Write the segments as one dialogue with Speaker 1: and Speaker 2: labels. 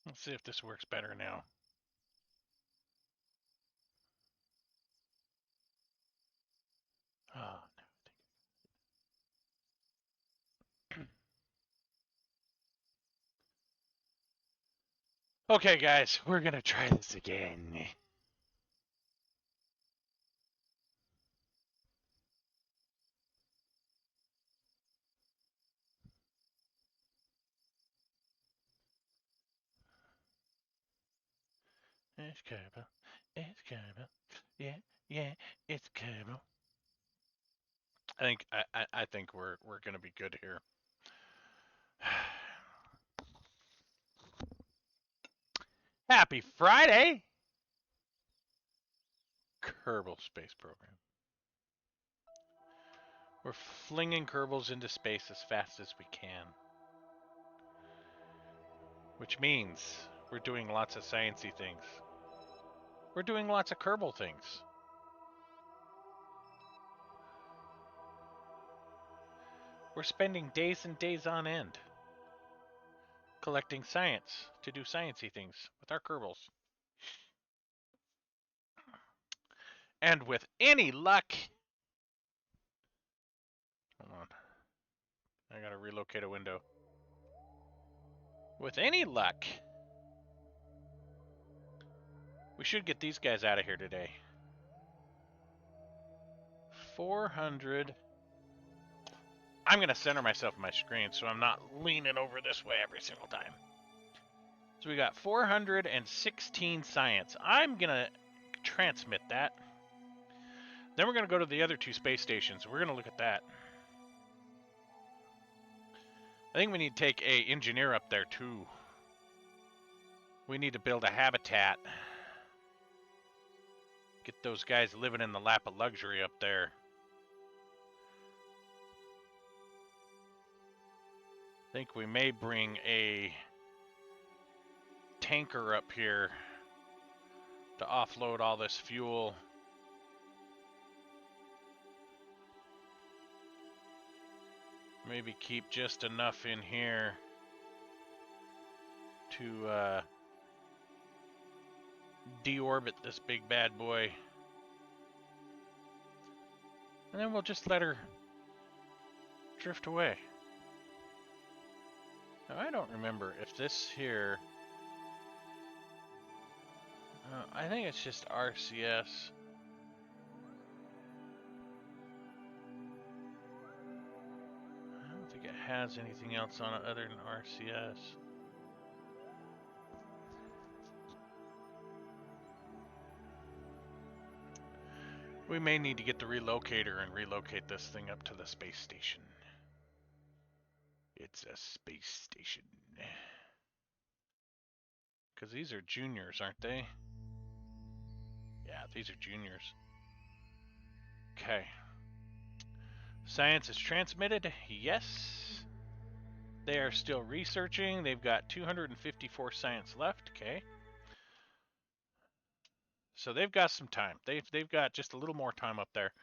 Speaker 1: Let's see if this works better now. Oh, no. Okay, guys, we're gonna try this again. It's Kerbal. It's Kerbal. Yeah, yeah, it's Kerbal. I think we're gonna be good here. Happy Friday, Kerbal Space Program. We're flinging Kerbals into space as fast as we can, which means we're doing lots of sciencey things. We're doing lots of Kerbal things. We're spending days and days on end collecting science to do sciencey things with our Kerbals. And with any luck, hold on, I gotta relocate a window. With any luck, we should get these guys out of here today. 400. I'm gonna center myself on my screen so I'm not leaning over this way every single time. So we got 416 science. I'm gonna transmit that. Then we're gonna go to the other two space stations. We're gonna look at that. I think we need to take a engineer up there too. We need to build a habitat. Get those guys living in the lap of luxury up there. I think we may bring a tanker up here to offload all this fuel. Maybe keep just enough in here to deorbit this big bad boy. And then we'll just let her drift away. Now, I don't remember if this here... I think it's just RCS. I don't think it has anything else on it other than RCS. We may need to get the relocator and relocate this thing up to the space station. It's a space station. Because these are juniors, aren't they? Yeah, these are juniors. Okay. Science is transmitted. Yes. They are still researching. They've got 254 science left. Okay. So they've got some time. They've got just a little more time up there.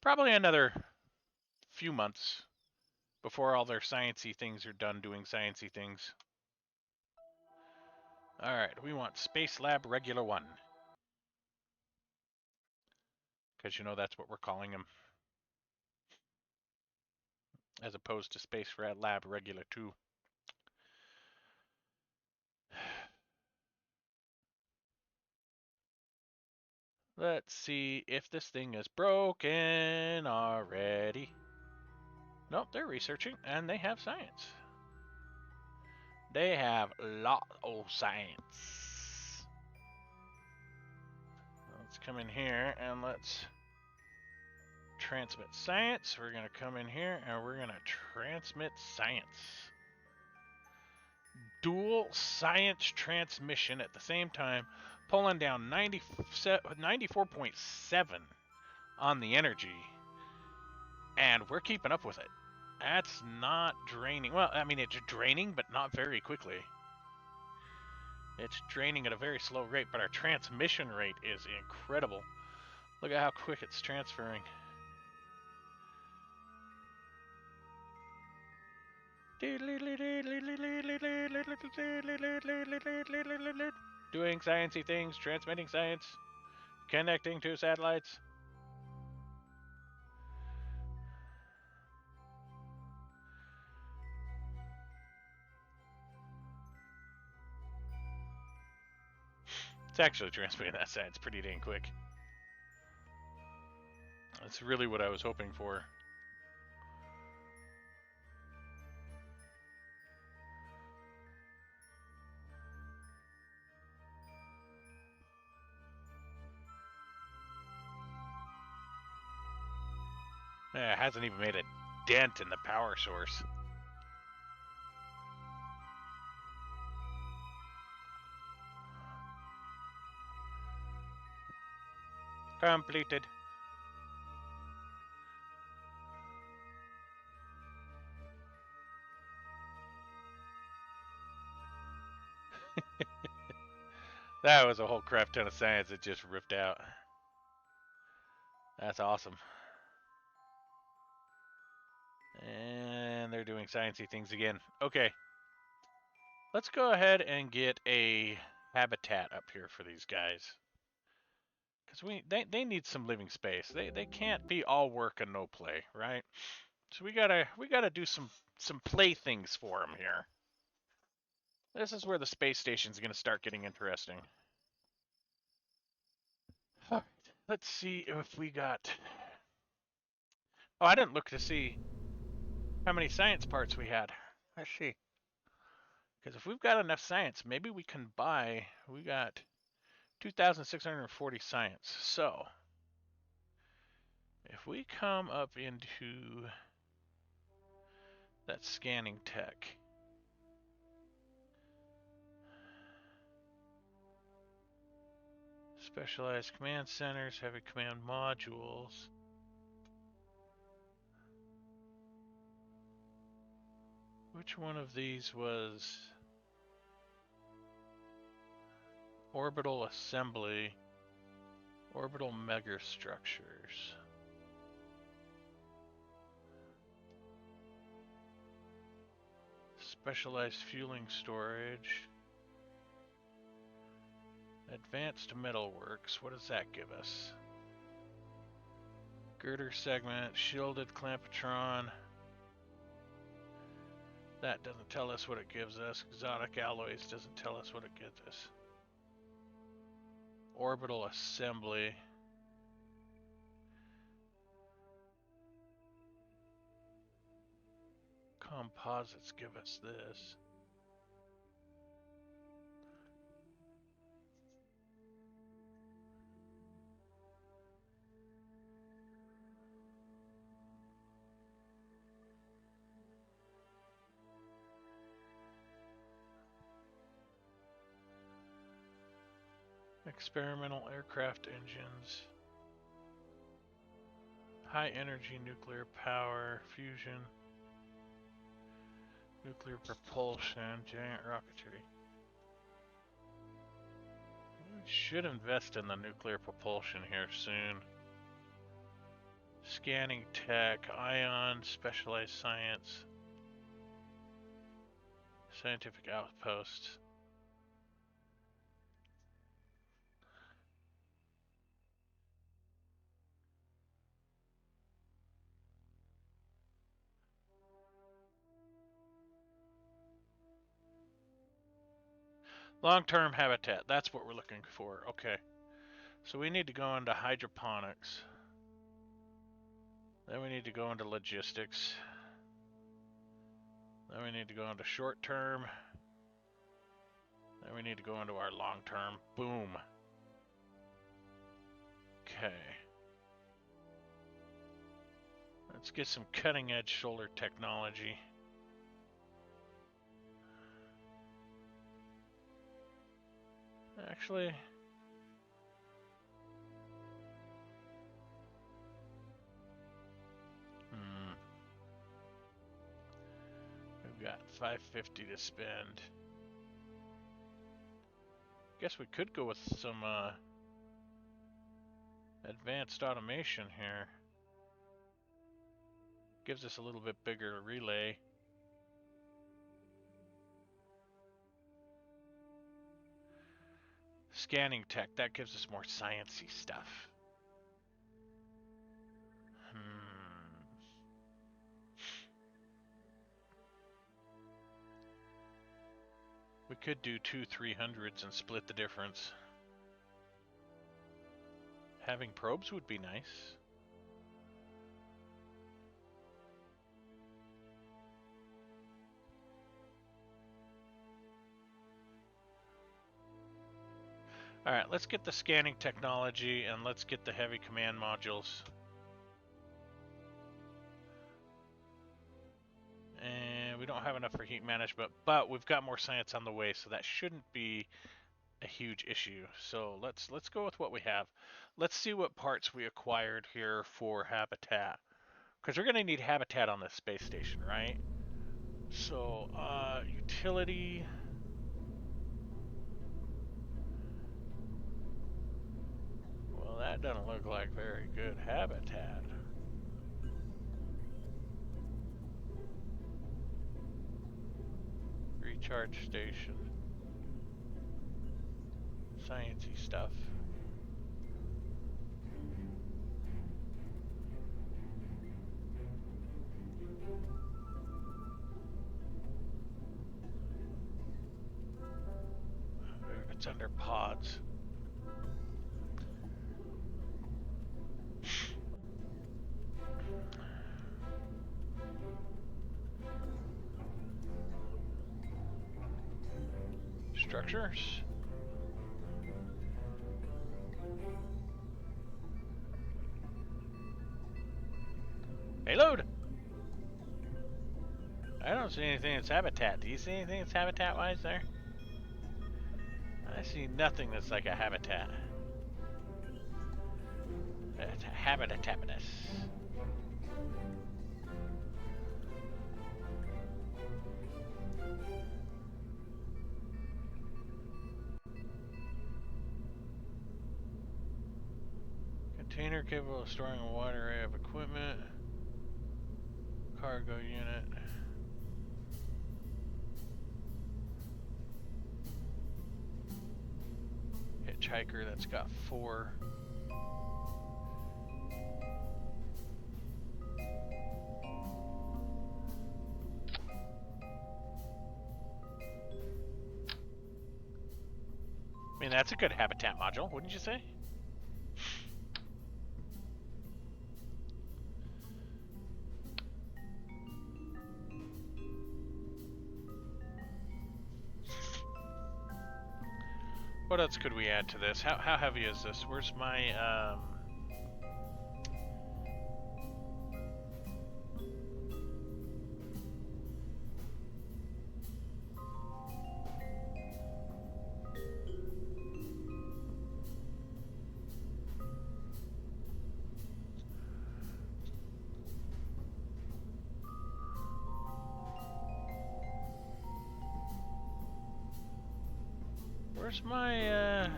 Speaker 1: Probably another few months before all their sciencey things are done doing sciencey things. All right, we want Space Lab Regular 1. Because you know that's what we're calling them. As opposed to Space Lab Regular 2. Let's see if this thing is broken already. Nope, they're researching and they have science. They have a lot of science. Let's come in here and let's transmit science. We're going to come in here and we're going to transmit science. Dual science transmission at the same time, pulling down 94.7 on the energy. And we're keeping up with it. That's not draining. Well, I mean, it's draining, but not very quickly. It's draining at a very slow rate, but our transmission rate is incredible. Look at how quick it's transferring. Doing sciencey things, transmitting science, connecting to satellites. It's actually transmitting that science pretty dang quick. That's really what I was hoping for. Yeah, it hasn't even made a dent in the power source. Completed. That was a whole crap ton of science that just ripped out. That's awesome. And they're doing sciencey things again. Okay. Let's go ahead and get a habitat up here for these guys. Because they need some living space. They can't be all work and no play, right? So we gotta do some play things for them here. This is where the space station's gonna start getting interesting. All right. Let's see if we got. Oh, I didn't look to see how many science parts we had. Let's see. Because if we've got enough science, maybe we can buy. We got 2,640 science. So if we come up into that scanning tech, specialized command centers, heavy command modules. Which one of these was orbital assembly, orbital megastructures? Specialized fueling storage. Advanced metalworks. What does that give us? Girder segment, shielded clampetron. That doesn't tell us what it gives us. Exotic alloys doesn't tell us what it gives us. Orbital assembly. Composites give us this. Experimental aircraft engines. High energy nuclear power, fusion, nuclear propulsion, giant rocketry. We should invest in the nuclear propulsion here soon. Scanning tech, ion, specialized science, scientific outposts. Long-term habitat, that's what we're looking for. Okay. So we need to go into hydroponics. Then we need to go into logistics. Then we need to go into short-term. Then we need to go into our long-term. Boom. Okay. Let's get some cutting-edge solar technology. Actually, we've got 550 to spend. Guess we could go with some advanced automation here. Gives us a little bit bigger relay. scanning tech. That gives us more sciencey stuff. We could do 2 300s and split the difference. Having probes would be nice. Alright, let's get the scanning technology and let's get the heavy command modules. And we don't have enough for heat management, but we've got more science on the way, so that shouldn't be a huge issue. So let's go with what we have. Let's see what parts we acquired here for habitat. Because we're going to need habitat on this space station, right? So, utility. Well, that doesn't look like very good habitat. Recharge station. Sciencey stuff. It's under pods. Structures. Payload! I don't see anything that's habitat. Do you see anything that's habitat-wise there? I see nothing that's like a habitat. It's a habitatness. Container capable of storing a wide array of equipment. Cargo unit. Hitchhiker that's got 4. I mean, that's a good habitat module, wouldn't you say? What else could we add to this? How heavy is this? Where's my Where's my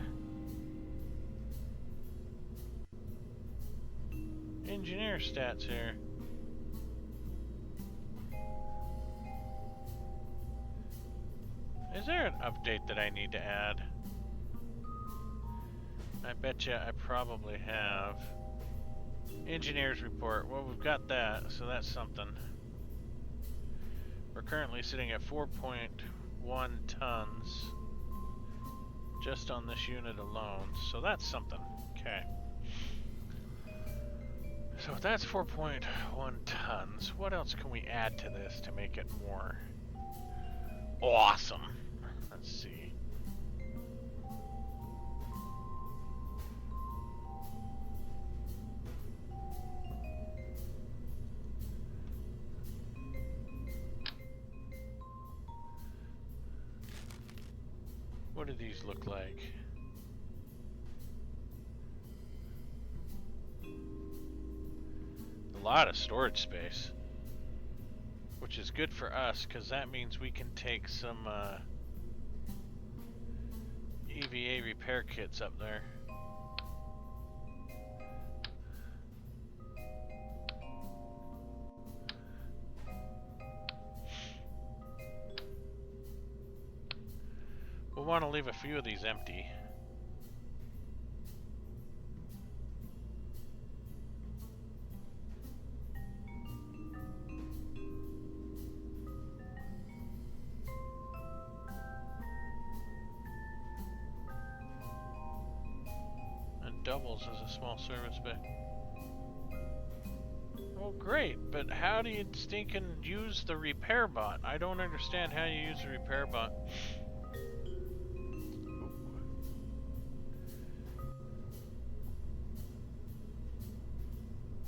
Speaker 1: engineer stats here? Is there an update that I need to add? I bet you I probably have. Engineers report. Well, we've got that, so that's something. We're currently sitting at 4.1 tons just on this unit alone, so that's something. Okay. So if that's 4.1 tons, what else can we add to this to make it more awesome? Let's see. What do these look like? A lot of storage space, which is good for us because that means we can take some EVA repair kits up there. We'll want to leave a few of these empty. doubles as a small service bay. Oh, great, but how do you stinking use the repair bot? I don't understand how you use the repair bot.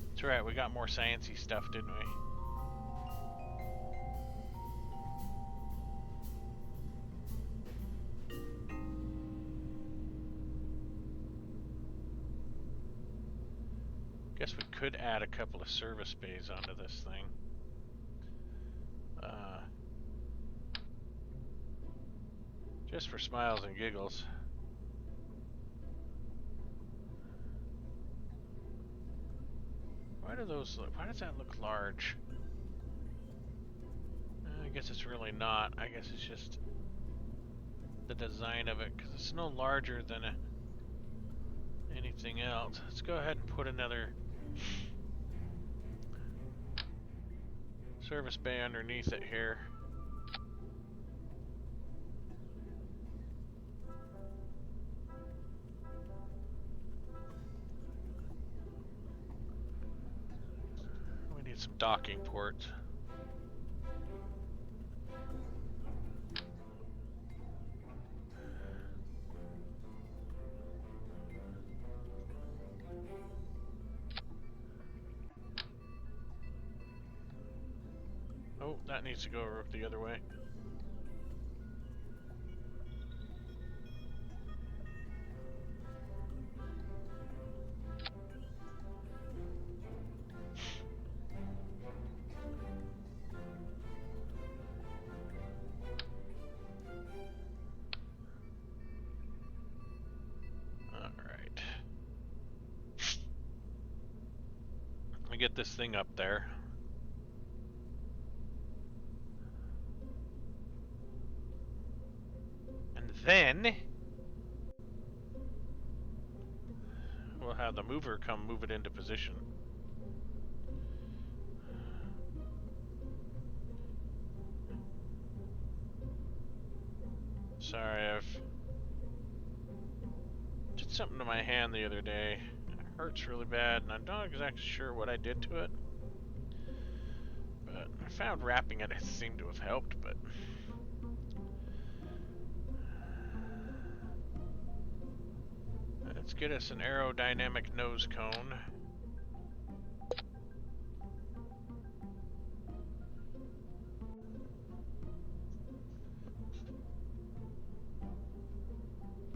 Speaker 1: That's right, we got more sciencey stuff, didn't we? Guess we could add a couple of service bays onto this thing. Just for smiles and giggles. Why do those look? Why does that look large? I guess it's really not. I guess it's just the design of it, because it's no larger than anything else. Let's go ahead and put another service bay underneath it here. We need some docking ports. Oh, that needs to go the other way. Alright. Let me get this thing up there. Then we'll have the mover come move it into position. Sorry, I've did something to my hand the other day. It hurts really bad, and I'm not exactly sure what I did to it. But I found wrapping it seemed to have helped, but let's get us an aerodynamic nose cone.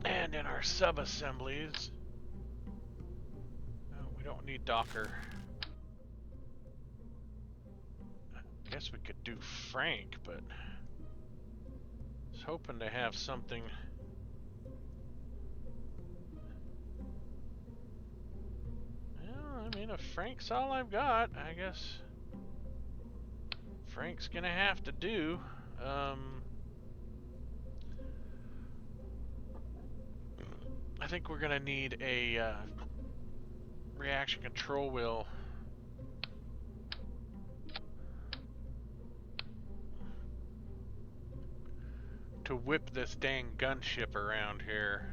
Speaker 1: And in our sub-assemblies, we don't need Docker. I guess we could do Frank, but I was hoping to have something. Well, I mean, if Frank's all I've got, I guess Frank's gonna have to do. I think we're gonna need a reaction control wheel to whip this dang gunship around here.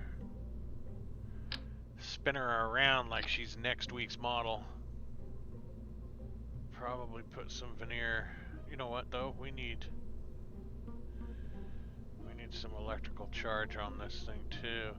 Speaker 1: Spin her around like she's next week's model. Probably put some veneer. You know what though? We need some electrical charge on this thing too.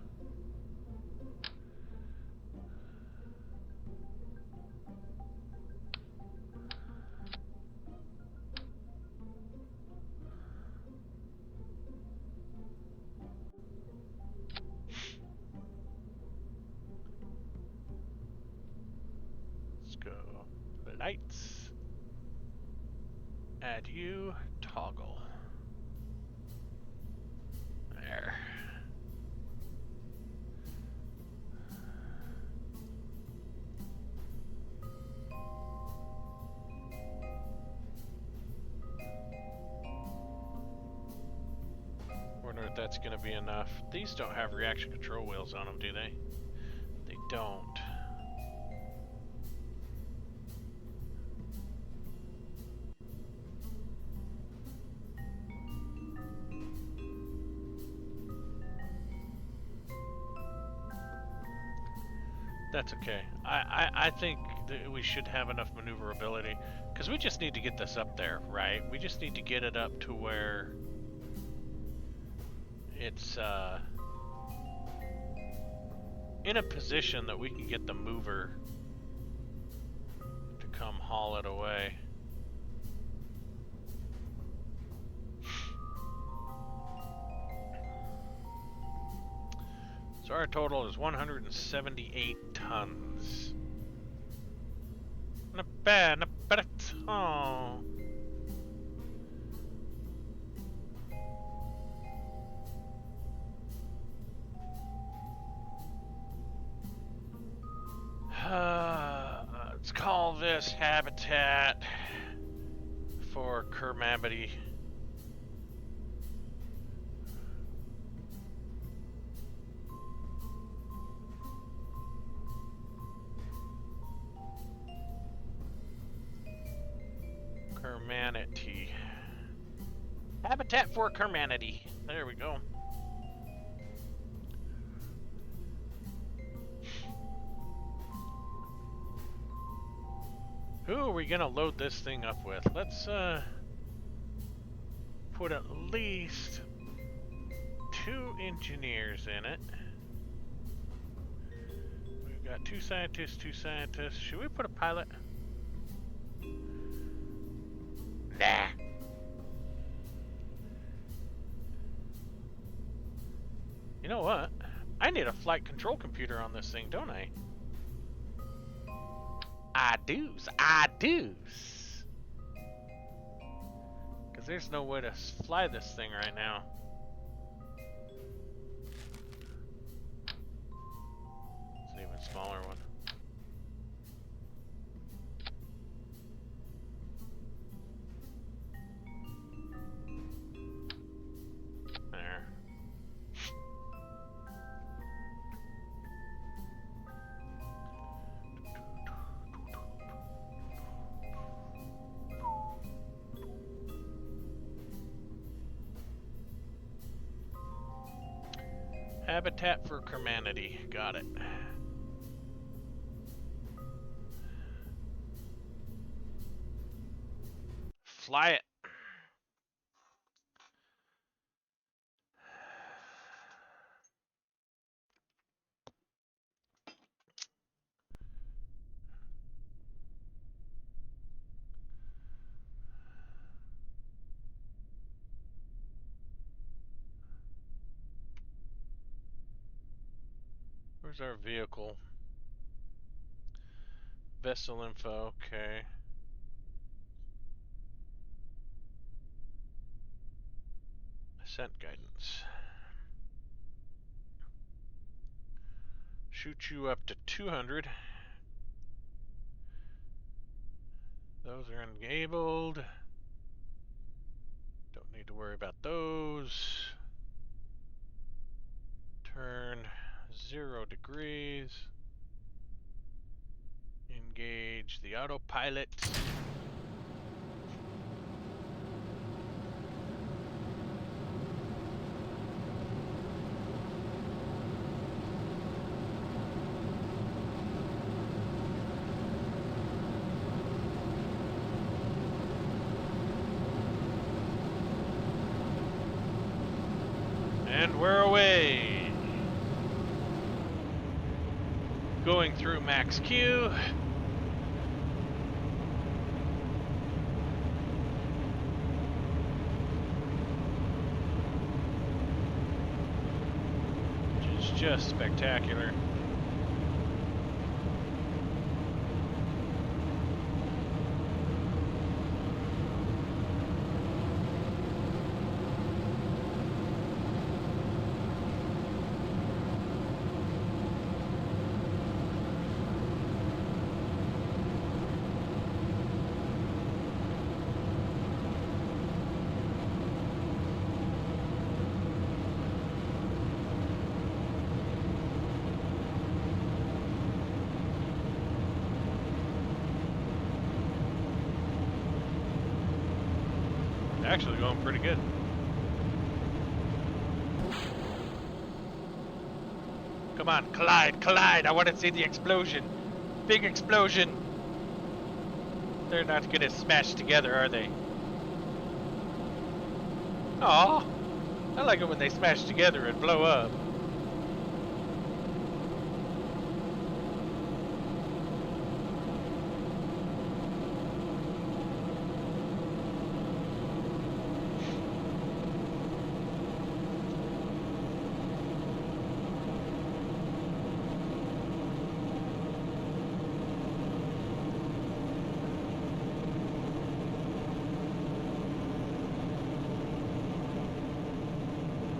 Speaker 1: Let's go. Lights. Add you. Toggle. There. Wonder if that's going to be enough. These don't have reaction control wheels on them, do they? They don't. That's okay. I think that we should have enough maneuverability because we just need to get this up there, right? We just need to get it up to where it's in a position that we can get the mover to come haul it away. So our total is 178 tons. Not bad, not bad at all. Let's call this habitat for Kerbal. Kermanity. Habitat for Kermanity. There we go. Who are we gonna load this thing up with? Let's put at least 2 engineers in it. We've got 2 scientists, 2 scientists. Should we put a pilot? Nah. You know what? I need a flight control computer on this thing, don't I? I do's. Because there's no way to fly this thing right now. It's an even smaller one. There. Habitat for Kermanity. Got it. Fly it. Where's our vehicle? Vessel info, okay. Ascent guidance. Shoot you up to 200. Those are enabled. Don't need to worry about those. Turn 0 degrees. Engage the autopilot. And we're away. Going through max Q. Which is just spectacular. Actually going pretty good. Come on, collide, collide. I want to see the explosion. Big explosion. They're not going to smash together, are they? Aw, I like it when they smash together and blow up.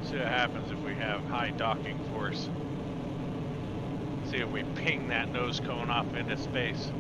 Speaker 1: See what happens if we have high docking force. See if we ping that nose cone off into space.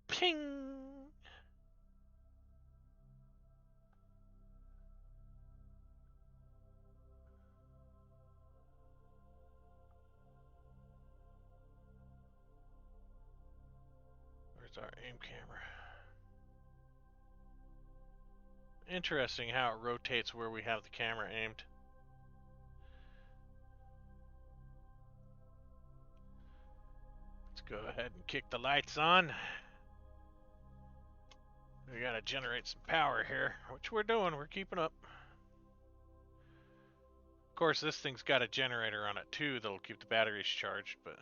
Speaker 1: Ping! Where's our aim camera? Interesting how it rotates where we have the camera aimed. Let's go ahead and kick the lights on. We gotta generate some power here, which we're doing, we're keeping up. Of course, this thing's got a generator on it too that'll keep the batteries charged, but...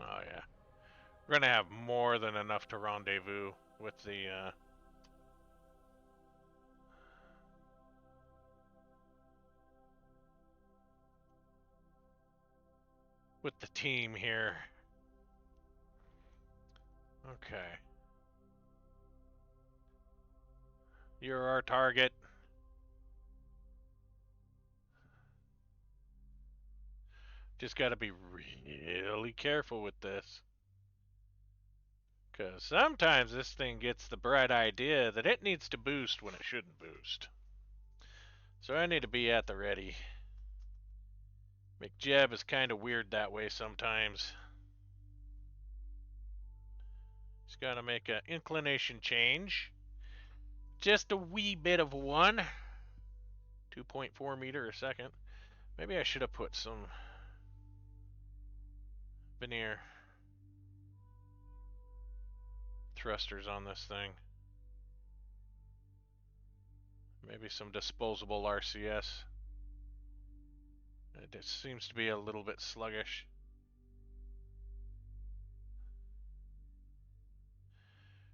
Speaker 1: Oh yeah. We're gonna have more than enough to rendezvous with the team here. Okay. You're our target. Just gotta be really careful with this. Because sometimes this thing gets the bright idea that it needs to boost when it shouldn't boost. So I need to be at the ready. McJeb is kind of weird that way sometimes. He's got to make an inclination change. Just a wee bit of one. 2.4 meter a second. Maybe I should have put some veneer thrusters on this thing. Maybe some disposable RCS. It seems to be a little bit sluggish.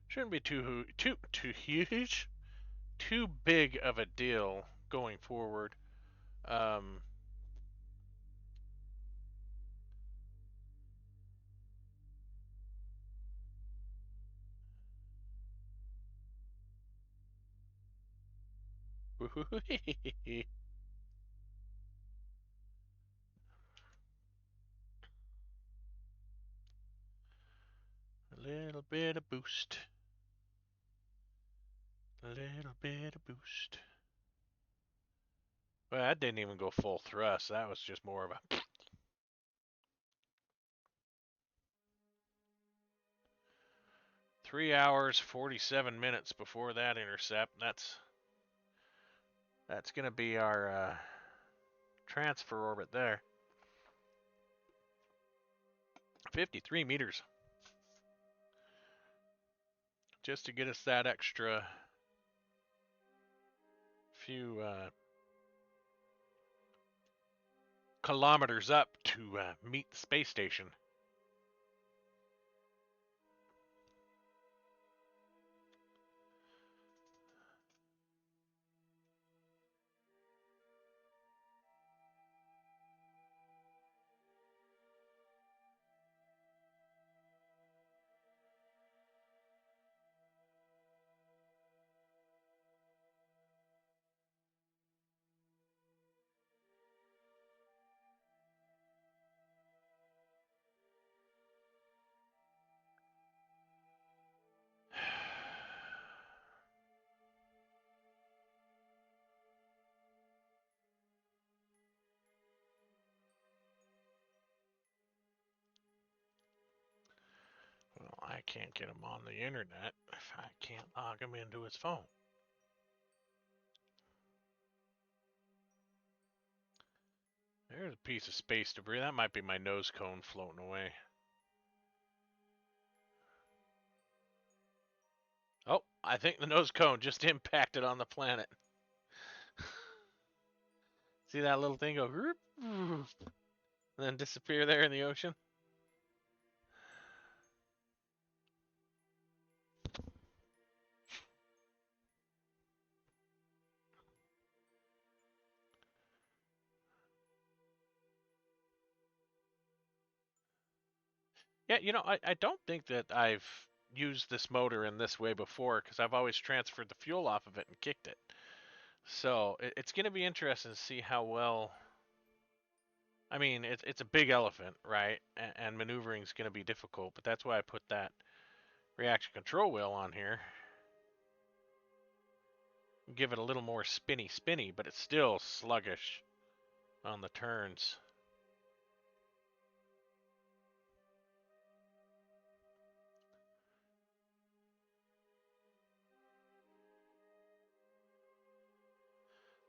Speaker 1: Shouldn't be too huge, too big of a deal going forward. A little bit of boost. A little bit of boost. Well, that didn't even go full thrust. That was just more of a... 3 hours, 47 minutes before that intercept. That's going to be our transfer orbit there. 53 meters. Just to get us that extra few kilometers up to meet the space station. Well, I can't get him on the internet if I can't log him into his phone. There's a piece of space debris. That might be my nose cone floating away. Oh, I think the nose cone just impacted on the planet. See that little thing go whoop, and then disappear there in the ocean? Yeah, you know, I don't think that I've used this motor in this way before because I've always transferred the fuel off of it and kicked it. So it's going to be interesting to see how well. I mean, it's a big elephant, right? And maneuvering is going to be difficult, but that's why I put that reaction control wheel on here. Give it a little more spinny, but it's still sluggish on the turns.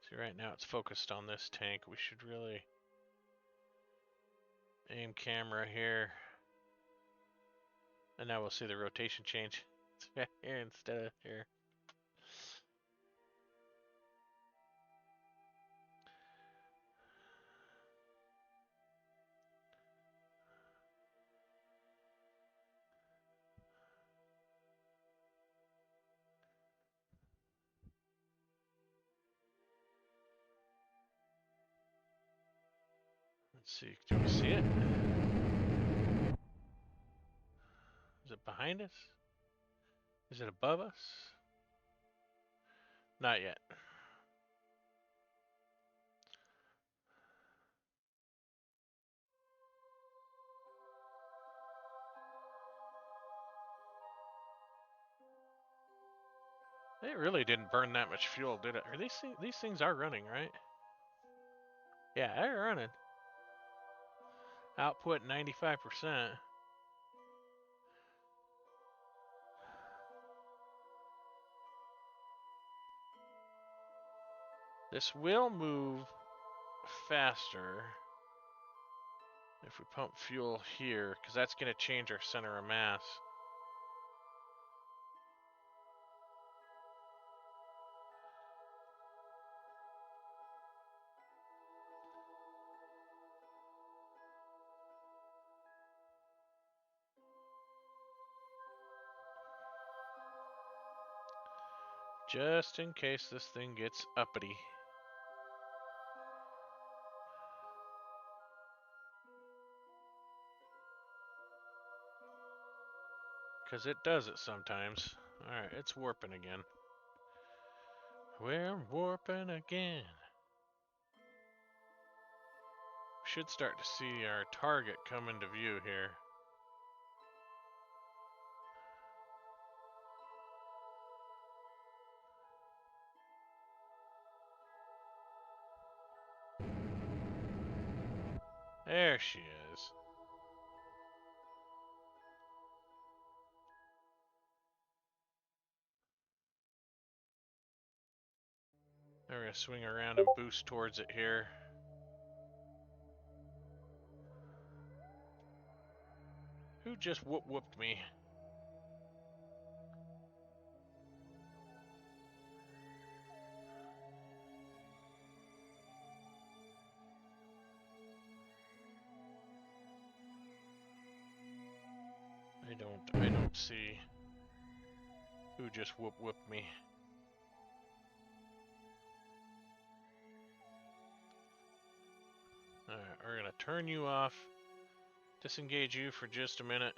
Speaker 1: See, right now it's focused on this tank. We should really aim camera here. And now we'll see the rotation change. It's right here instead of here. Let's see, do we see it? Is it behind us? Is it above us? Not yet. It really didn't burn that much fuel, did it? Are these things are running, right? Yeah, they're running. Output 95%. This will move faster if we pump fuel here, because that's going to change our center of mass. Just in case this thing gets uppity. Because it does it sometimes. Alright, it's warping again. We're warping again. Should start to see our target come into view here. There she is. We're going to swing around and boost towards it here. Who just whooped me? I don't see who just whooped me. Alright, we're gonna turn you off. Disengage you for just a minute.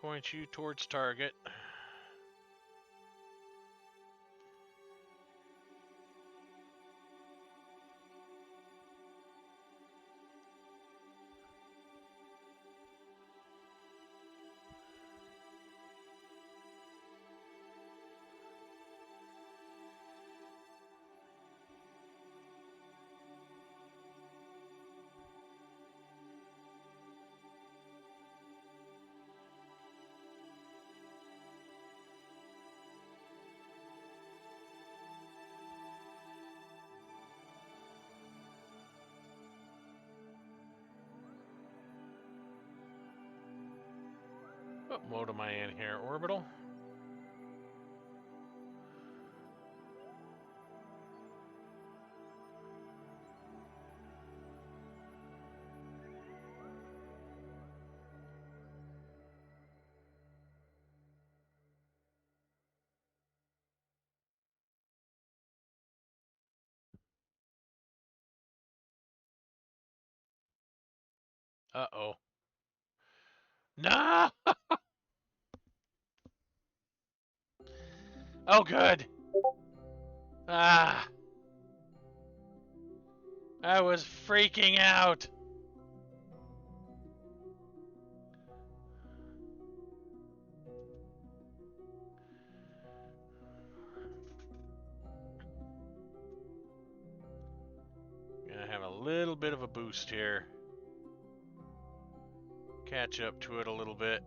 Speaker 1: Point you towards target. What mode am I in here? Orbital? Uh-oh. No! Oh, good. Ah. I was freaking out. Gonna have a little bit of a boost here. Catch up to it a little bit.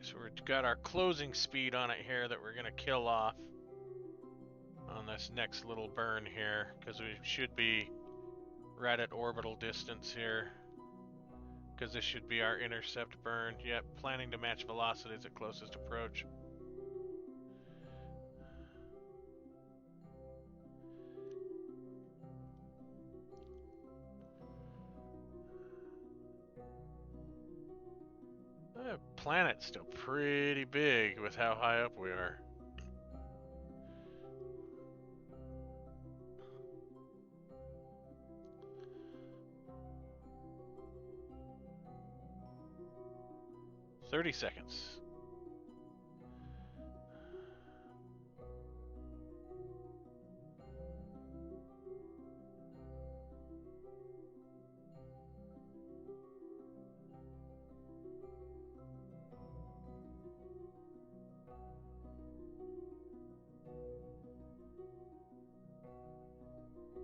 Speaker 1: So we've got our closing speed on it here that we're gonna kill off on this next little burn here, because we should be right at orbital distance here, because this should be our intercept burn. Yep, planning to match velocities at closest approach. The planet's still pretty big with how high up we are. "30 seconds.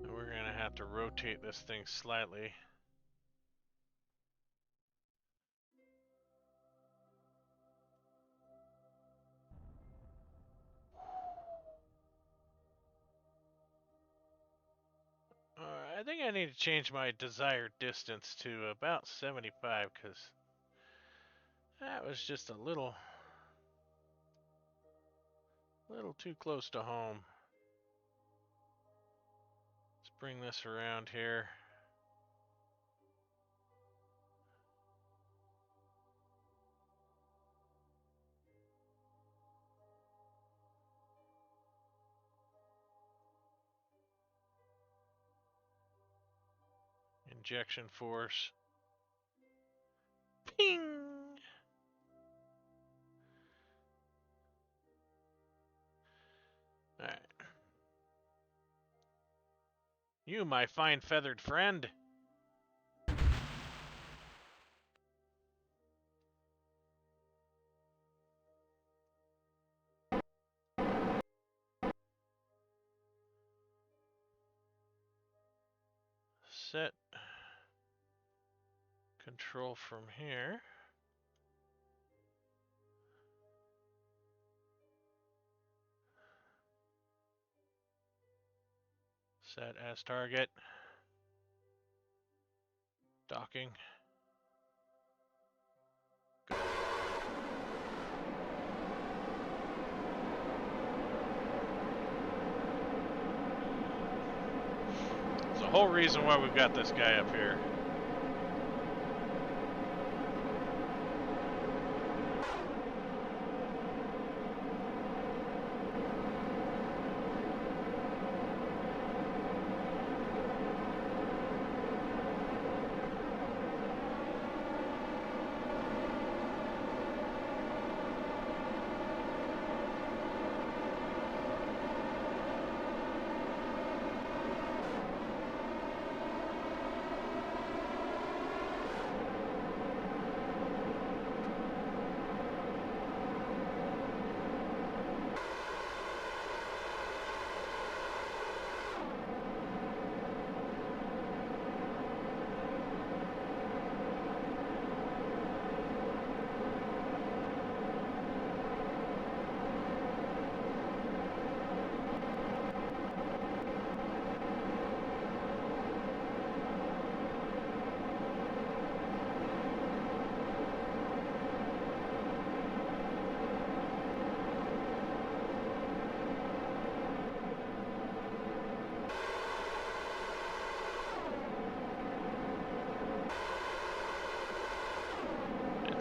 Speaker 1: And we're gonna have to rotate this thing slightly. I think I need to change my desired distance to about 75, because that was just a little too close to home. Let's bring this around here. Injection force. Ping! Alright. You, my fine feathered friend. Set control from here. Set as target. Docking. Go. There's a whole reason why we've got this guy up here.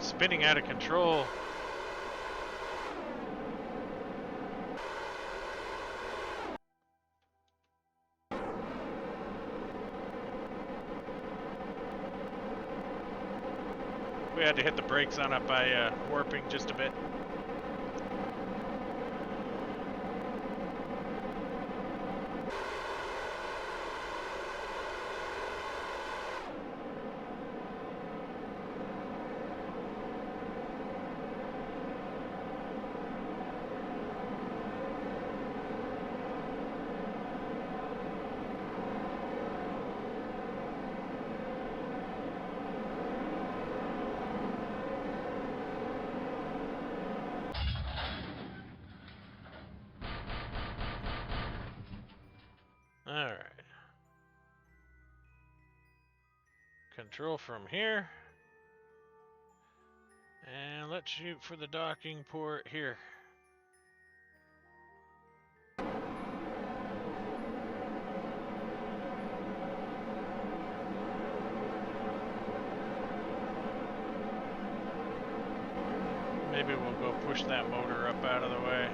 Speaker 1: Spinning out of control. We had to hit the brakes on it by warping just a bit. Alright. Control from here. And let's shoot for the docking port here. Maybe we'll go push that motor up out of the way.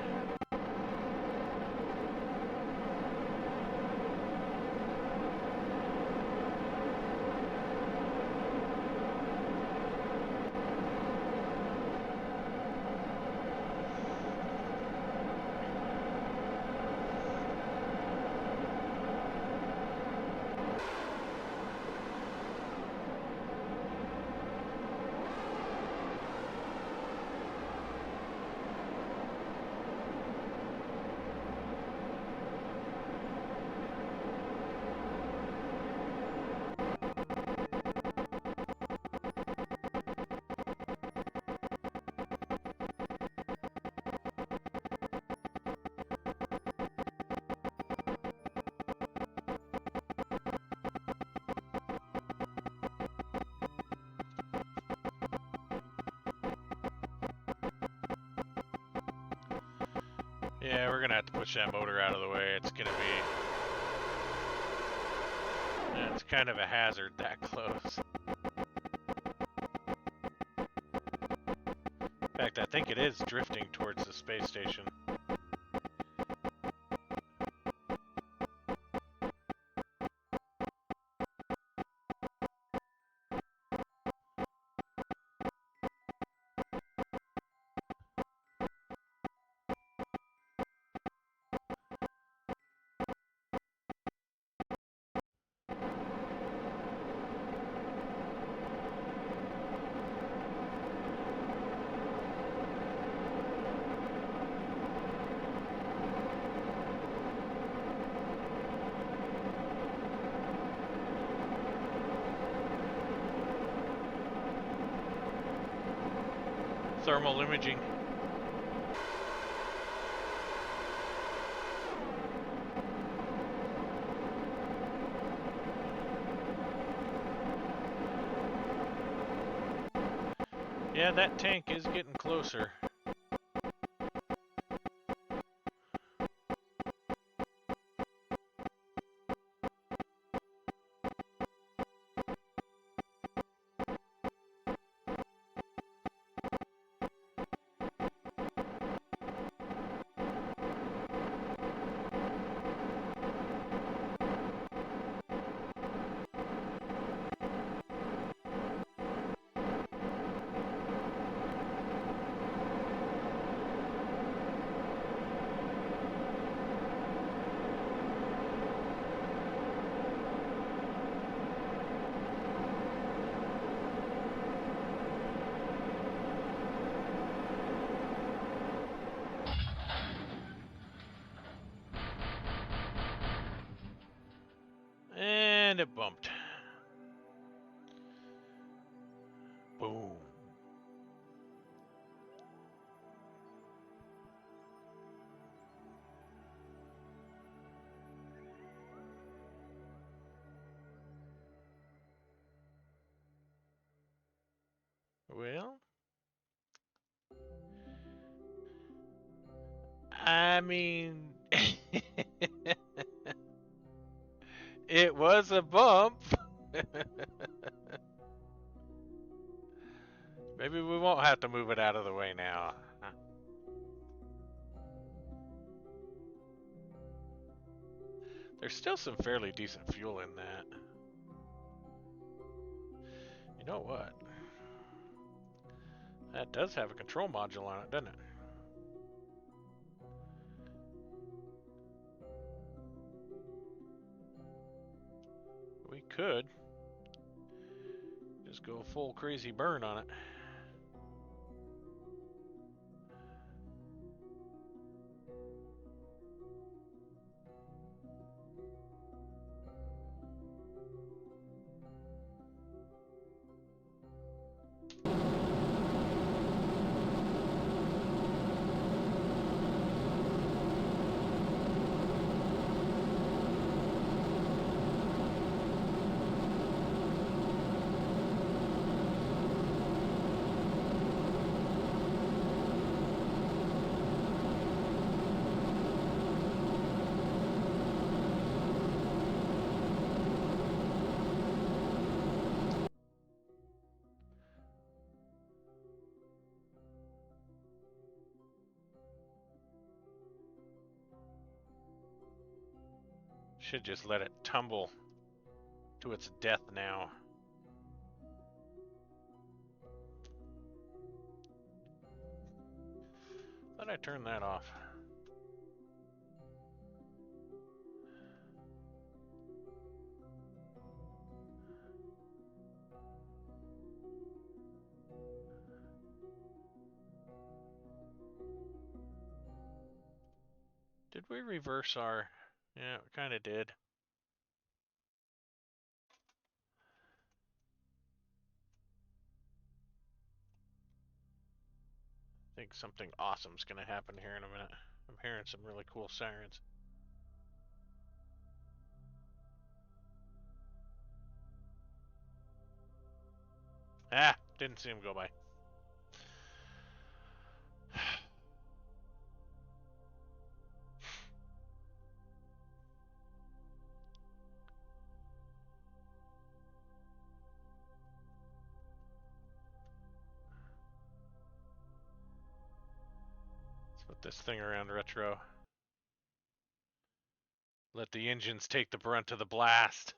Speaker 1: Yeah, we're gonna have to push that motor out of the way. It's gonna be... Yeah, it's kind of a hazard that close. In fact, I think it is drifting towards the space station. Thermal imaging. Yeah, that tank is getting closer. And it bumped. Boom. Well, I mean, it was a bump. Maybe we won't have to move it out of the way now. There's still some fairly decent fuel in that. You know what? That does have a control module on it, doesn't it? We could just go full crazy burn on it. Should just let it tumble to its death now. Thought I turned that off. Did we reverse our... Yeah, we kind of did. I think something awesome's gonna happen here in a minute. I'm hearing some really cool sirens. Ah, didn't see him go by. Let's put this thing around retro. Let the engines take the brunt of the blast.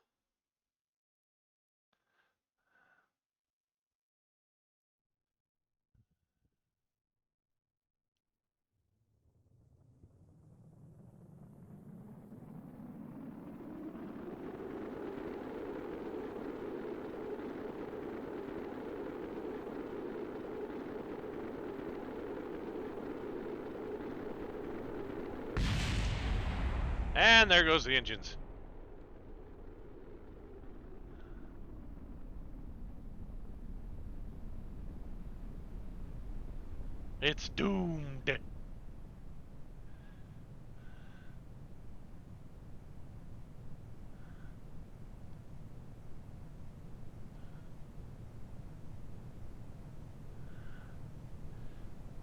Speaker 1: And there goes the engines. It's doomed.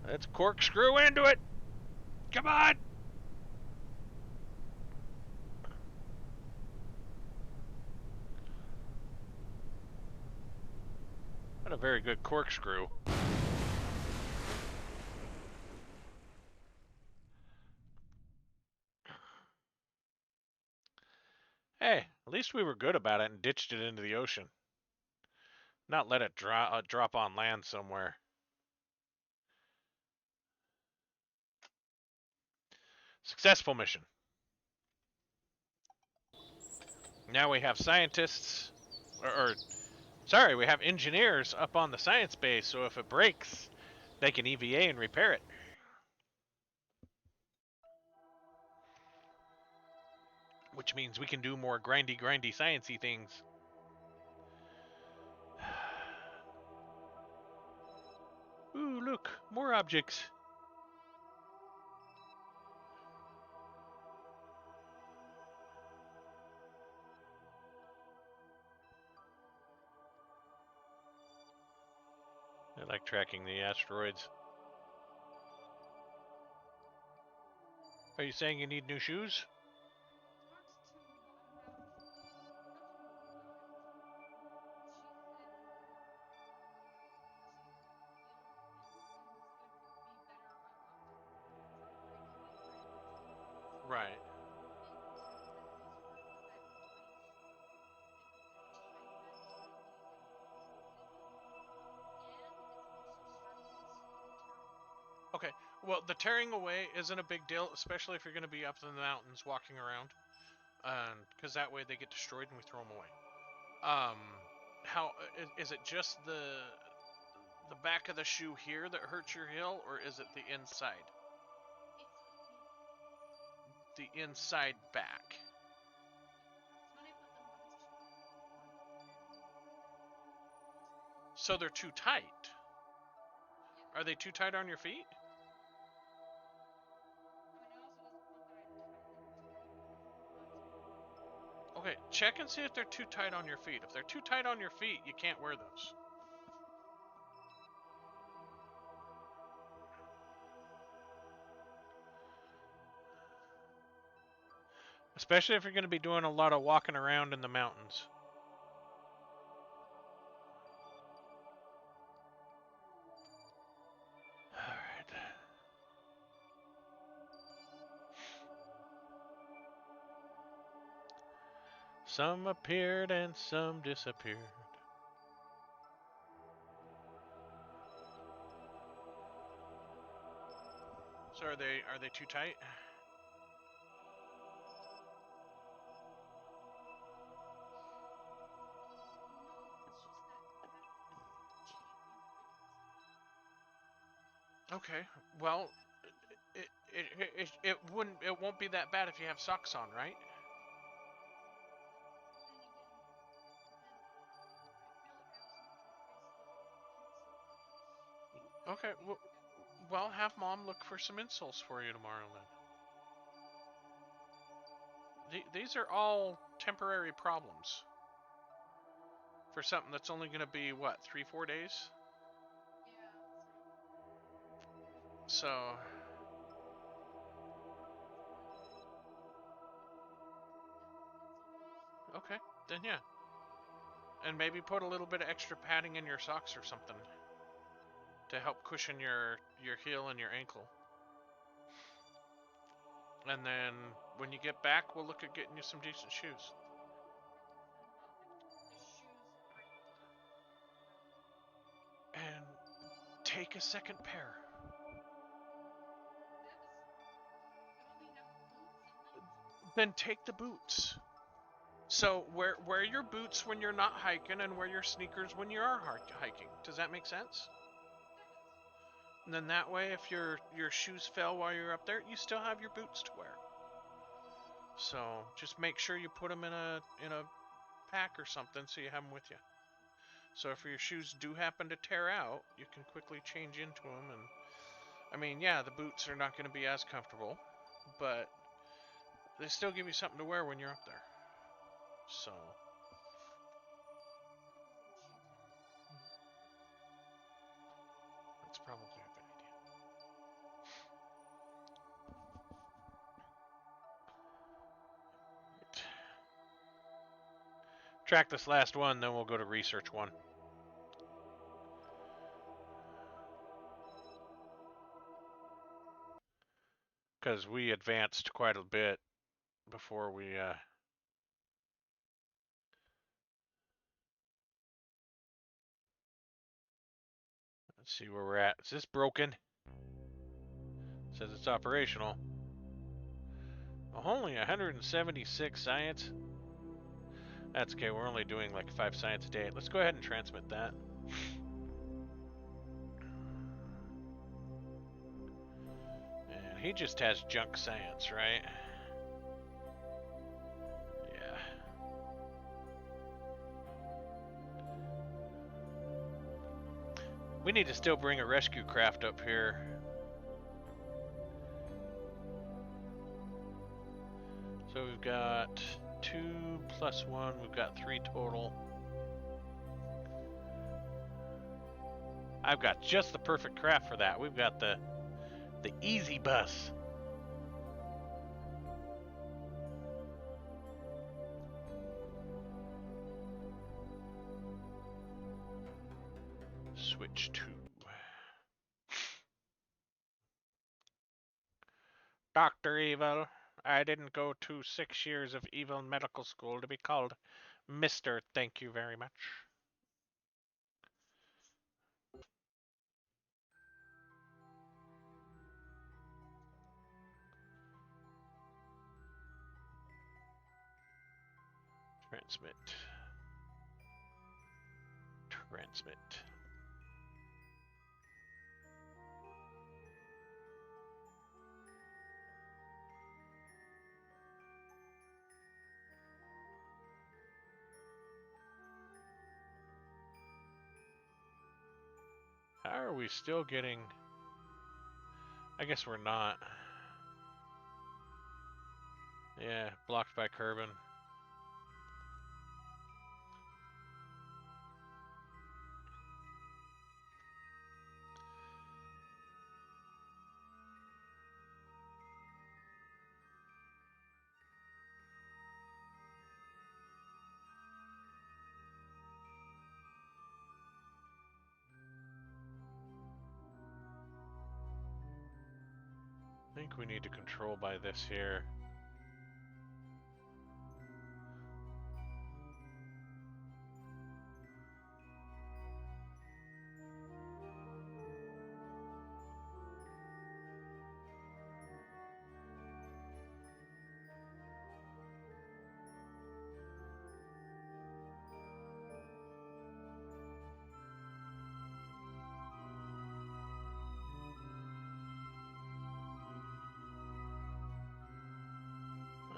Speaker 1: Let's corkscrew into it. Come on. Not a very good corkscrew. Hey, at least we were good about it and ditched it into the ocean. Not let it drop on land somewhere. Successful mission. Now we have scientists, sorry, we have engineers up on the science base, so if it breaks, they can EVA and repair it. Which means we can do more grindy, sciencey things. Ooh, look, more objects. I like tracking the asteroids. Are you saying you need new shoes? Right. Okay, well, the tearing away isn't a big deal, especially if you're going to be up in the mountains walking around, because that way they get destroyed and we throw them away. How is it? Just the back of the shoe here that hurts your heel, or is it the inside? The inside back. So they're too tight. Are they too tight on your feet? Okay, check and see if they're too tight on your feet. If they're too tight on your feet, you can't wear those. Especially if you're going to be doing a lot of walking around in the mountains. Alright. Some appeared and some disappeared. So are they too tight? Okay. Well, it won't be that bad if you have socks on, right? Okay. Well, have mom look for some insoles for you tomorrow then. These are all temporary problems for something that's only going to be what 3-4 days. So. Okay. Then yeah. And maybe put a little bit of extra padding in your socks or something to help cushion your heel and your ankle. And then when you get back, we'll look at getting you some decent shoes. And take a second pair. Then take the boots. So wear your boots when you're not hiking and wear your sneakers when you are hiking. Does that make sense? And then that way, if your shoes fell while you're up there, you still have your boots to wear. So just make sure you put them in a pack or something so you have them with you. So if your shoes do happen to tear out, you can quickly change into them. And I mean, yeah, the boots are not going to be as comfortable, but they still give you something to wear when you're up there. So that's probably a good idea. track this last one, then we'll go to research 1. Because we advanced quite a bit before we... Let's see where we're at. Is this broken? It says it's operational. Only 176 science. That's okay, we're only doing like 5 science a day. Let's go ahead and transmit that. And he just has junk science, right? Yeah. We need to still bring a rescue craft up here. So we've got 2 plus 1, we've got 3 total. I've got just the perfect craft for that. We've got the easy bus. Switch to Dr. Evil. I didn't go to 6 years of evil medical school to be called Mr. Thank you very much. Transmit. Transmit. How are we still getting... I guess we're not. Yeah, blocked by Kerbal. I think we need to control by this here.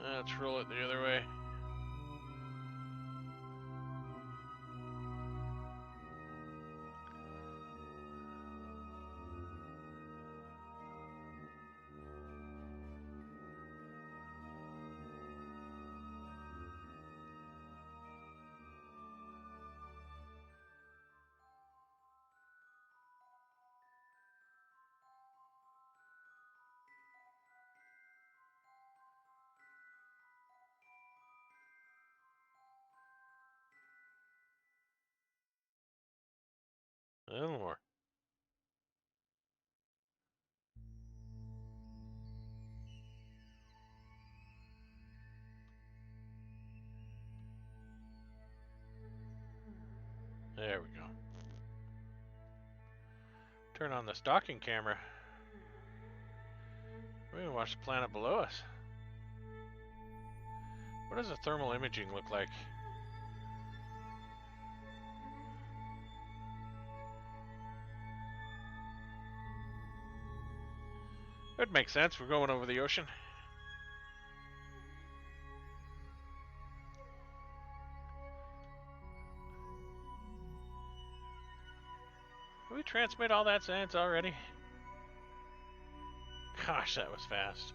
Speaker 1: Let's roll it the other way. A little more. There we go. Turn on the stalking camera. We're gonna watch the planet below us. What does the thermal imaging look like? It makes sense. We're going over the ocean. Did we transmit all that science already? Gosh, that was fast.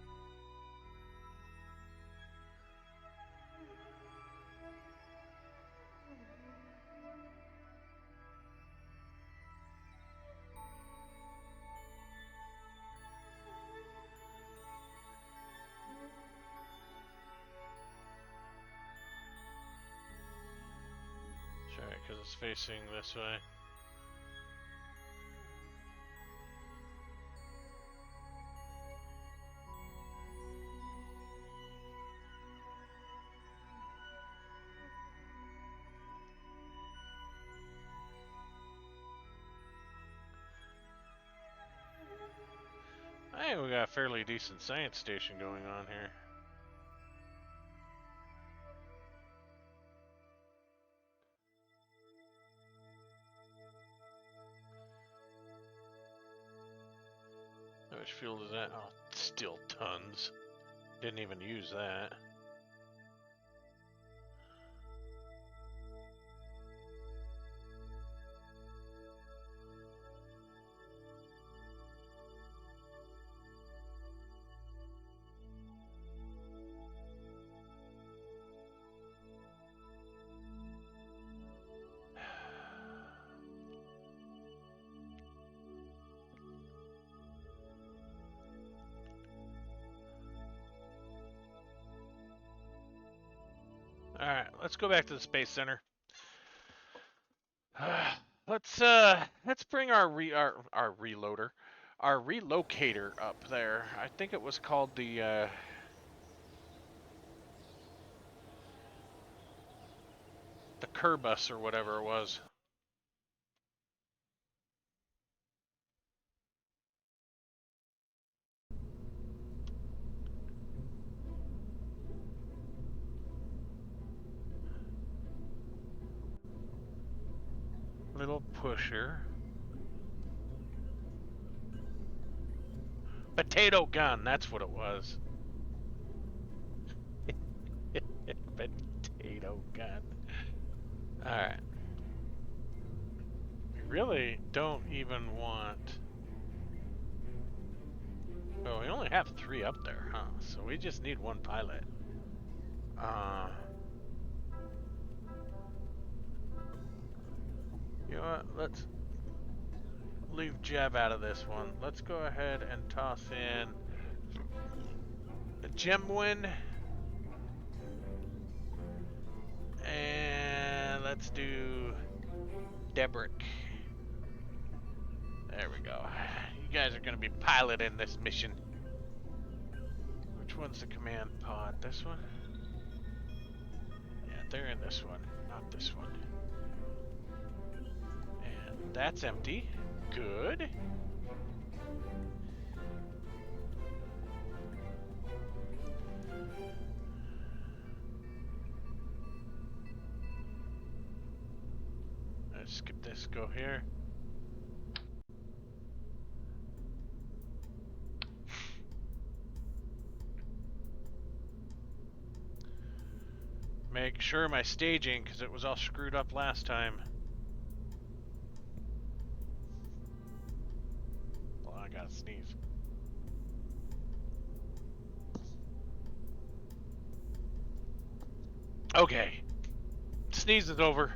Speaker 1: is facing this way. I think we got a fairly decent science station going on here. How much fuel is that? Oh, still tons. Didn't even use that. All right, let's go back to the Space Center. Let's bring our reloader, our relocator up there. I think it was called the Kerbus or whatever it was. Little pusher. Potato gun, that's what it was. Potato gun. Alright. We really don't even want... Oh, we only have 3 up there, huh? So we just need 1 pilot. You know what? Let's leave Jeb out of this one. Let's go ahead and toss in a Gemwin. And let's do Debrick. There we go. You guys are going to be piloting this mission. Which one's the command pod? This one? Yeah, they're in this one, not this one. And that's empty. Good. Let's skip this, go here. Make sure my staging, because it was all screwed up last time. Well, I gotta sneeze. Okay. Sneeze is over.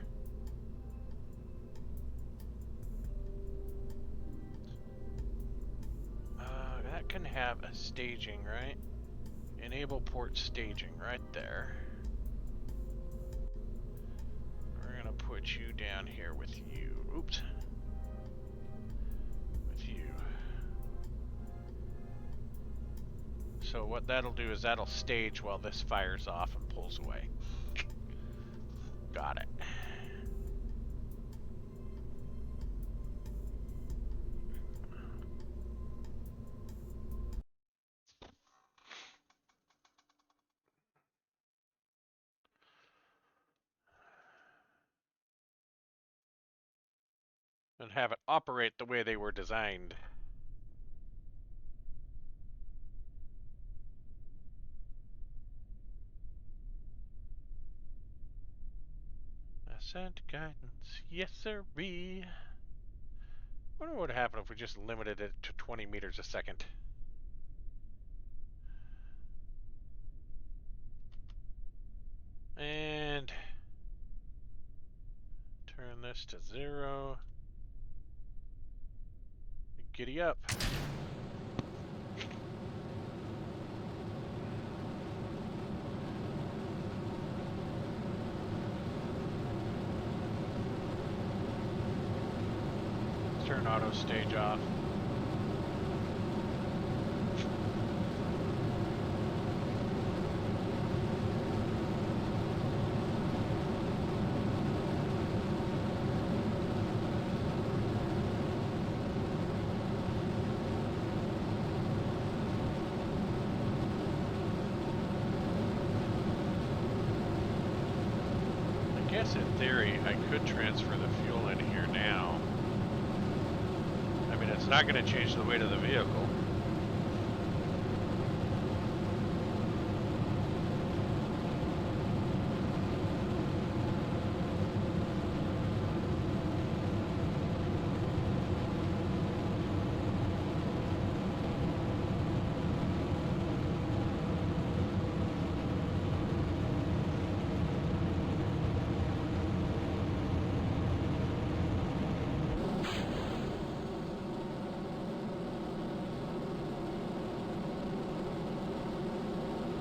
Speaker 1: That can have a staging, right? Enable port staging right there. We're gonna put you down here with you. Oops. With you. So what that'll do is that'll stage while this fires off and pulls away. Got it. And have it operate the way they were designed. Ascent guidance, yes sirree. Wonder what would happen if we just limited it to 20 meters a second. And turn this to 0. Giddy up. turn auto stage off. I guess in theory I could transfer the fuel in here now. I mean, it's not going to change the weight of the vehicle.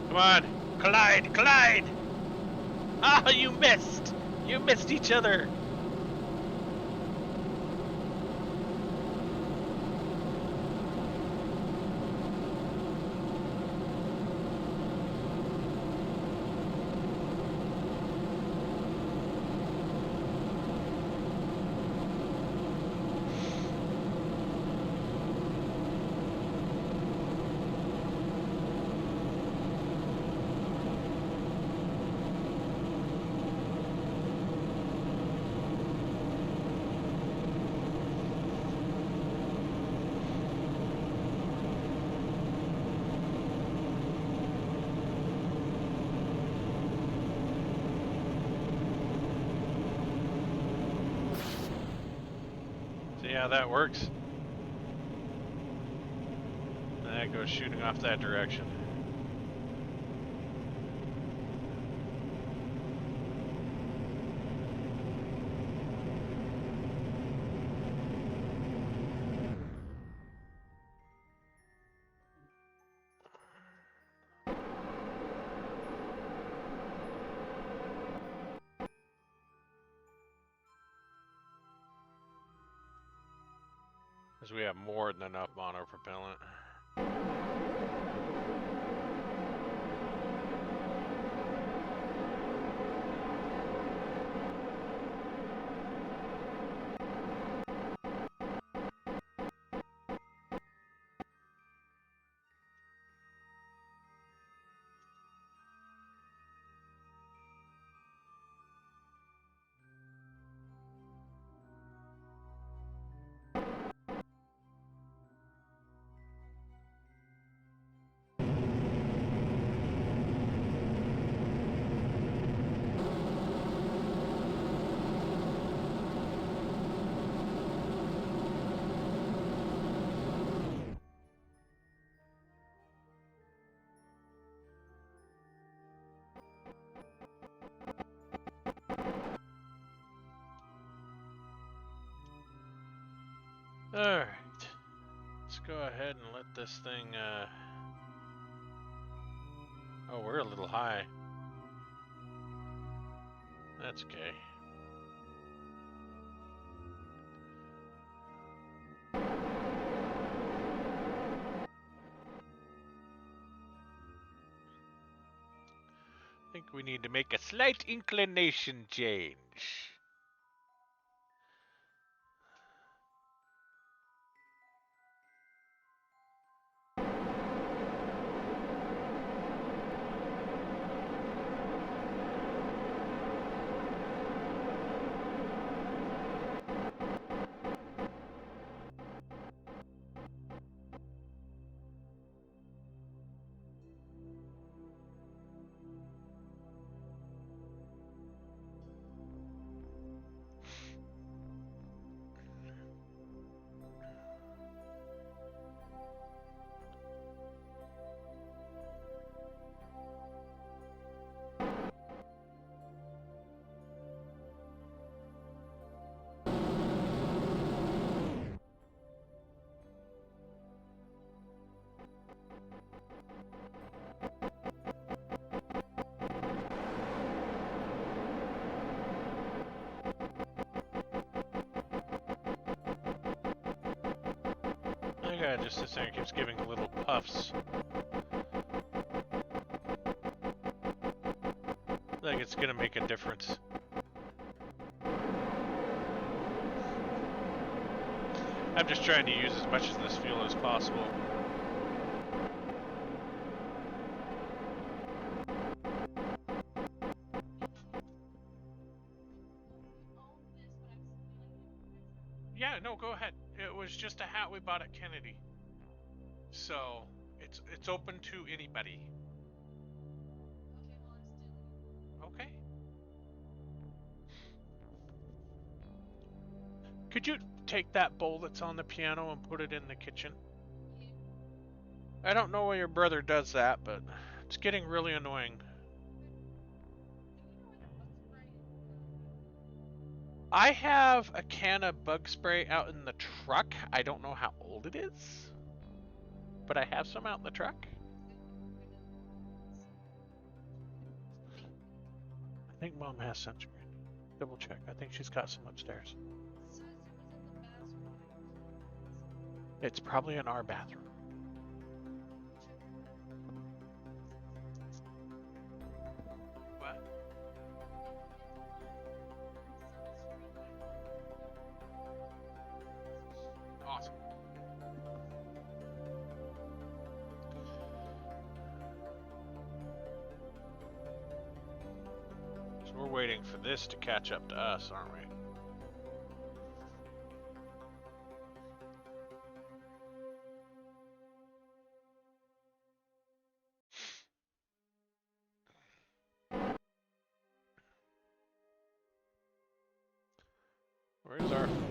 Speaker 1: Come on, collide, collide! Ah, you missed! You missed each other! See how that works? That goes shooting off that direction. Because we have more than enough monopropellant. Alright. Let's go ahead and let this thing, Oh, we're a little high. That's okay. I think we need to make a slight inclination change. guy just sits there and keeps giving little puffs. Like it's gonna make a difference. I'm just trying to use as much of this fuel as possible. Yeah, no, go ahead. It was just a hat we bought at Kennedy. So, it's open to anybody. Okay. Could you take that bowl that's on the piano and put it in the kitchen? I don't know why your brother does that, but it's getting really annoying. I have a can of bug spray out in the truck. I don't know how old it is, but I have some out in the truck. I think Mom has sunscreen. Double check. I think she's got some upstairs. It's probably in our bathroom. What? Awesome. So we're waiting for this to catch up to us, aren't we?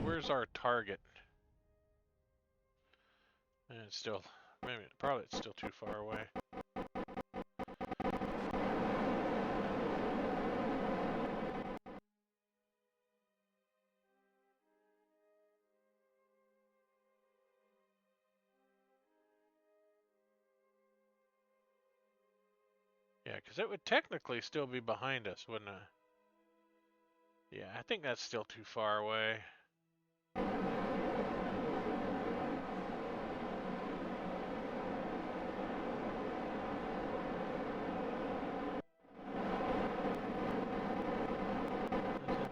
Speaker 1: Where's our target? And it's still, maybe probably it's still too far away. Yeah, because it would technically still be behind us, wouldn't it? Yeah, I think that's still too far away.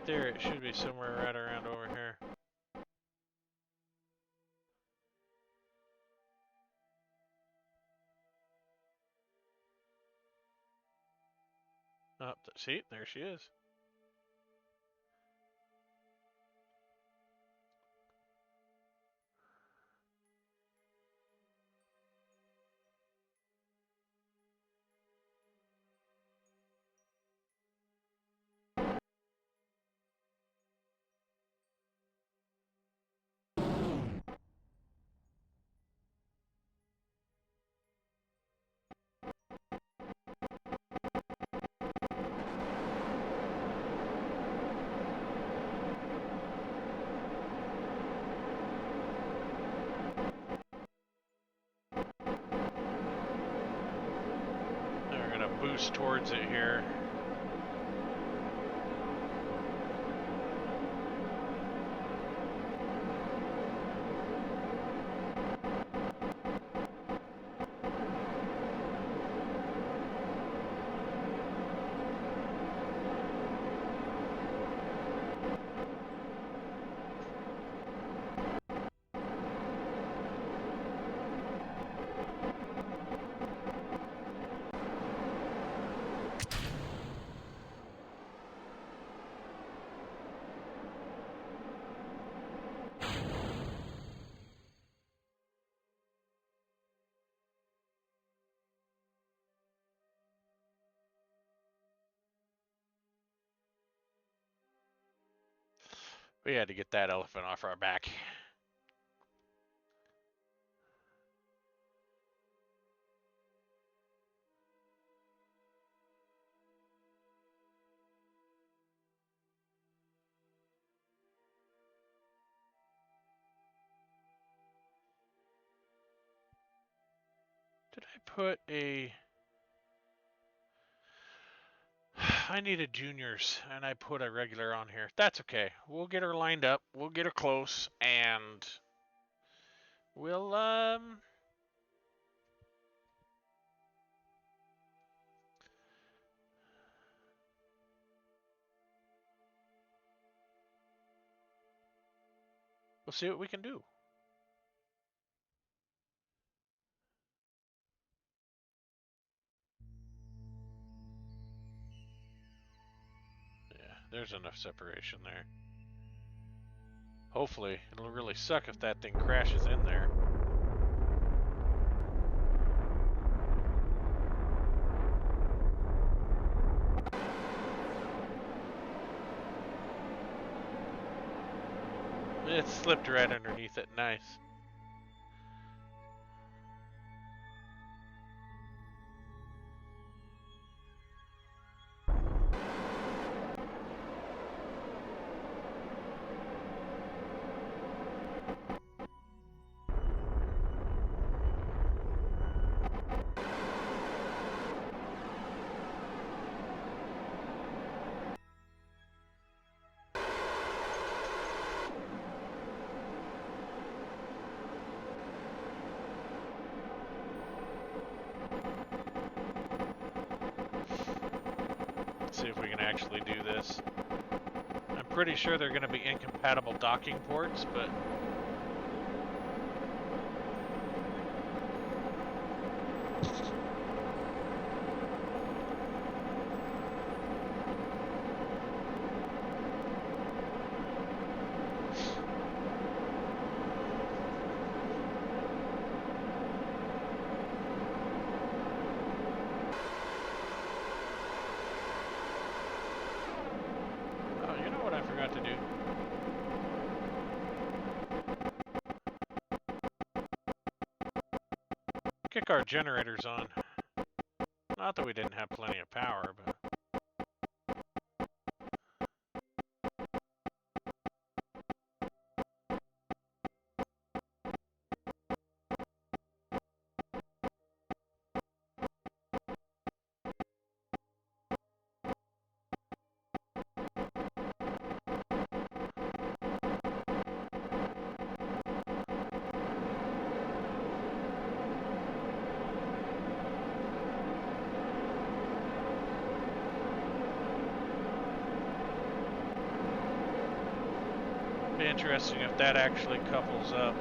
Speaker 1: There, it should be somewhere right around over here. Oh, see, there she is. We're gonna boost towards it here. We had to get that elephant off our back. Did I put a... I needed juniors, and I put a regular on here. That's okay. We'll get her lined up. We'll get her close, and We'll see what we can do. Yeah, there's enough separation there. Hopefully, it'll really suck if that thing crashes in there. It slipped right underneath it. Nice. See if we can actually do this. I'm pretty sure they're going to be incompatible docking ports, but oh, you know what I forgot to do? Kick our generators on. Not that we didn't have plenty of power, but it'd be interesting if that actually couples up.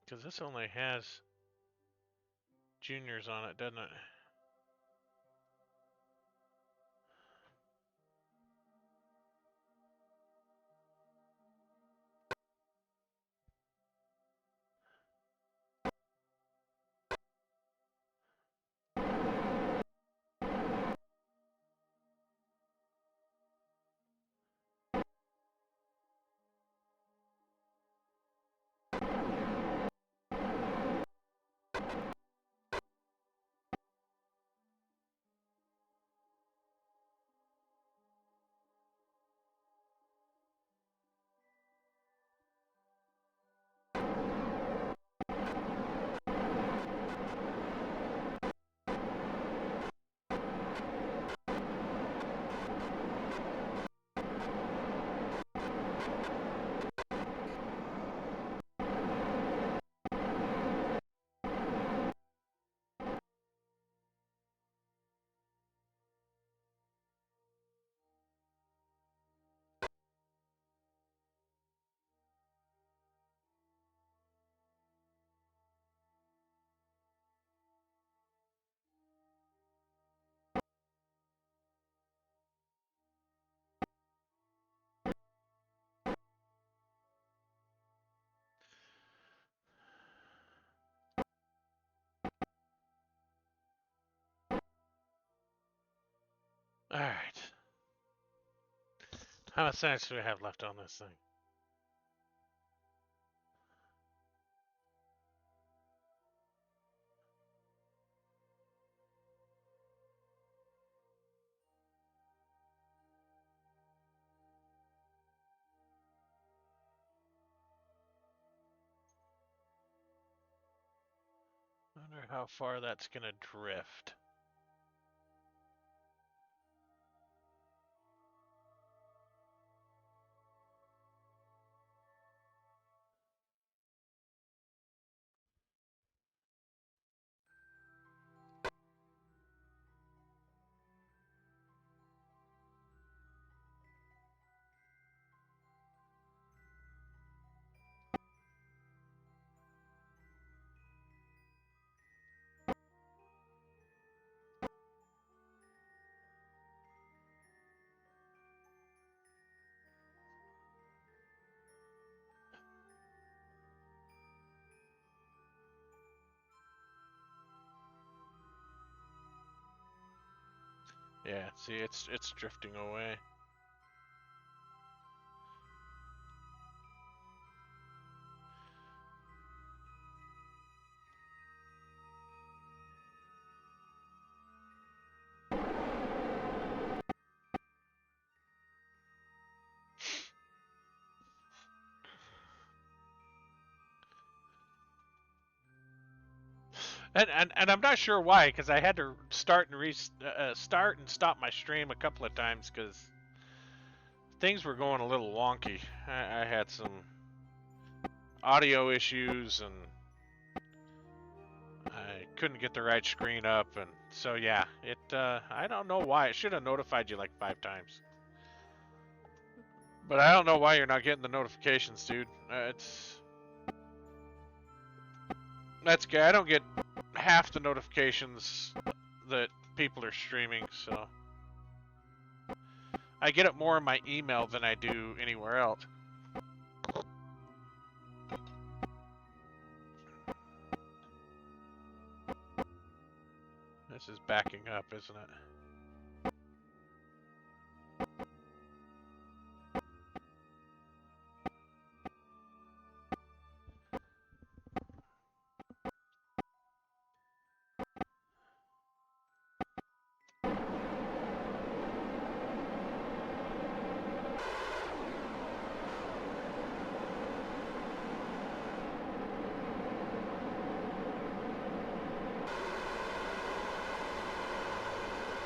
Speaker 1: Because this only has juniors on it, doesn't it?
Speaker 2: All right. How much science do we have left on this thing?
Speaker 1: Wonder how far that's gonna drift. Yeah, see, it's drifting away. And I'm not sure why, because I had to start and start and stop my stream a couple of times because things were going a little wonky. I had some audio issues and I couldn't get the right screen up, and so yeah, I don't know why. It should have notified you like 5 times. But I don't know why you're not getting the notifications, dude. That's good. I don't get half the notifications that people are streaming, so I get it more in my email than I do anywhere else. This is backing up, isn't it?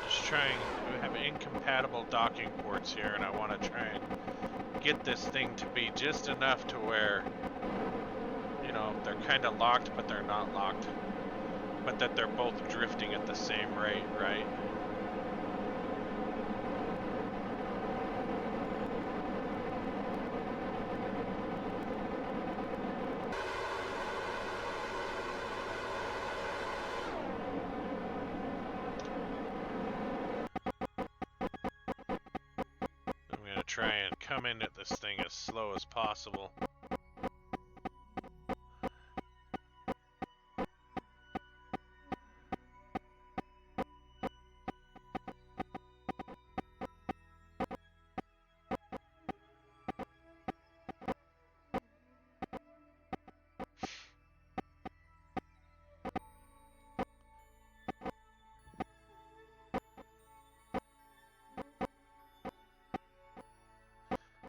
Speaker 1: Just trying. We have incompatible docking ports here, and I want to try and get this thing to be just enough to where, you know, they're kind of locked, but they're not locked. But that they're both drifting at the same rate, right? I'm going to try and come in at this thing as slow as possible.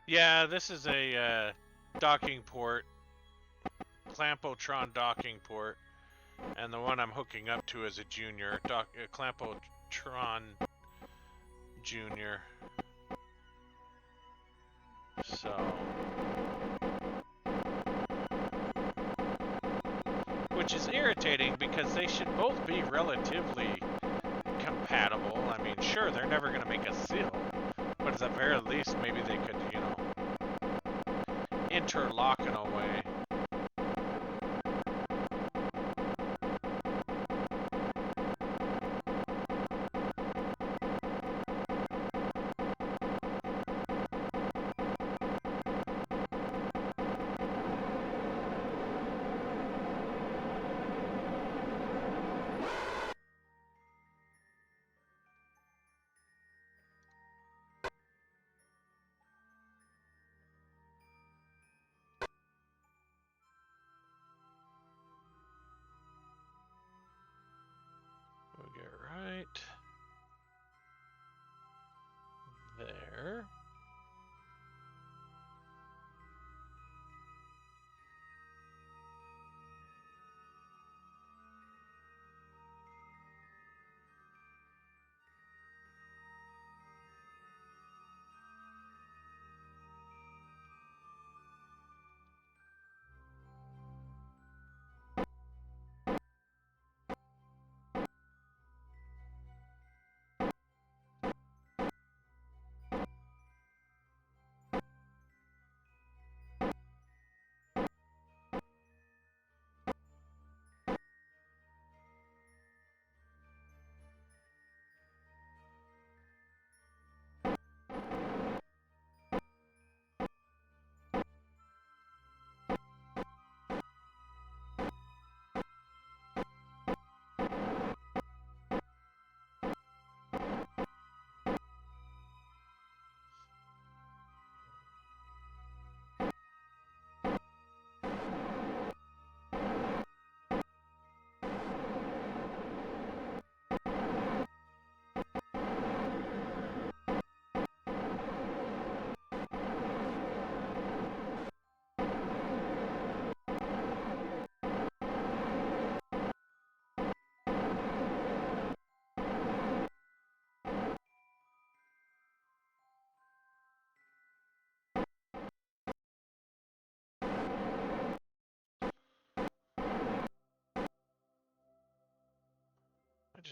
Speaker 1: Yeah, this is a docking port, Clampotron docking port, and the one I'm hooking up to is a junior, Clampotron Junior. So, which is irritating because they should both be relatively compatible. I mean, sure, they're never going to make a seal, but at the very least, maybe they could, you know, interlock in a way.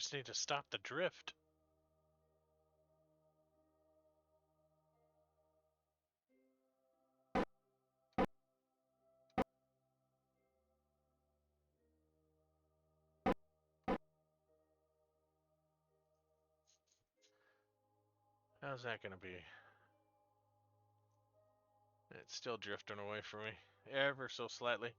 Speaker 2: just need to stop the drift. How's that gonna be? It's still drifting away from me, ever so slightly.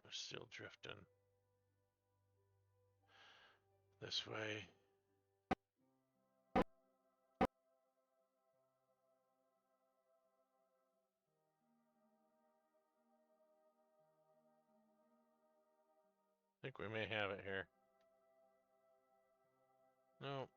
Speaker 2: We're still drifting this way. I think we may have it here. Nope.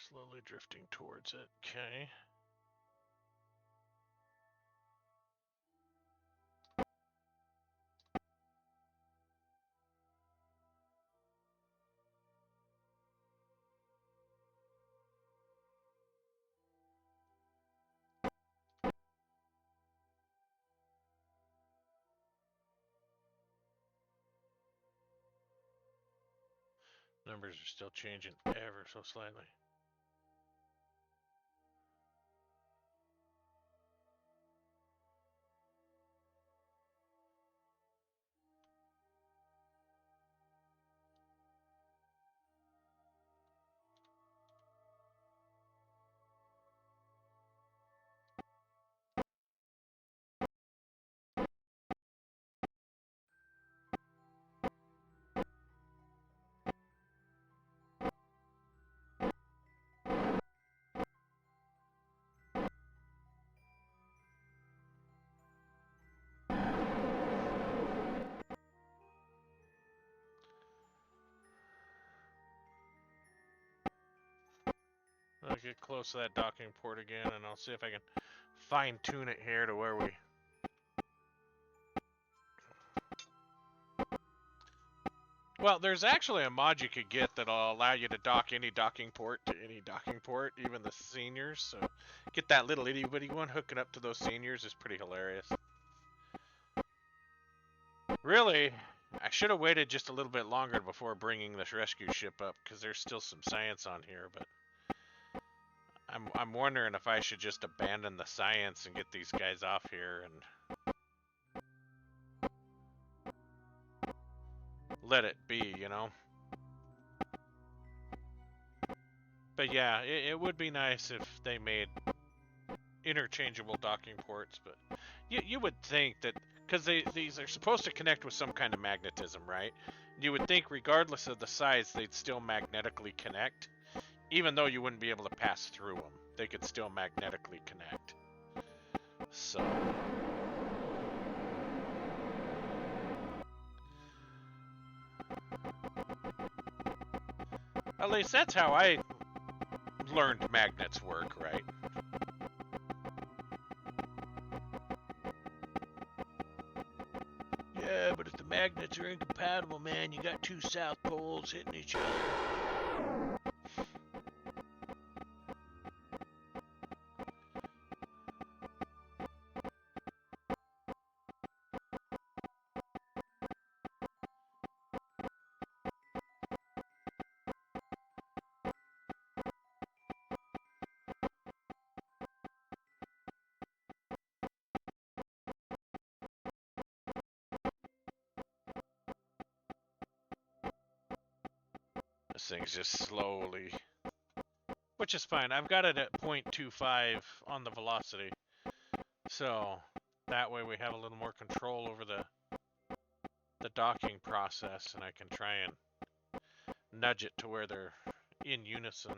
Speaker 2: Slowly drifting towards it. Okay. Numbers are still changing ever so slightly. I'll get close to that docking port again, and I'll see if I can fine-tune it here to where we... Well, there's actually a mod you could get that'll allow you to dock any docking port to any docking port, even the seniors. So get that little itty-bitty one hooking up to those seniors is pretty hilarious. Really, I should have waited just a little bit longer before bringing this rescue ship up, because there's still some science on here, but... I'm wondering if I should just abandon the science and get these guys off here and let it be, you know? But yeah, it would be nice if they made interchangeable docking ports, but you would think that, because these are supposed to connect with some kind of magnetism, right? You would think regardless of the size, they'd still magnetically connect. even though you wouldn't be able to pass through them, they could still magnetically connect. So at least that's how I learned magnets work, right?
Speaker 1: Yeah, but if the magnets are incompatible, man, you got two south poles hitting each other.
Speaker 2: This thing's just slowly, which is fine. I've got it at 0.25 on the velocity, so that way we have a little more control over the docking process, and I can try and nudge it to where they're in unison.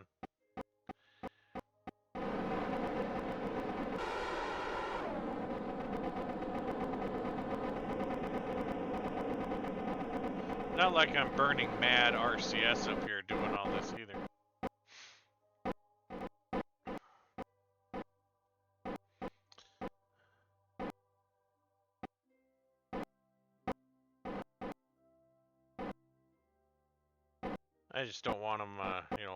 Speaker 2: Not like I'm burning mad RCS up here doing all this either. I just don't want them,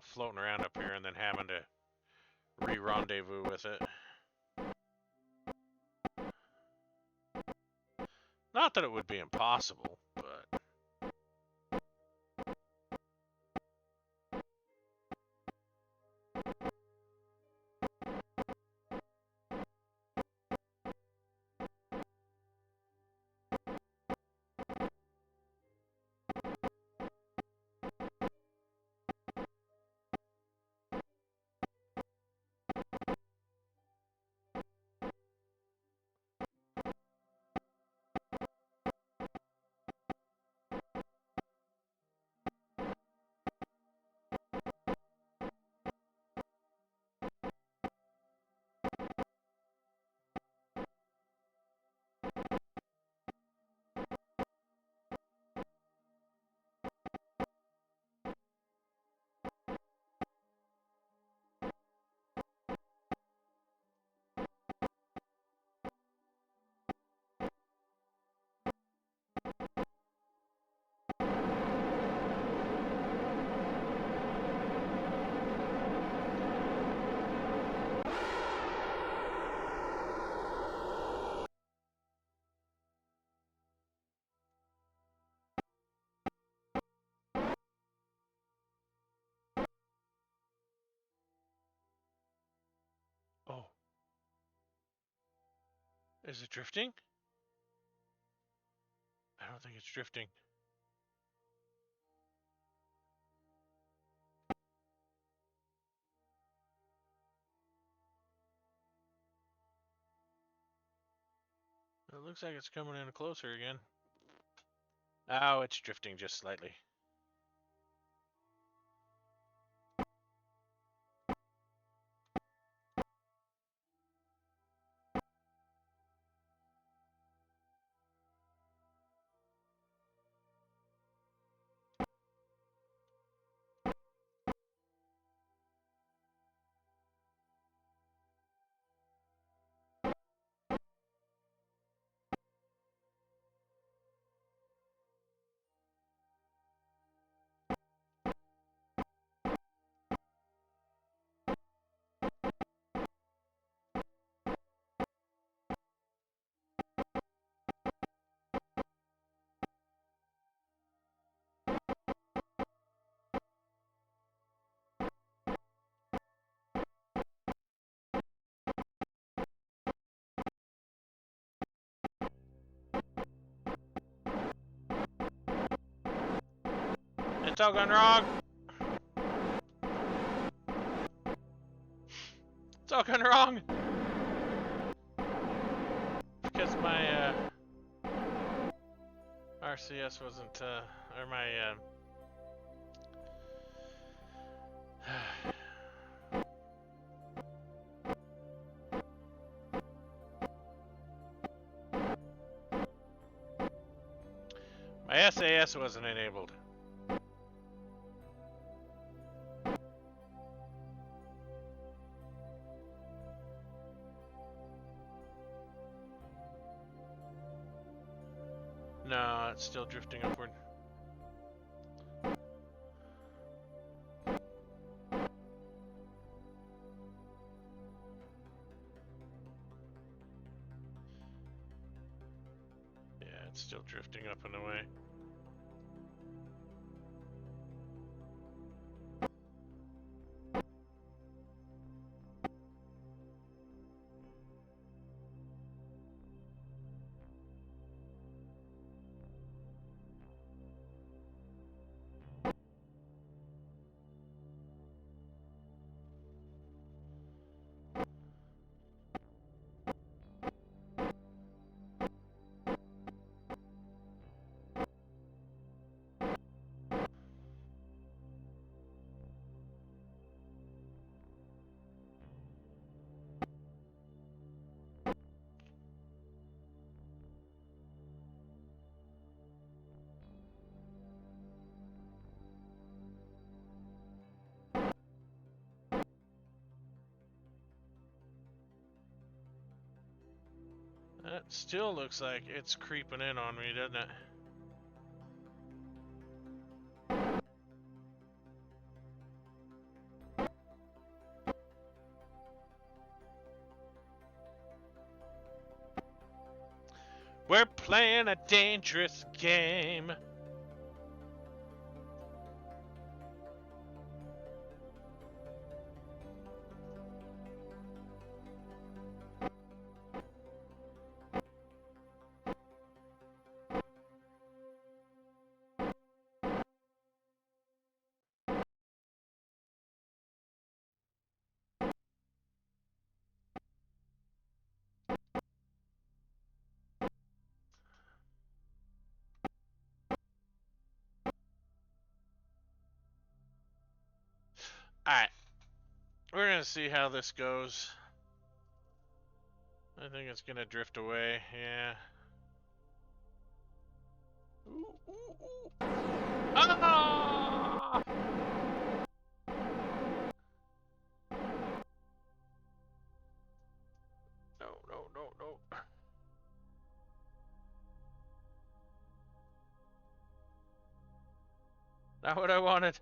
Speaker 2: floating around up here and then having to re-rendezvous with it. Not that it would be impossible, but... Oh. Is it drifting? I don't think it's drifting. It looks like it's coming in closer again. Oh, it's drifting just slightly. It's all gone wrong. It's all gone wrong. Because my RCS wasn't, or my My SAS wasn't enabled. No, it's still drifting upward. Yeah, it's still drifting up and away. That still looks like it's creeping in on me, doesn't it? We're playing a dangerous game. Alright. We're gonna see how this goes. I think it's gonna drift away, yeah. Ooh, ooh, ooh. Ah! No, no, no, no. Not what I wanted.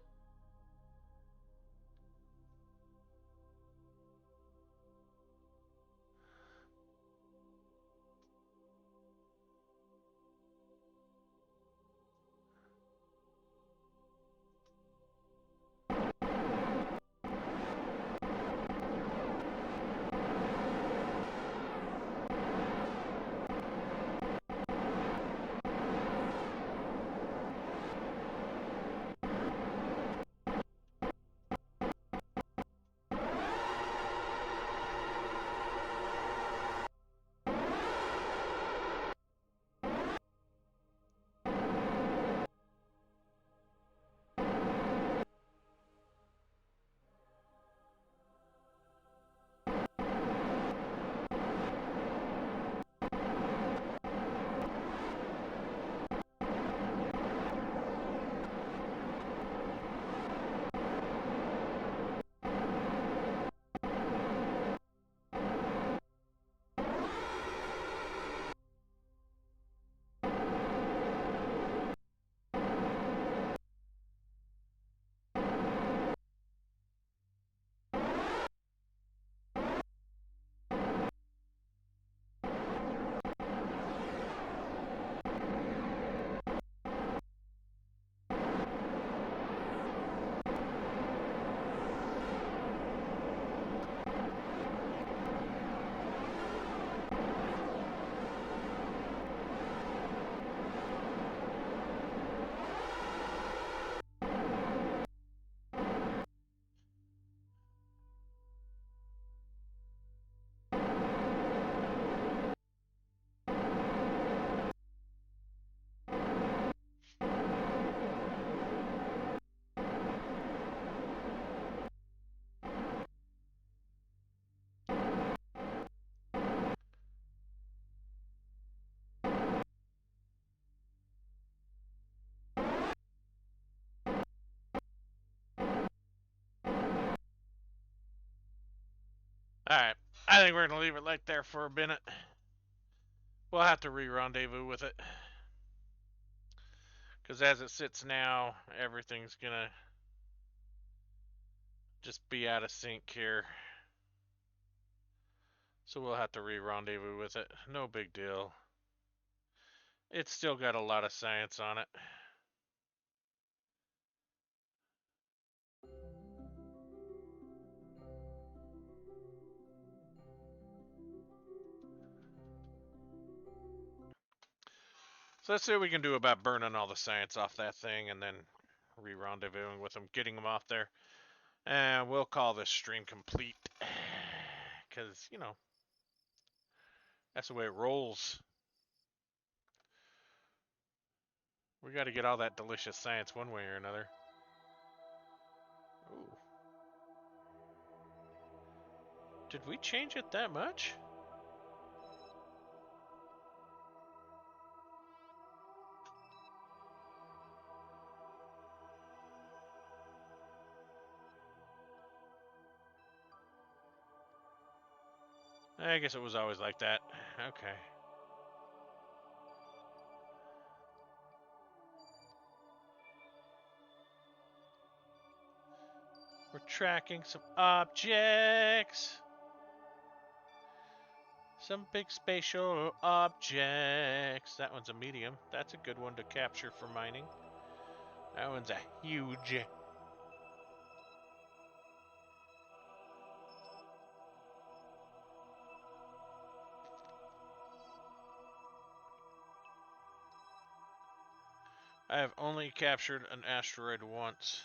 Speaker 2: Alright, I think we're going to leave it like there for a minute. We'll have to re-rendezvous with it. Because as it sits now, everything's going to just be out of sync here. So we'll have to re-rendezvous with it. No big deal. It's still got a lot of science on it. So let's see what we can do about burning all the science off that thing and then re-rendezvousing with them, getting them off there. And we'll call this stream complete. Because, you know, that's the way it rolls. We got to get all that delicious science one way or another. Ooh. Did we change it that much? I guess it was always like that. Okay. We're tracking some objects. Some big spatial objects. That one's a medium. That's a good one to capture for mining. That one's a huge. I have only captured an asteroid once.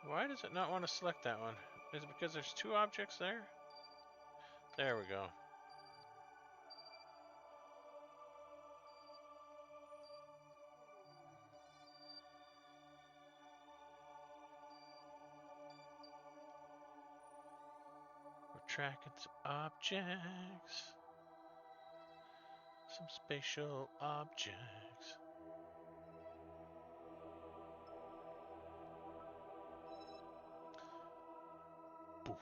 Speaker 2: Why does it not want to select that one? Is it because there's two objects there? There we go. We're tracking some objects. Some spatial objects. Boosh.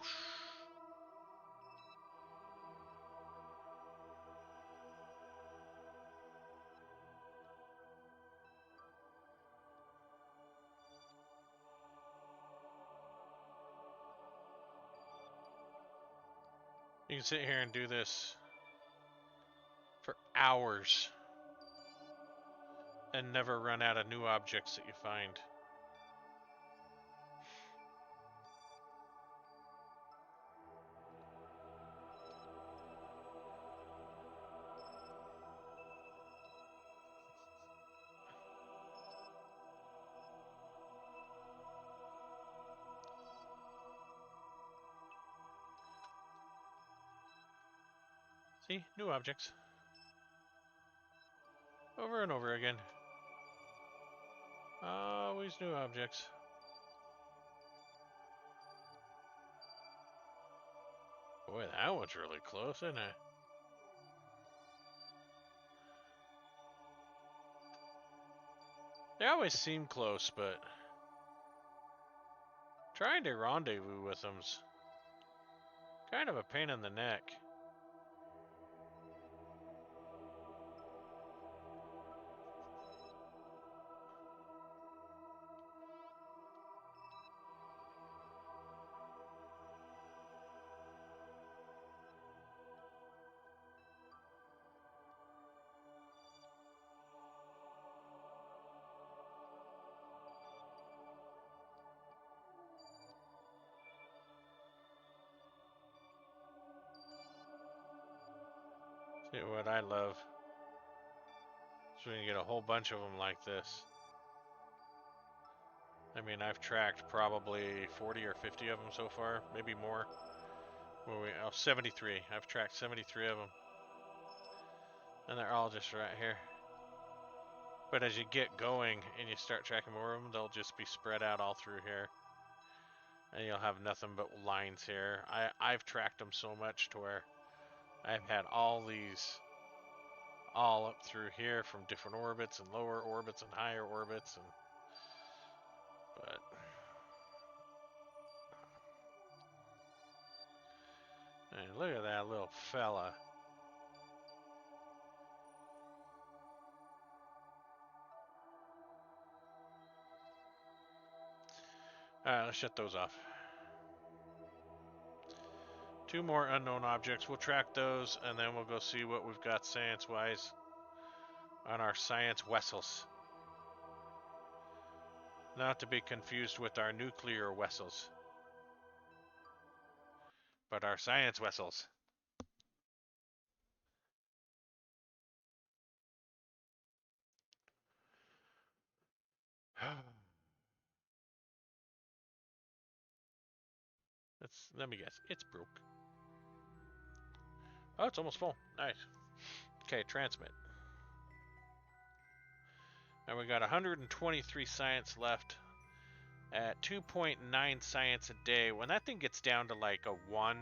Speaker 2: You can sit here and do this for hours and never run out of new objects that you find. See? New objects. Over and over again. Always new objects. Boy, that one's really close, isn't it? They always seem close, but trying to rendezvous with them's kind of a pain in the neck. See what I love. So we can get a whole bunch of them like this. I mean, I've tracked probably 40 or 50 of them so far, maybe more. Where we? Oh, 73. I've tracked 73 of them. And they're all just right here. But as you get going and you start tracking more of them, they'll just be spread out all through here. And you'll have nothing but lines here. I've tracked them so much to where I've had all these all up through here from different orbits and lower orbits and higher orbits, but look at that little fella. Alright, let's shut those off. 2 more unknown objects. We'll track those, and then we'll go see what we've got science-wise on our science vessels. Not to be confused with our nuclear vessels, but our science vessels. Let me guess. It's broke. Oh, it's almost full. Nice. Okay, transmit. And we got 123 science left at 2.9 science a day. When that thing gets down to like a 1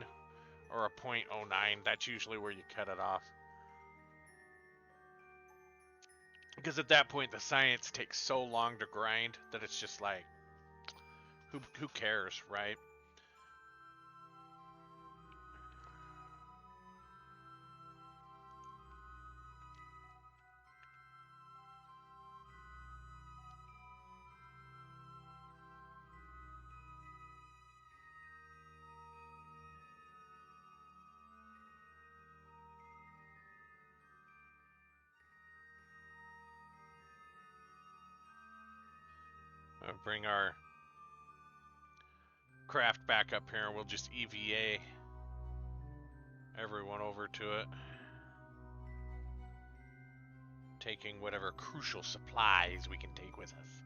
Speaker 2: or a 0.09, that's usually where you cut it off. Because at that point, the science takes so long to grind that it's just like, who cares, right? Bring our craft back up here and we'll just EVA everyone over to it. Taking whatever crucial supplies we can take with us.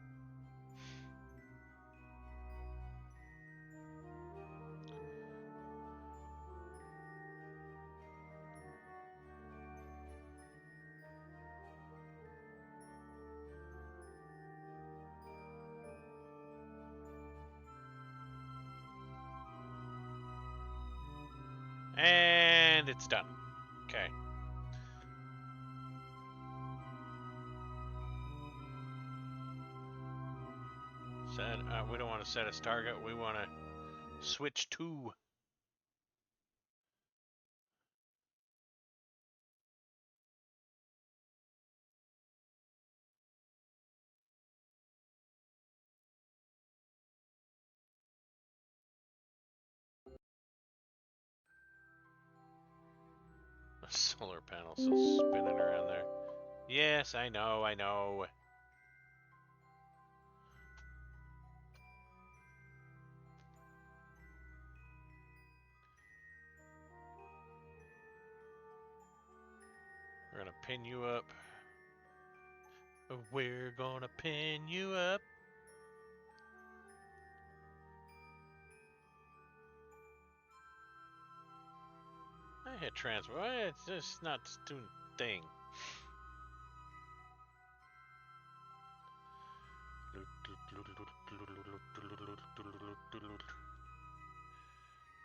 Speaker 2: And it's done. Okay. We don't want to set a target. We want to switch to. The solar panel still spinning around there. Yes, I know, I know. We're gonna pin you up. We're gonna pin you up. I hit transfer. It's just not doing thing.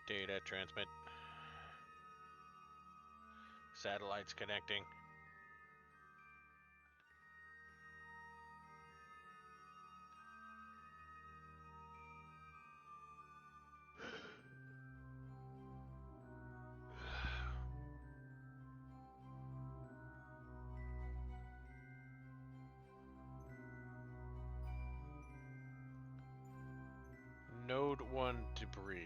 Speaker 2: Data transmit. Satellites connecting. Node 1 debris.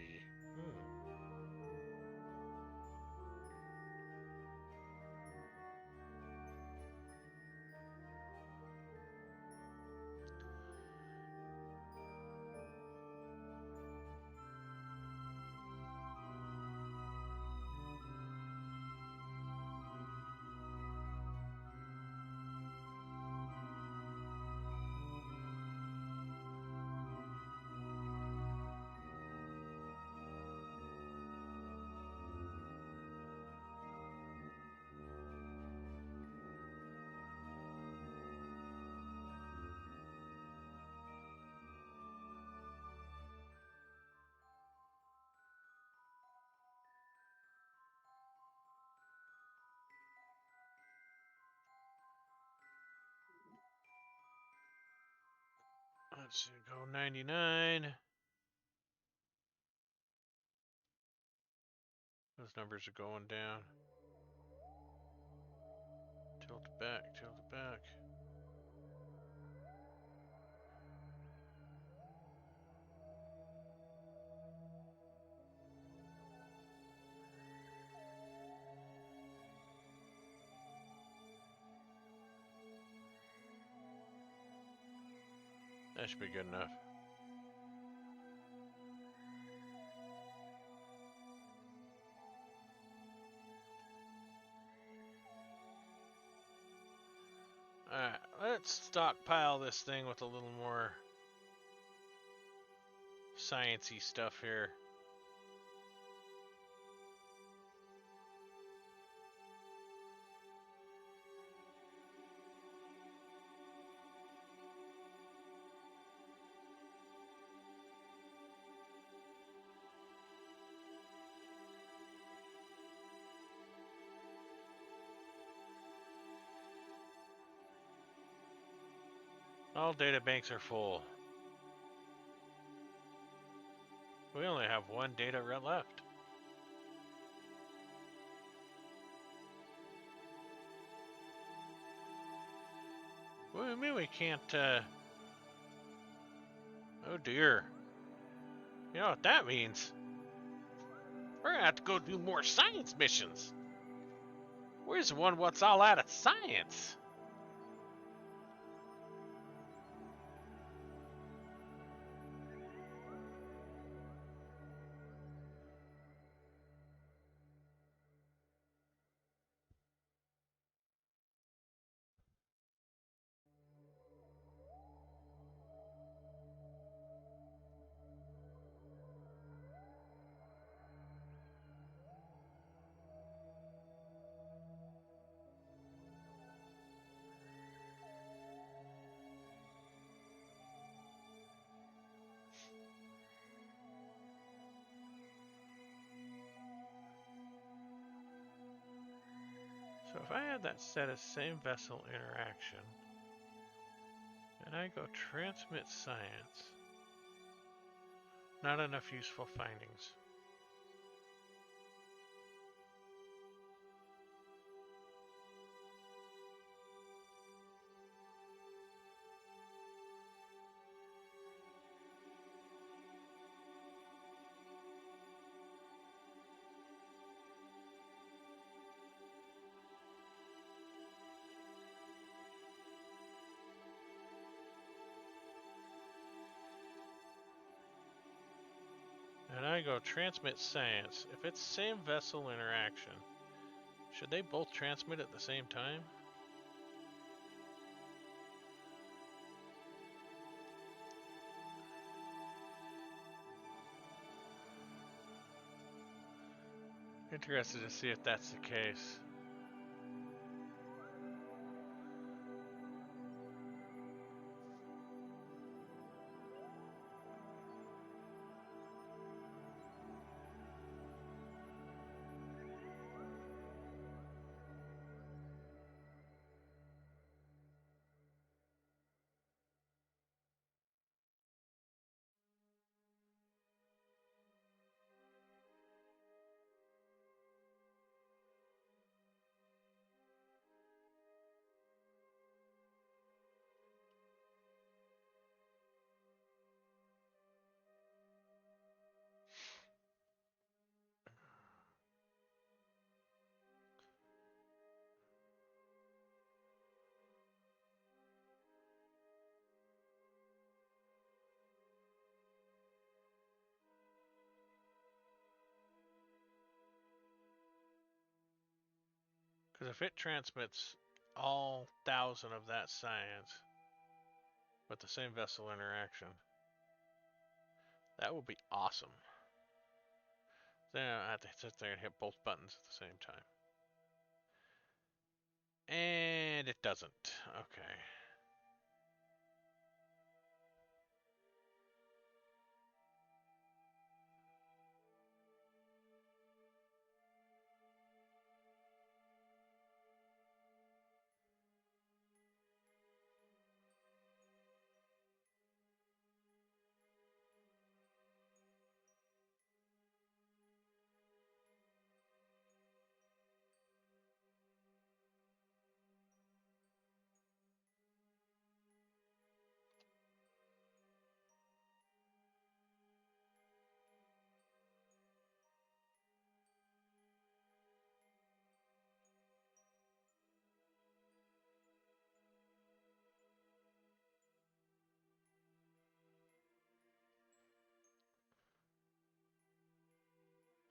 Speaker 2: Let's see, go 99. Those numbers are going down. Tilt it back, tilt it back. That should be good enough. Alright, let's stockpile this thing with a little more sciencey stuff here. All data banks are full. We only have one data left. What do you mean we can't, Oh dear. You know what that means? We're gonna have to go do more science missions. Where's the one what's all out of science? So if I had that set as same vessel interaction, and I go transmit science, not enough useful findings. And I go transmit science. If it's same vessel interaction, should they both transmit at the same time? Interested to see if that's the case. Because if it transmits all 1,000 of that science with the same vessel interaction, that would be awesome. Then I have to sit there and hit both buttons at the same time. And it doesn't. Okay.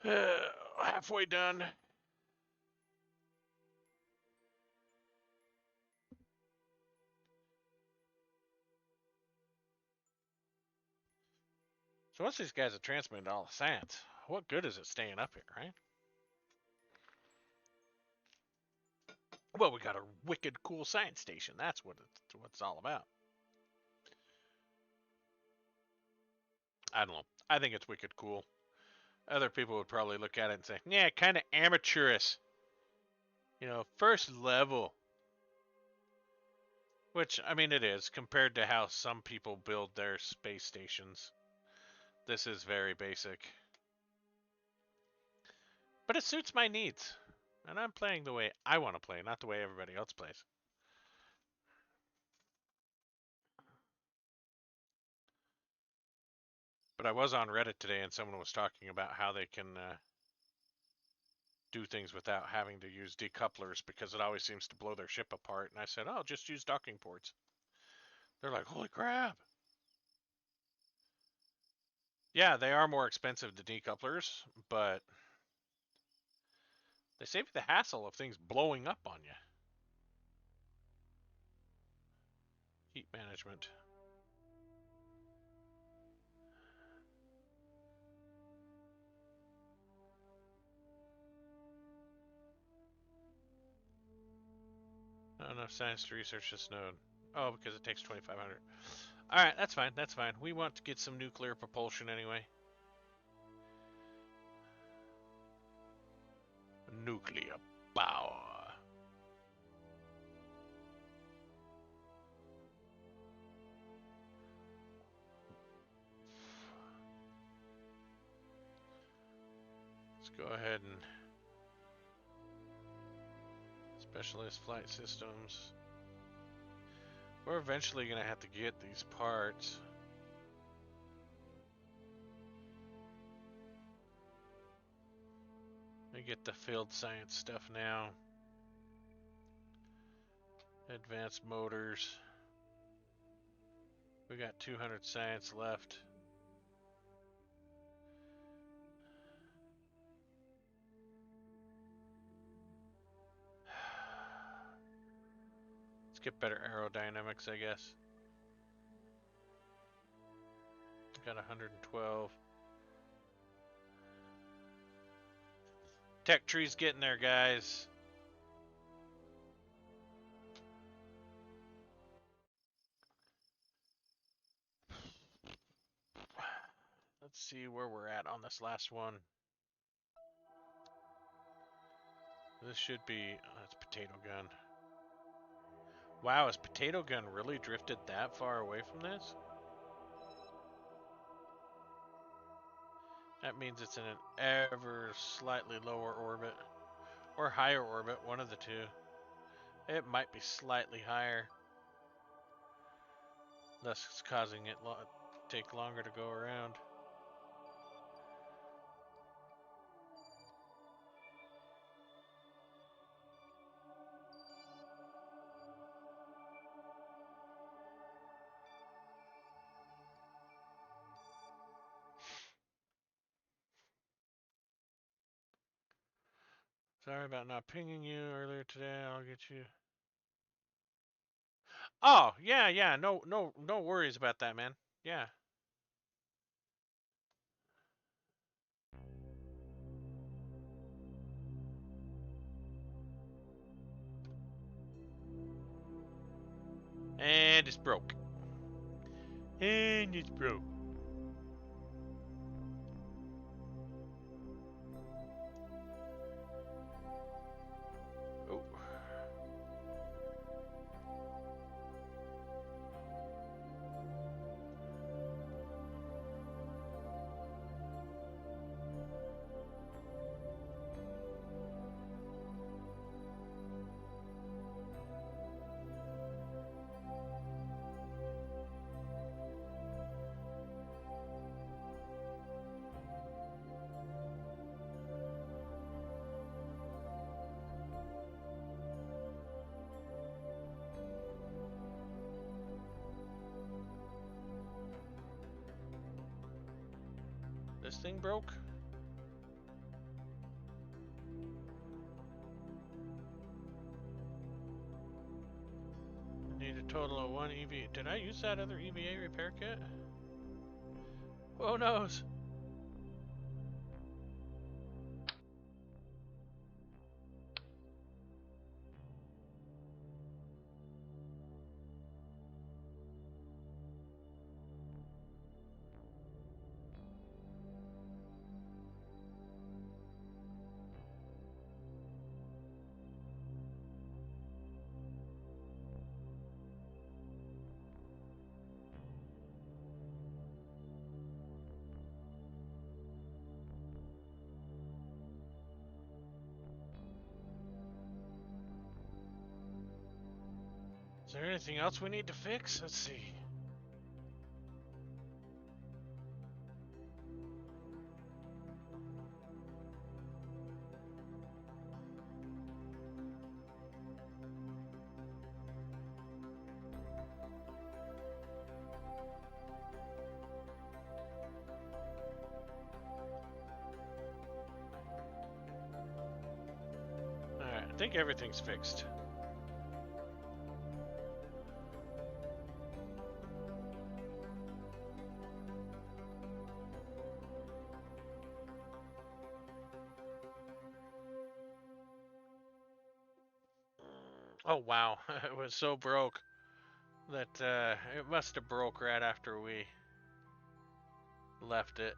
Speaker 2: Halfway done. So once these guys have transmitted all the science, what good is it staying up here, right? Well, we got a wicked cool science station. That's what it's all about. I don't know. I think it's wicked cool. Other people would probably look at it and say, yeah, kind of amateurish. You know, first level. Which, I mean, it is compared to how some people build their space stations. This is very basic. But it suits my needs. And I'm playing the way I want to play, not the way everybody else plays. But I was on Reddit today and someone was talking about how they can do things without having to use decouplers because it always seems to blow their ship apart. And I said, oh, just use docking ports. They're like, holy crap. Yeah, they are more expensive than decouplers, but they save you the hassle of things blowing up on you. Heat management. Not enough science to research this node. Oh, because it takes 2,500. All right, that's fine. That's fine. We want to get some nuclear propulsion anyway. Nuclear power. Let's go ahead and specialist flight systems. We're eventually going to have to get these parts. We get the field science stuff now. Advanced motors. We got 200 science left. Let's get better aerodynamics, I guess. Got 112. Tech tree's getting there, guys. Let's see where we're at on this last one. This should be... that's potato gun. Wow, has potato gun really drifted that far away from this? That means it's in an ever slightly lower orbit. Or higher orbit, one of the two. It might be slightly higher. Thus it's causing it to take longer to go around. Sorry about not pinging you earlier today. I'll get you. Oh, yeah. No worries about that, man. Yeah. And it's broke. And it's broke. Oh. This thing broke? Need a total of 1 EVA. Did I use that other EVA repair kit? Who knows? Is there anything else we need to fix? Let's see. Alright, I think everything's fixed. Oh wow, it was so broke that it must have broke right after we left it.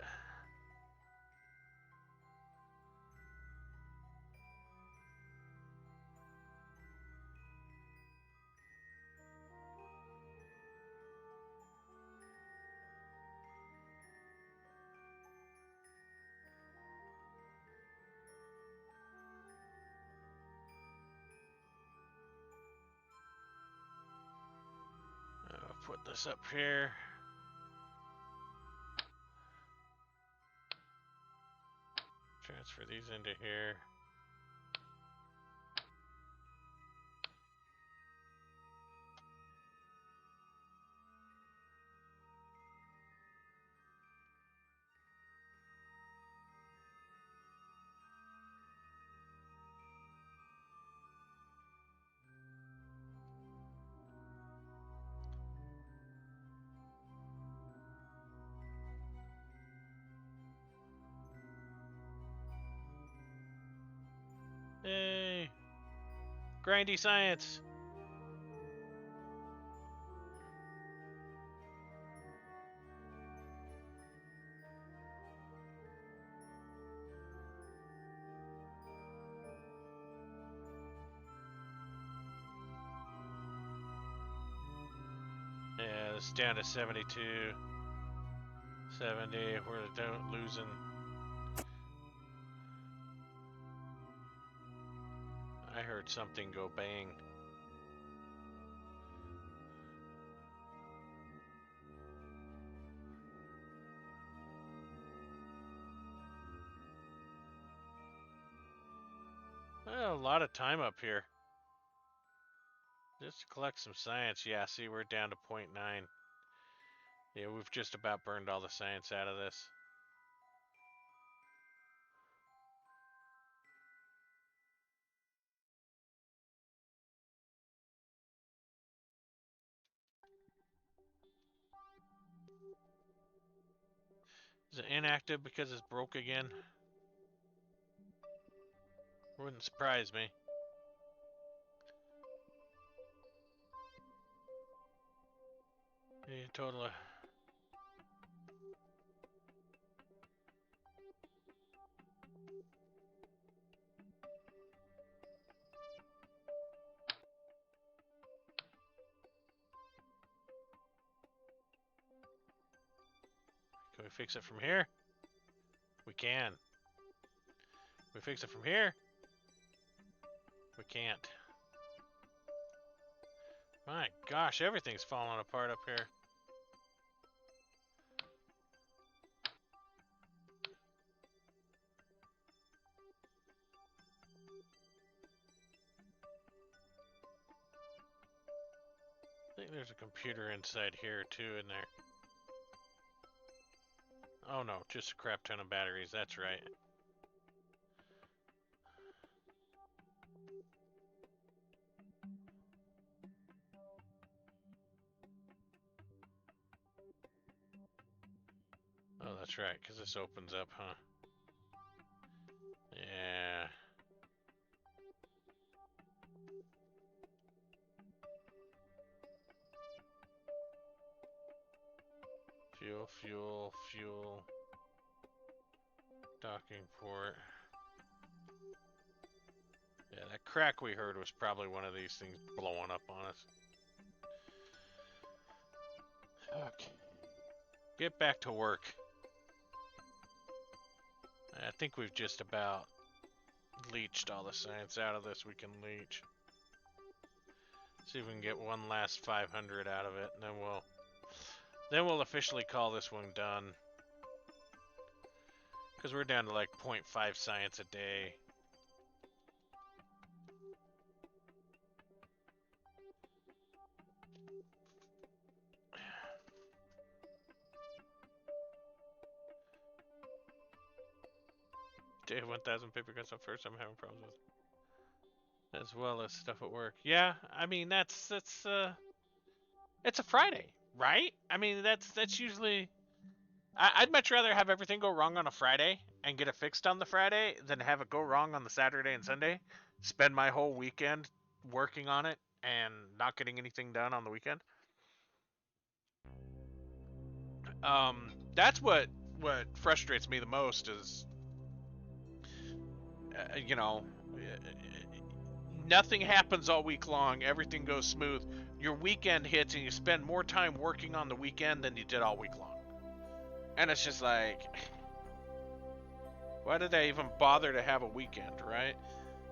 Speaker 2: I'll put this up here. Transfer these into here. Yay! Grindy science! Yeah, it's down to 72. 70, we're losing. I heard something go bang. Well, a lot of time up here. Just to collect some science. Yeah, see, we're down to 0.9. Yeah, we've just about burned all the science out of this. Is it inactive because it's broke again? Wouldn't surprise me. Yeah, totally. Can we fix it from here? We can. Can we fix it from here? We can't. My gosh, everything's falling apart up here. I think there's a computer inside here too in there. Oh no, just a crap ton of batteries, that's right. that's right, because this opens up, huh? Yeah. Fuel, fuel, fuel. Docking port. Yeah, that crack we heard was probably one of these things blowing up on us. Okay. Get back to work. I think we've just about leached all the science out of this we can leach. See if we can get one last 500 out of it, and then we'll officially call this one done. Because we're down to like 0.5 science a day. Day of 1,000 paper cuts up first. I'm having problems with, as well as stuff at work. Yeah, I mean that's it's a Friday, right? I mean that's usually. I'd much rather have everything go wrong on a Friday and get it fixed on the Friday than have it go wrong on the Saturday and Sunday. Spend my whole weekend working on it and not getting anything done on the weekend. That's what frustrates me the most is, you know, nothing happens all week long. Everything goes smooth. Your weekend hits and you spend more time working on the weekend than you did all week long. And it's just like, why did I even bother to have a weekend, right?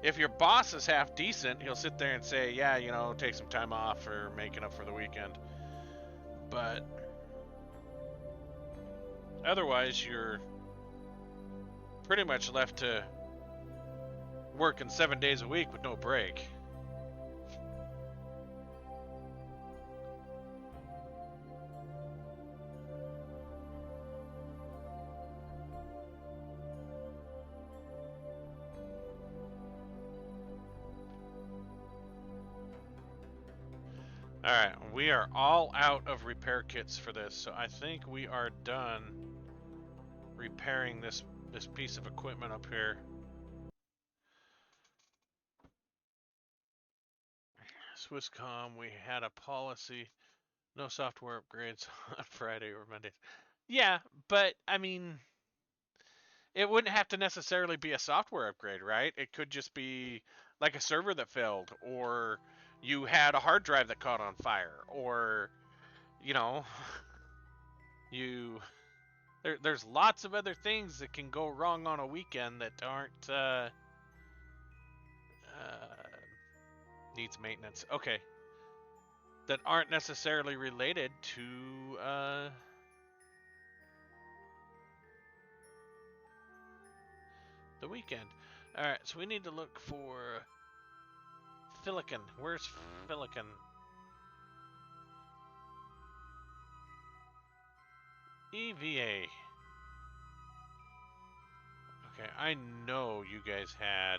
Speaker 2: If your boss is half decent, he'll sit there and say, yeah, you know, take some time off for making up for the weekend. But otherwise, you're pretty much left to working 7 days a week with no break. Alright, we are all out of repair kits for this, so I think we are done repairing this piece of equipment up here. Swisscom, we had a policy, no software upgrades on Friday or Mondays. Yeah, but I mean, it wouldn't have to necessarily be a software upgrade, right? It could just be like a server that failed, or you had a hard drive that caught on fire, or, you know, there's lots of other things that can go wrong on a weekend that aren't needs maintenance. Okay, that aren't necessarily related to the weekend. All right, so we need to look for Fillican. Where's Fillican? EVA. Okay, I know you guys had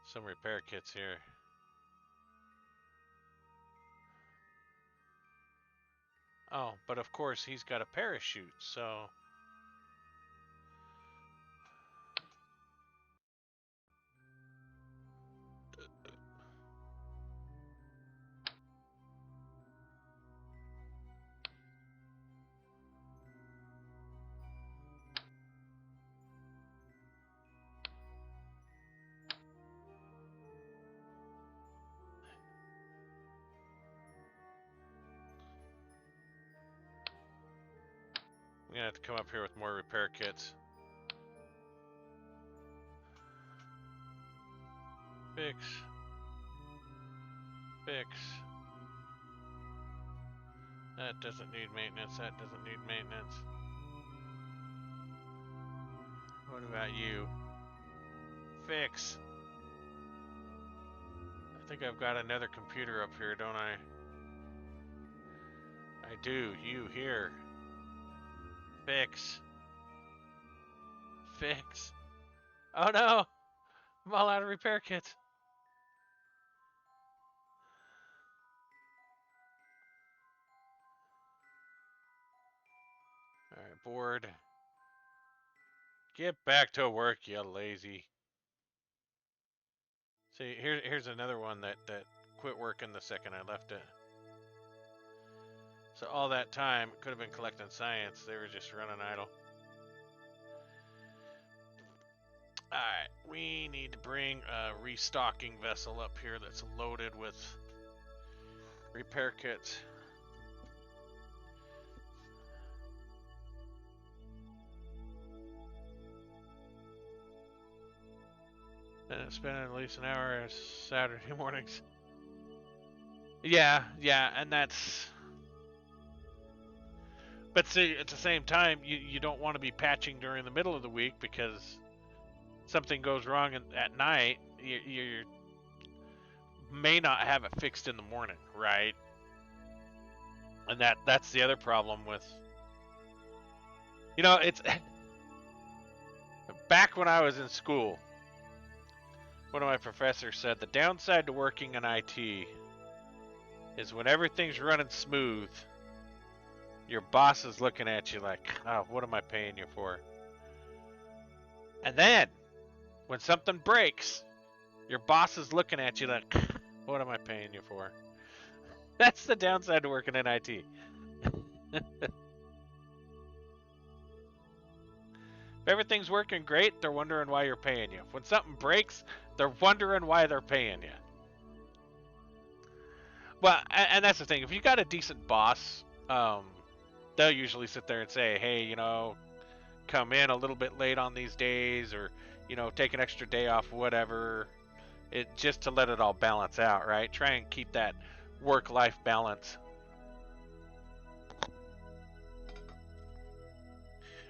Speaker 2: some repair kits here. Oh, but of course he's got a parachute, so... I'm gonna have to come up here with more repair kits. Fix. Fix. That doesn't need maintenance. That doesn't need maintenance. What about you? Fix. I think I've got another computer up here, don't I? I do. You here. Fix. Fix. Oh no! I'm all out of repair kits. Alright, board. Get back to work, you lazy. See, here's another one that quit working the second I left it. So all that time could have been collecting science. They were just running idle. Alright, we need to bring a restocking vessel up here that's loaded with repair kits. And spending at least an hour Saturday mornings. Yeah, and that's... But see, at the same time, you don't want to be patching during the middle of the week because something goes wrong at night. You may not have it fixed in the morning, right? And that's the other problem with... You know, it's... Back when I was in school, one of my professors said the downside to working in IT is when everything's running smooth, your boss is looking at you like, oh, what am I paying you for? And then, when something breaks, your boss is looking at you like, what am I paying you for? That's the downside to working in IT. If everything's working great, they're wondering why you're paying you. When something breaks, they're wondering why they're paying you. Well, and that's the thing. If you got a decent boss, they'll usually sit there and say, hey, you know, come in a little bit late on these days, or, you know, take an extra day off, whatever. Just to let it all balance out, right? Try and keep that work-life balance.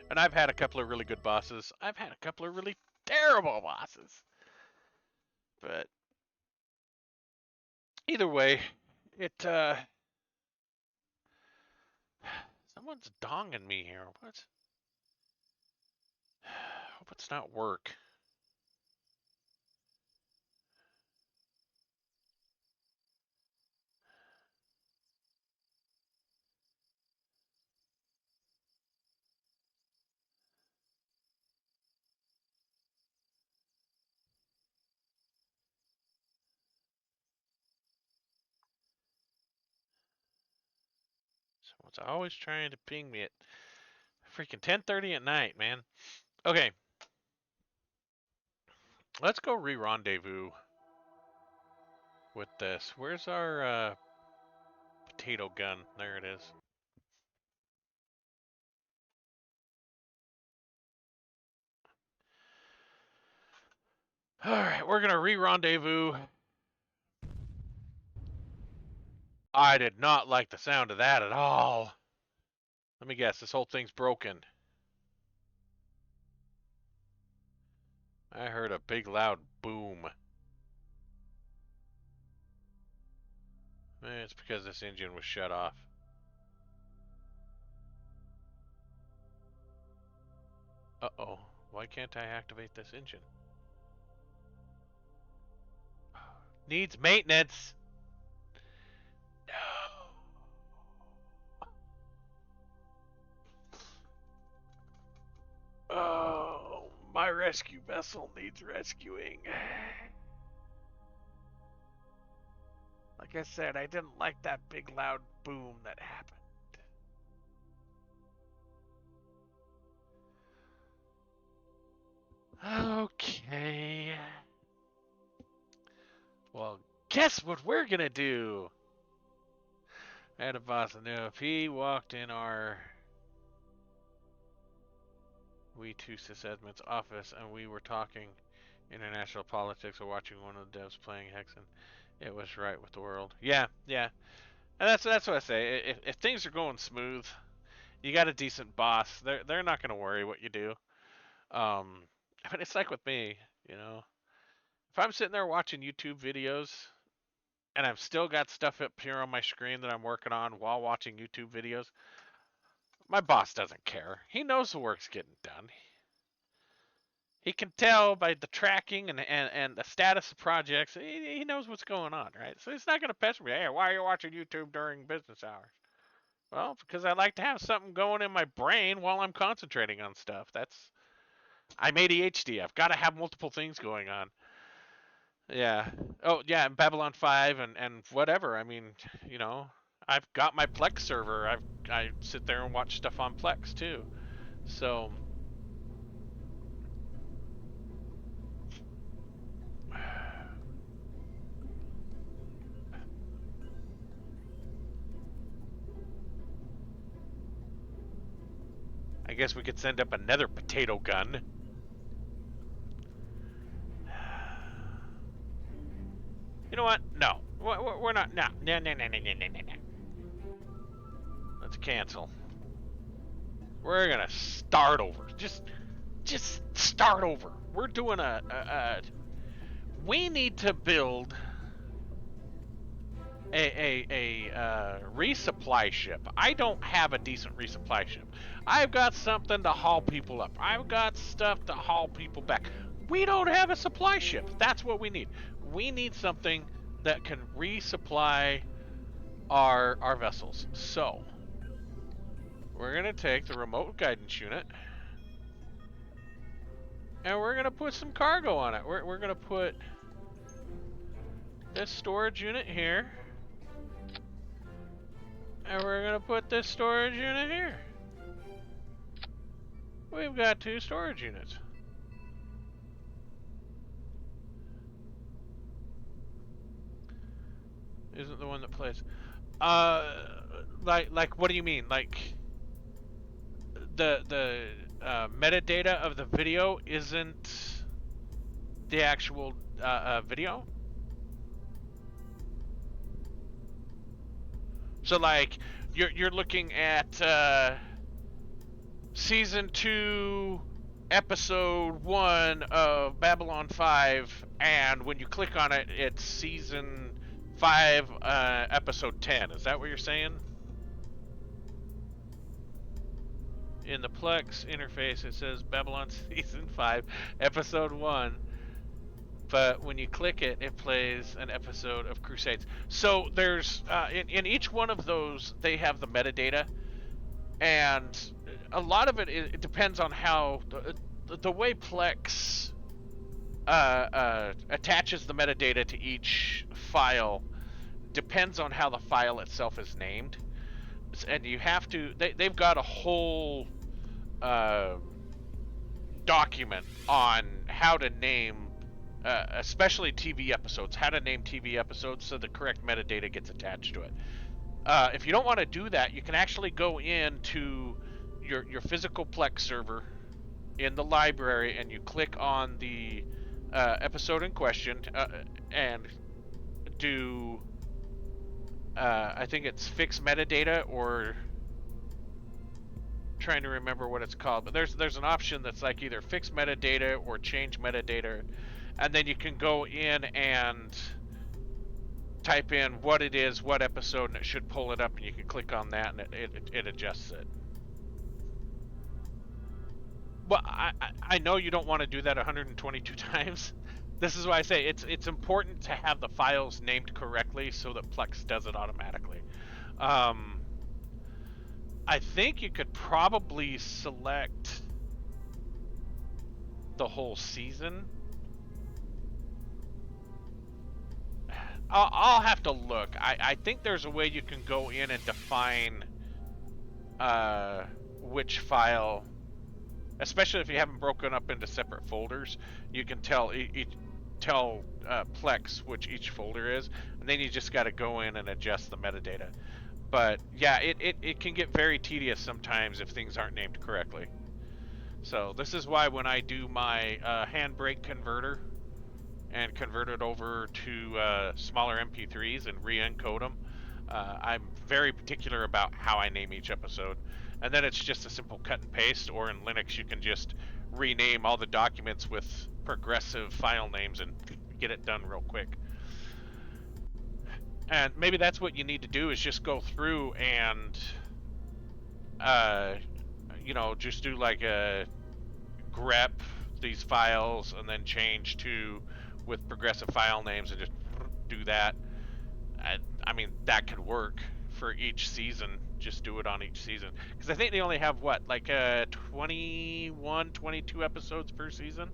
Speaker 2: And I've had a couple of really good bosses. I've had a couple of really terrible bosses. But either way, it someone's donging me here. What? Hope it's not work. Someone's always trying to ping me at freaking 10:30 at night, man. Okay. Let's go re-rendezvous with this. Where's our potato gun? There it is. Alright, we're gonna re-rendezvous. I did not like the sound of that at all. Let me guess, this whole thing's broken. I heard a big loud boom. It's because this engine was shut off. Uh-oh. Why can't I activate this engine? Needs maintenance. No. Oh, my rescue vessel needs rescuing. Like I said, I didn't like that big loud boom that happened. Okay. Well, guess what we're gonna do? I had a boss knew if he walked in our We Two Sysadmin's office and we were talking international politics or watching one of the devs playing Hexen, it was right with the world. Yeah. And that's what I say. If things are going smooth, you got a decent boss. They're not gonna worry what you do. But it's like with me, you know. If I'm sitting there watching YouTube videos and I've still got stuff up here on my screen that I'm working on while watching YouTube videos, my boss doesn't care. He knows the work's getting done. He can tell by the tracking and the status of projects. He knows what's going on, right? So he's not going to pester me. Hey, why are you watching YouTube during business hours? Well, because I like to have something going in my brain while I'm concentrating on stuff. I'm ADHD. I've got to have multiple things going on. Yeah. Oh, yeah, and Babylon 5 and whatever. I mean, you know, I've got my Plex server. I sit there and watch stuff on Plex too. So, I guess we could send up another potato gun. You know what? No. We're not. No. No, no, no, no, no, no, no. Let's cancel. We're gonna start over. Just start over. We're doing we need to build a resupply ship. I don't have a decent resupply ship. I've got something to haul people up. I've got stuff to haul people back. We don't have a supply ship. That's what we need. We need something that can resupply our vessels. So we're gonna take the remote guidance unit and we're gonna put some cargo on it. We're gonna put this storage unit here. And we're gonna put this storage unit here. We've got 2 storage units. Isn't the one that plays. Like what do you mean? Like the metadata of the video isn't the actual video? So like you're looking at season 2 episode 1 of Babylon 5, and when you click on it, it's season 5 episode 10. Is that what you're saying? In the Plex interface it says Babylon season 5 episode 1, but when you click it, it plays an episode of Crusades. So there's in each one of those they have the metadata, and a lot of it depends on how the way Plex attaches the metadata to each file depends on how the file itself is named, and you have to. They've got a whole document on how to name. Especially TV episodes, how to name TV episodes so the correct metadata gets attached to it. If you don't want to do that, you can actually go into your physical Plex server in the library and you click on the episode in question and do I think it's fix metadata, or trying to remember what it's called, but there's an option that's like either fix metadata or change metadata, and then you can go in and type in what it is, what episode, and it should pull it up, and you can click on that and it adjusts it. Well, I know you don't want to do that 122 times. This is why I say it's important to have the files named correctly so that Plex does it automatically. I think you could probably select the whole season. I'll have to look. I think there's a way you can go in and define which file, especially if you haven't broken up into separate folders. You can tell Plex which each folder is, and then you just got to go in and adjust the metadata. But yeah, it can get very tedious sometimes if things aren't named correctly. So this is why when I do my handbrake converter and convert it over to smaller MP3s and re-encode them, I'm very particular about how I name each episode. And then it's just a simple cut and paste, or in Linux you can just rename all the documents with progressive file names and get it done real quick. And maybe that's what you need to do, is just go through and just do like a grep these files and then change to with progressive file names and just do that. I mean, that could work for each season. Just do it on each season. Because I think they only have, what, like 21, 22 episodes per season?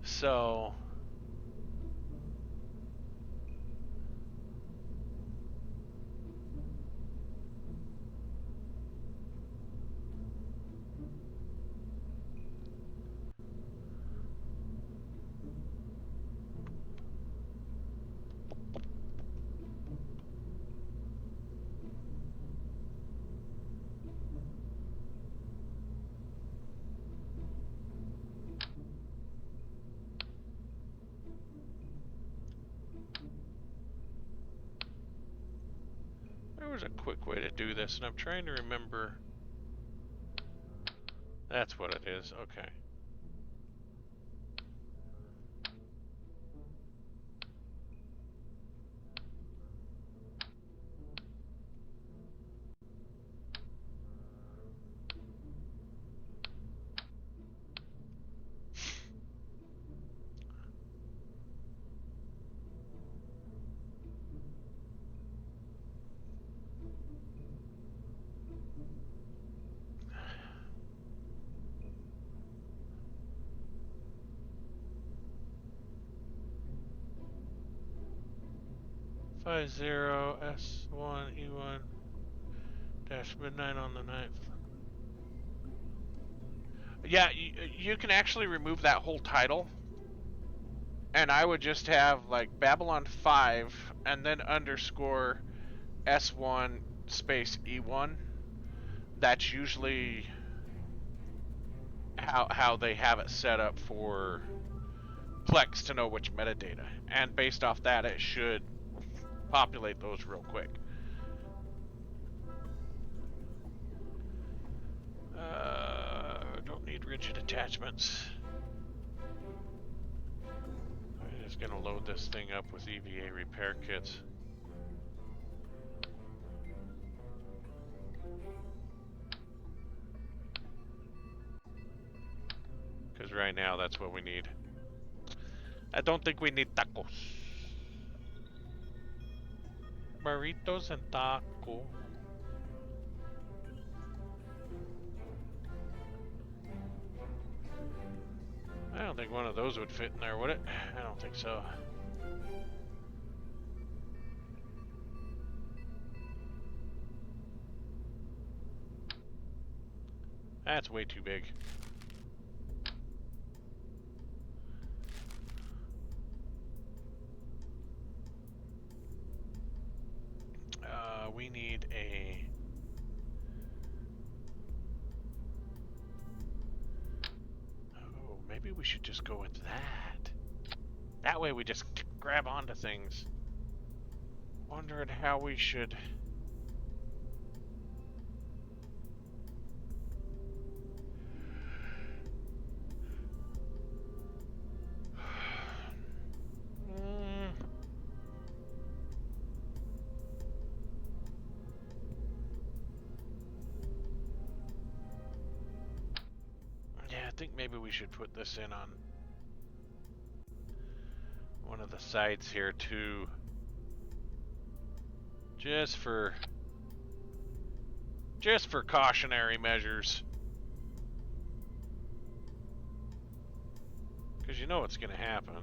Speaker 2: So... There was a quick way to do this, and I'm trying to remember. That's what it is. Okay. S1E1 -midnight on the 9th. Yeah, you can actually remove that whole title, and I would just have like Babylon 5 and then underscore S1 space E1. That's usually how they have it set up for Plex to know which metadata, and based off that, it should populate those real quick. Don't need rigid attachments. I'm just gonna load this thing up with EVA repair kits. Because right now, that's what we need. I don't think we need tacos. Burritos and taco. I don't think one of those would fit in there, would it? I don't think so. That's way too big. We need a... Oh, maybe we should just go with that. That way we just grab onto things. Wondering how we should... I think maybe we should put this in on one of the sides here too, just for cautionary measures, because you know what's going to happen.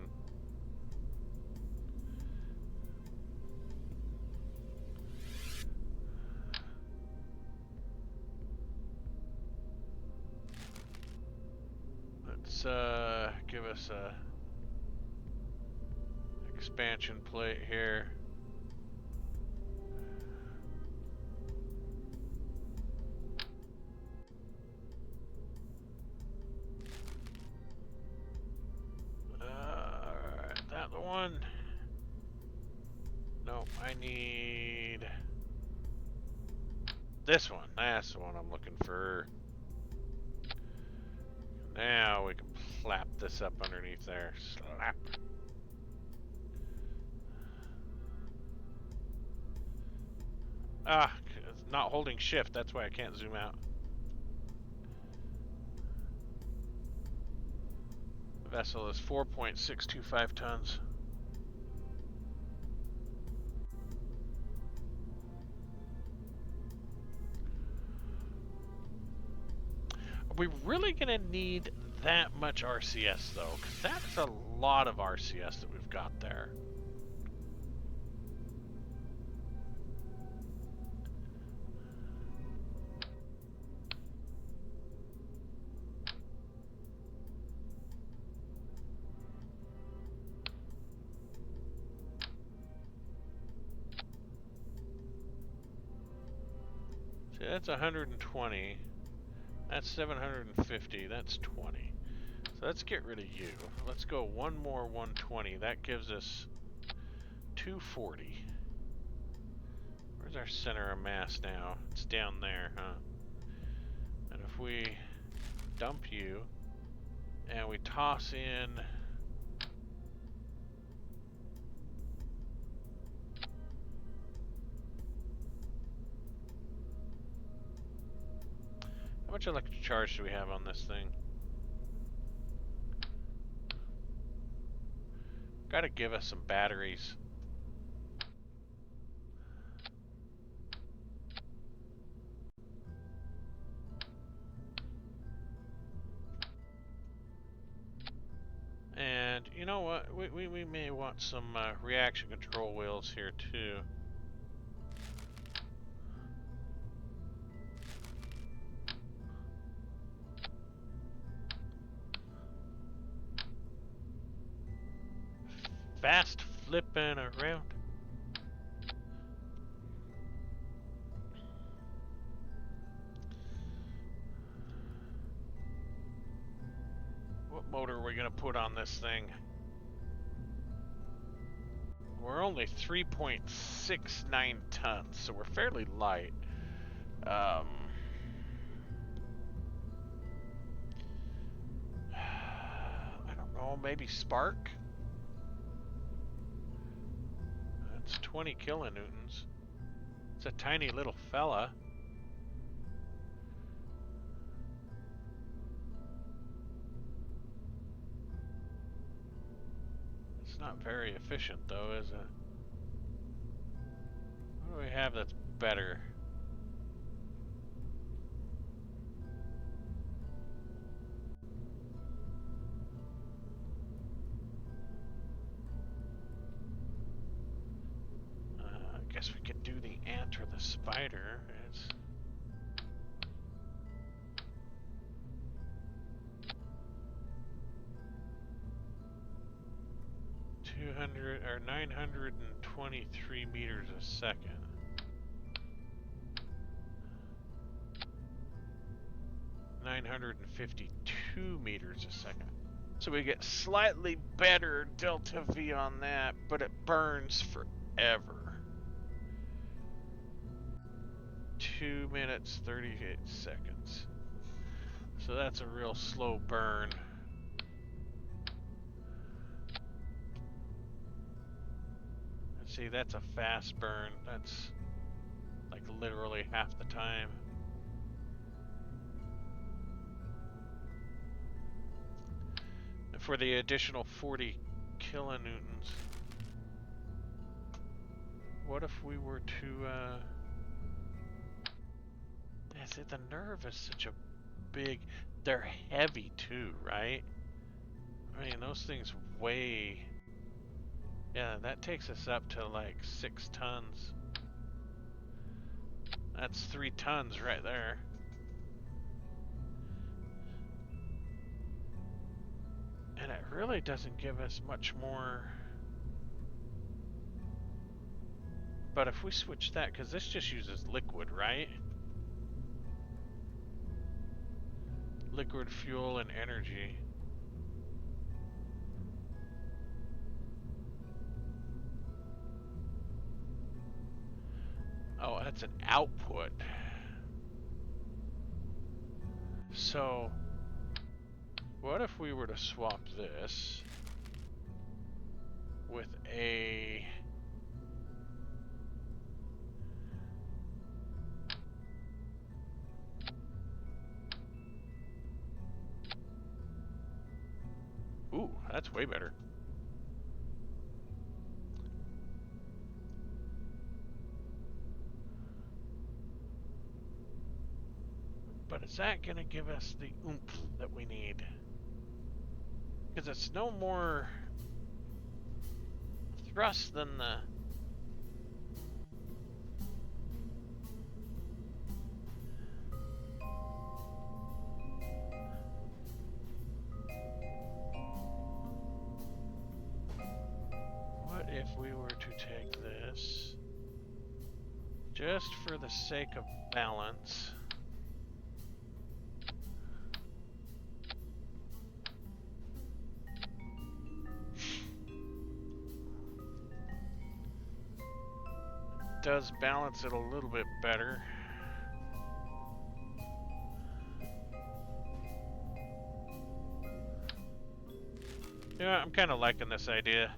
Speaker 2: Let's give us a expansion plate here. Alright, that the one. No, I need this one. That's the one I'm looking for. Now we can plap this up underneath there. Slap. Ah, it's not holding shift. That's why I can't zoom out. The vessel is 4.625 tons.
Speaker 1: Are we really gonna need that much RCS though? Because that's a lot of RCS that we've got there. See, that's 120. That's 750. That's 20. So let's get rid of you. Let's go one more 120. That gives us 240. Where's our center of mass now? It's down there, huh? And if we dump you and we toss in how much electric charge do we have on this thing? Gotta give us some batteries. And you know what? We may want some reaction control wheels here too. Fast flipping around. What motor are we gonna put on this thing? We're only 3.69 tons, so we're fairly light. I don't know, maybe Spark? That's 20 kilonewtons. It's a tiny little fella. It's not very efficient though, is it? What do we have that's better? I guess we could do the ant or the spider. It's 200 or 923 meters a second. 952 meters a second. So we get slightly better delta V on that, but it burns forever. 2 minutes 38 seconds. So that's a real slow burn. Let's see, that's a fast burn. That's like literally half the time. And for the additional 40 kilonewtons, what if we were to is it the nerve is such a big, they're heavy too, right? I mean, those things weigh, yeah, that takes us up to like 6 tons. That's 3 tons right there. And it really doesn't give us much more. But if we switch that, because this just uses liquid, right? Liquid fuel and energy. Oh, that's an output. So, what if we were to swap this with a ooh, that's way better. But is that going to give us the oomph that we need? Because it's no more thrust than the... What if we were to take this, just for the sake of balance, does balance it a little bit better. Yeah, I'm kind of liking this idea.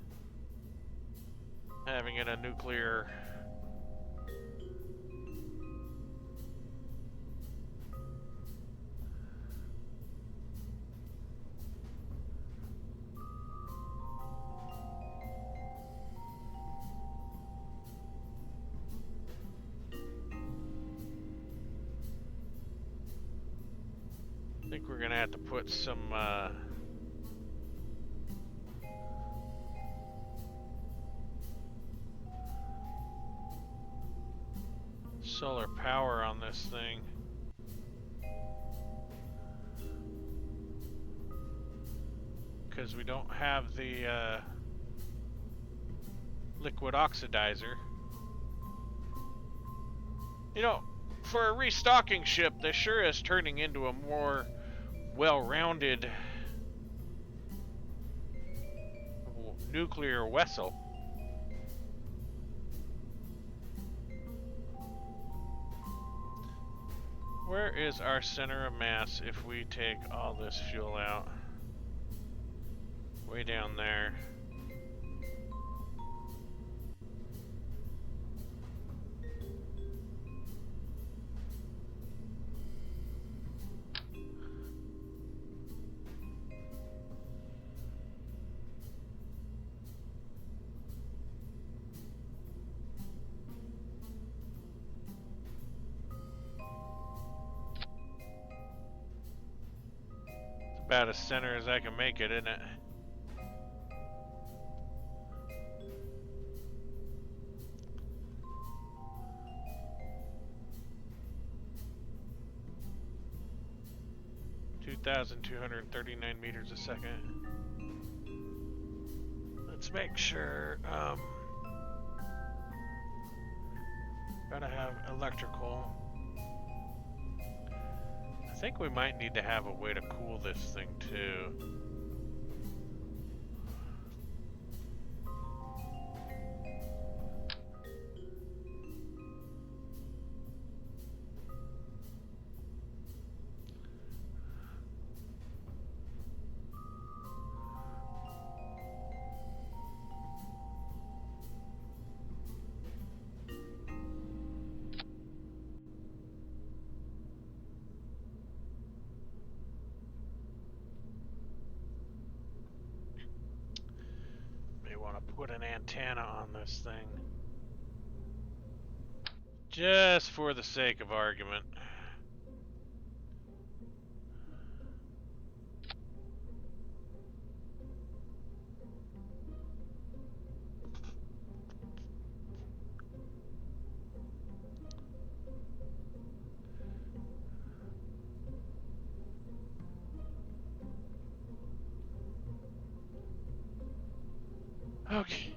Speaker 1: Having it a nuclear... I think we're gonna have to put some solar power on this thing. Because we don't have the liquid oxidizer. You know, for a restocking ship, this sure is turning into a more well-rounded nuclear vessel. Where is our center of mass if we take all this fuel out? Way down there. About as center as I can make it, isn't it? (2,239 meters a second). Let's make sure. Gotta have electrical. I think we might need to have a way to cool this thing too. Put an antenna on this thing. Just for the sake of argument. Okay.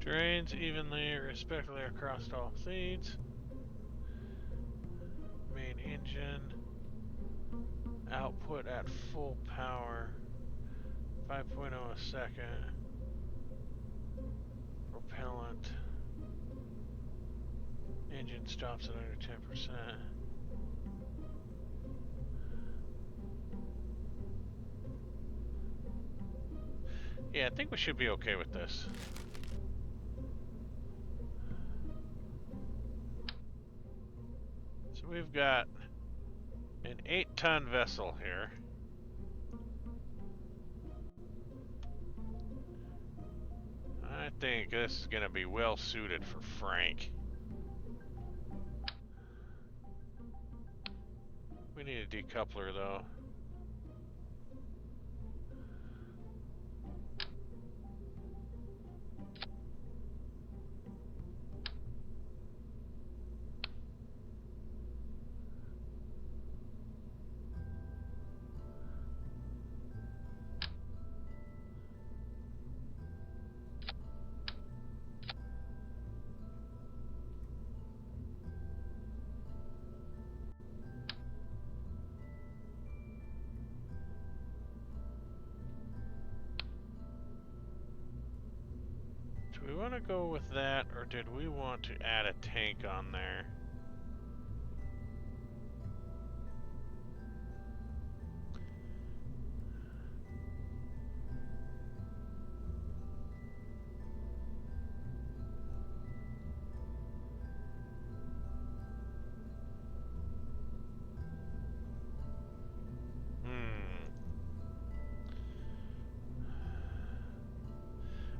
Speaker 1: Drains evenly, respectively across all feeds. Main engine. Output at full power. 5.0 a second. For
Speaker 2: Propellant. Engine stops at under 10%. Yeah, I think we should be okay with this. So we've got an 8-ton vessel here. I think this is going to be well suited for Frank. We need a decoupler though. Do we want to go with that, or did we want to add a tank on there?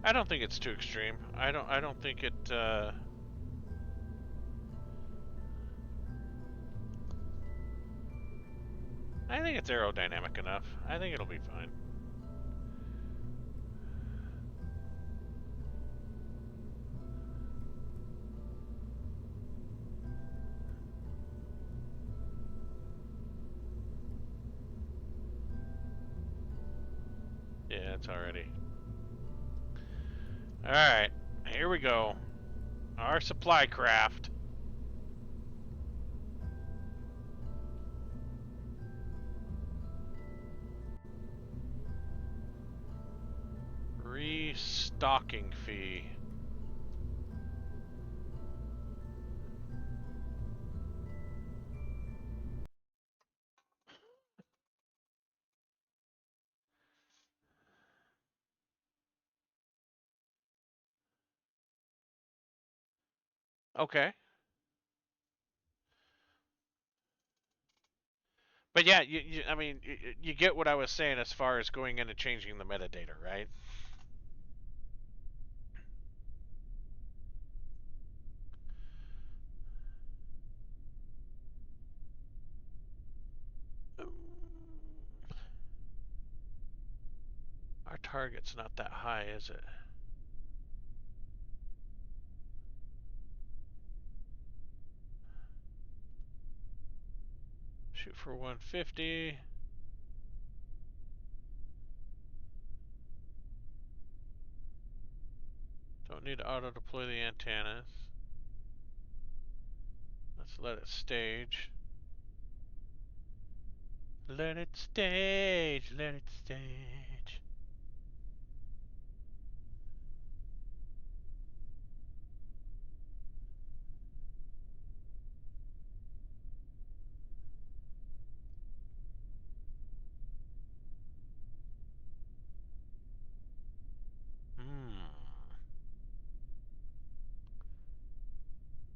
Speaker 2: I don't think it's too extreme. I don't think it I think it's aerodynamic enough. I think it'll be fine. Yeah, it's already. Alright, here we go. Our supply craft. Restocking fee. Okay. But yeah, I mean, you get what I was saying as far as going in and changing the metadata, right? Our target's not that high, is it? Shoot for 150. Don't need to auto deploy the antennas. Let's let it stage. Let it stage, let it stage.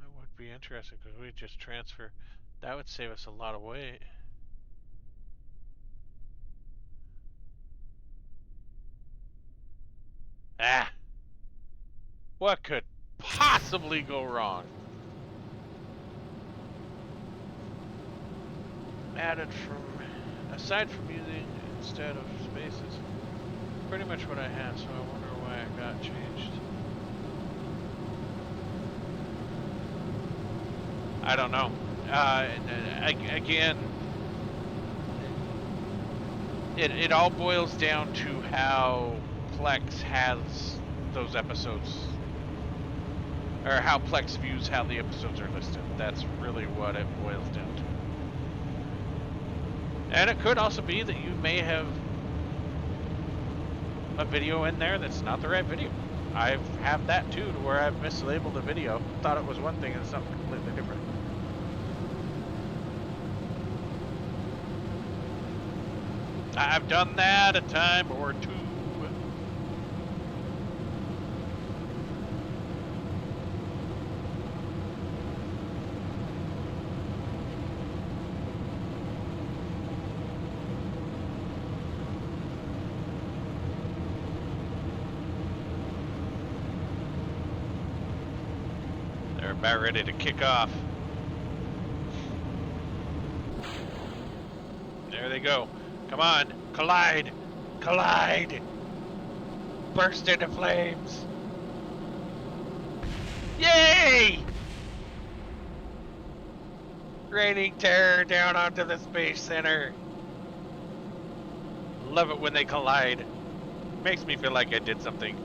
Speaker 2: That would be interesting because we just transfer. That would save us a lot of weight. Ah! What could possibly go wrong? Added from, aside from using instead of spaces. Pretty much what I had, so I wonder why it got changed. I don't know. Again, it all boils down to how Plex has those episodes, or how Plex views how the episodes are listed. That's really what it boils down to. And it could also be that you may have a video in there that's not the right video. I have that too, to where I've mislabeled a video. Thought it was one thing and it's something completely different. I've done that a time or two. They're about ready to kick off. There they go. Come on, collide! Collide! Burst into flames! Yay! Raining terror down onto the Space Center. Love it when they collide. Makes me feel like I did something.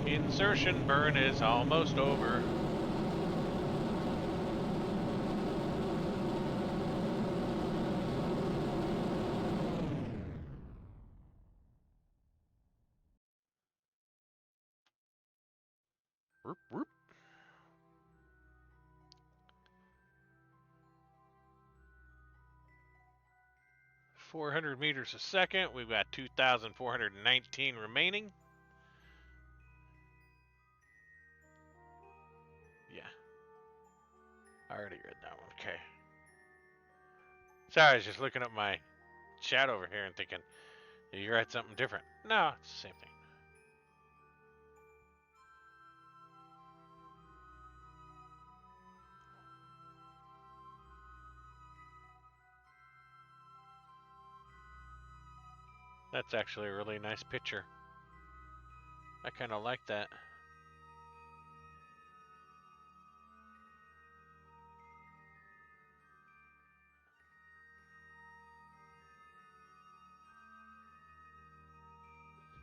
Speaker 2: Insertion burn is almost over. Whoop, whoop. .400 meters a second. We've got 2,419 remaining. Yeah. I already read that one. Okay. Sorry, I was just looking at my chat over here and thinking, you read something different. No, it's the same thing. That's actually a really nice picture. I kind of like that.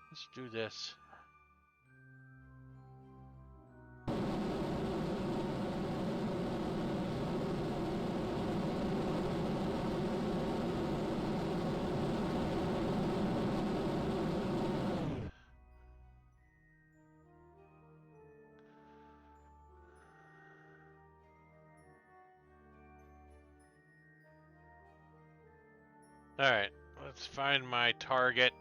Speaker 2: Let's do this. Alright, let's find my target.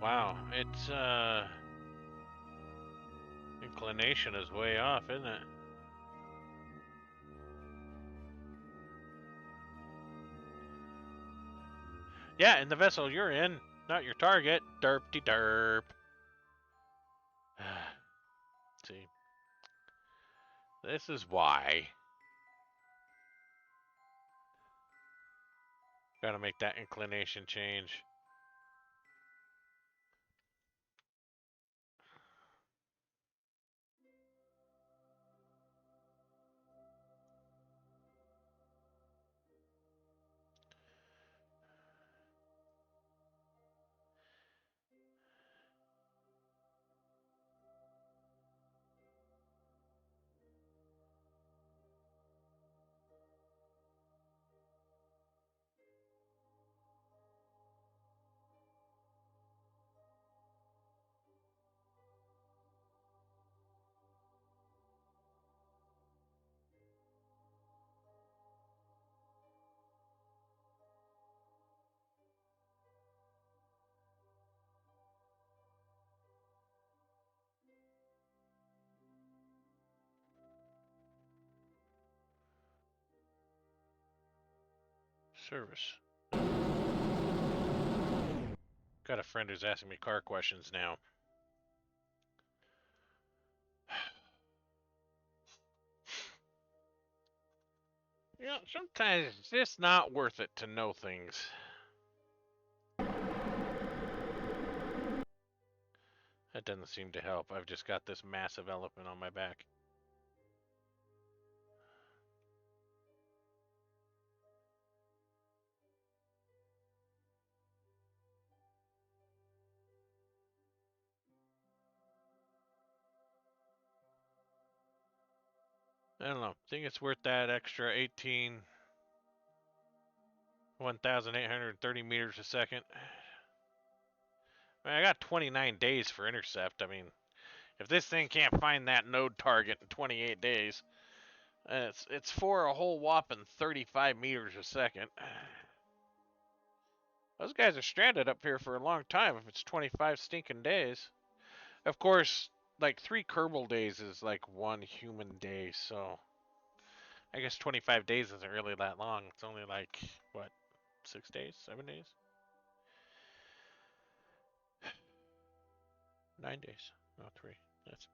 Speaker 2: Wow, its inclination is way off, isn't it? Yeah, and the vessel you're in, not your target. Derp-de-derp. See, this is why. Gotta make that inclination change. Service. Got a friend who's asking me car questions now. You know, sometimes it's just not worth it to know things. That doesn't seem to help. I've just got this massive elephant on my back. I don't know. I think it's worth that extra 1,830 meters a second. I mean, I got 29 days for intercept. I mean, if this thing can't find that node target in 28 days, it's for a whole whopping 35 meters a second. Those guys are stranded up here for a long time if it's 25 stinking days. Of course, like 3 Kerbal days is like 1 human day, so I guess 25 days isn't really that long. It's only like, what, 6 days? 7 days? 9 days. No, 3. That's...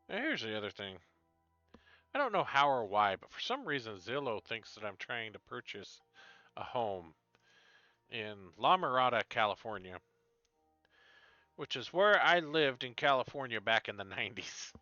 Speaker 2: Now here's the other thing. I don't know how or why, but for some reason Zillow thinks that I'm trying to purchase a home in La Mirada, California, which is where I lived in California back in the 90s.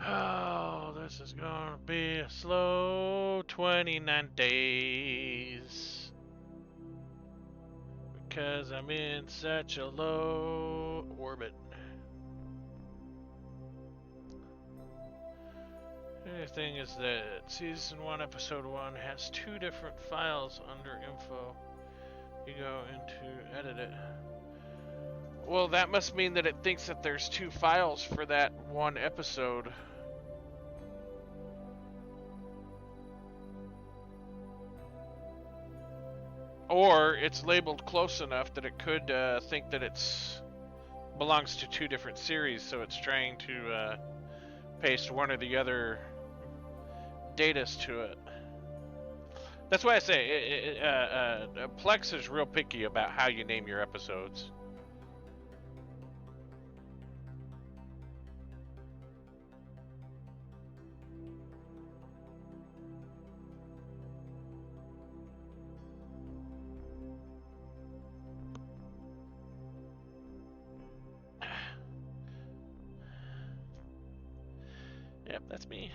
Speaker 2: Oh, this is gonna be a slow 29 days. Because I'm in such a low orbit. The other thing is that Season 1, Episode 1 has 2 different files under info. You go into edit it. Well, that must mean that it thinks that there's 2 files for that one episode. Or it's labeled close enough that it could think that it's belongs to 2 different series, so it's trying to paste one or the other datas to it. That's why I say Plex is real picky about how you name your episodes. Yep, that's me.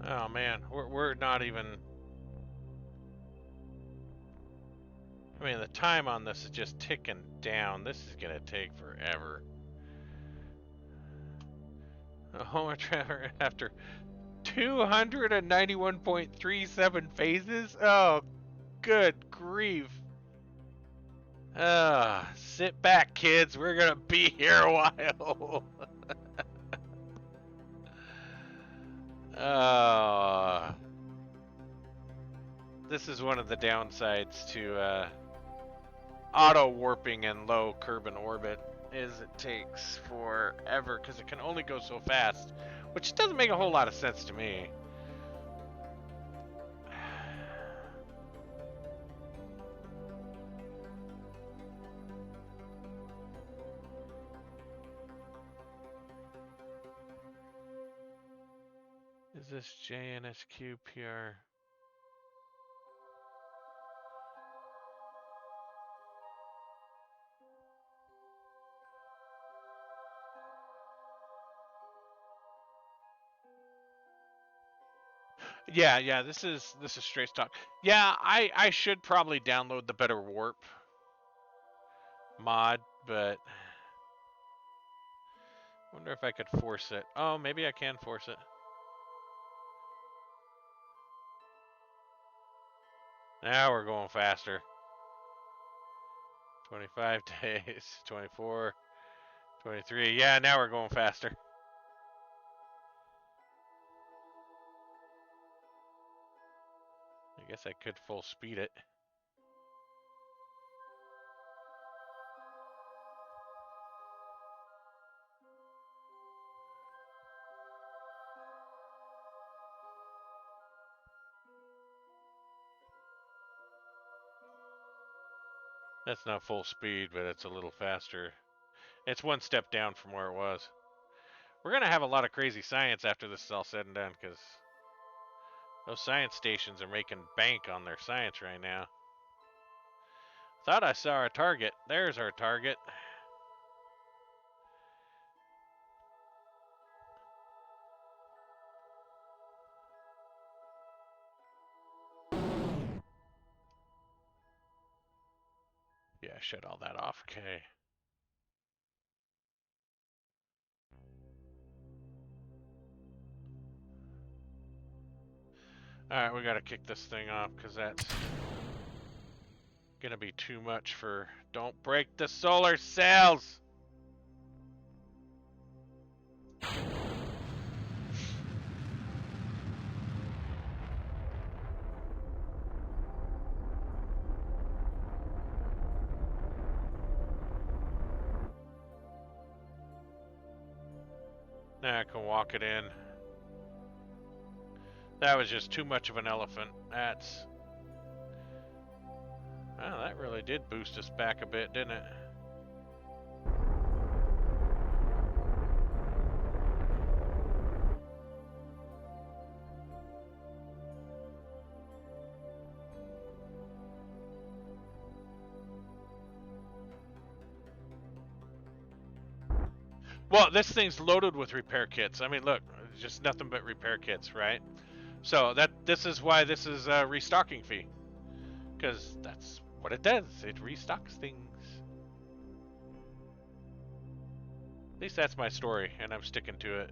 Speaker 2: Oh man, we're not even. I mean, the time on this is just ticking down. This is gonna take forever. A Homer Trevor after 291.37 phases? Oh, good grief. Sit back, kids. We're gonna be here a while. This is one of the downsides to auto warping in low Kerbal orbit, is it takes forever because it can only go so fast, which doesn't make a whole lot of sense to me. is this JNSQPR? Yeah, this is straight stock. Yeah, I should probably download the Better Warp mod, but wonder if I could force it. Oh, maybe I can force it. Now we're going faster. 25 days, 24, 23. Yeah, now we're going faster. I guess I could full speed it. That's not full speed, but it's a little faster. It's one step down from where it was. We're going to have a lot of crazy science after this is all said and done, because those science stations are making bank on their science right now. Thought I saw our target. There's our target. Yeah, shut all that off. Okay. Alright, we gotta kick this thing off, because that's gonna be too much for... Don't break the solar cells! Now I can walk it in. That was just too much of an elephant. That's... Wow, that really did boost us back a bit, didn't it? Well, this thing's loaded with repair kits. I mean, look, just nothing but repair kits, right? So this is why this is a restocking fee, because that's what it does. It restocks things. At least that's my story, and I'm sticking to it.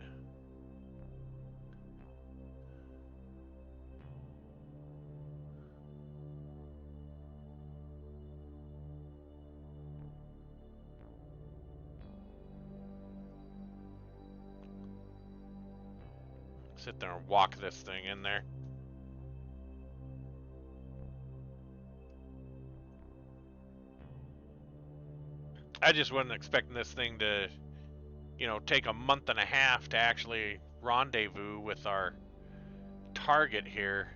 Speaker 2: Sit there and walk this thing in there. I just wasn't expecting this thing to, take a month and a half to actually rendezvous with our target here.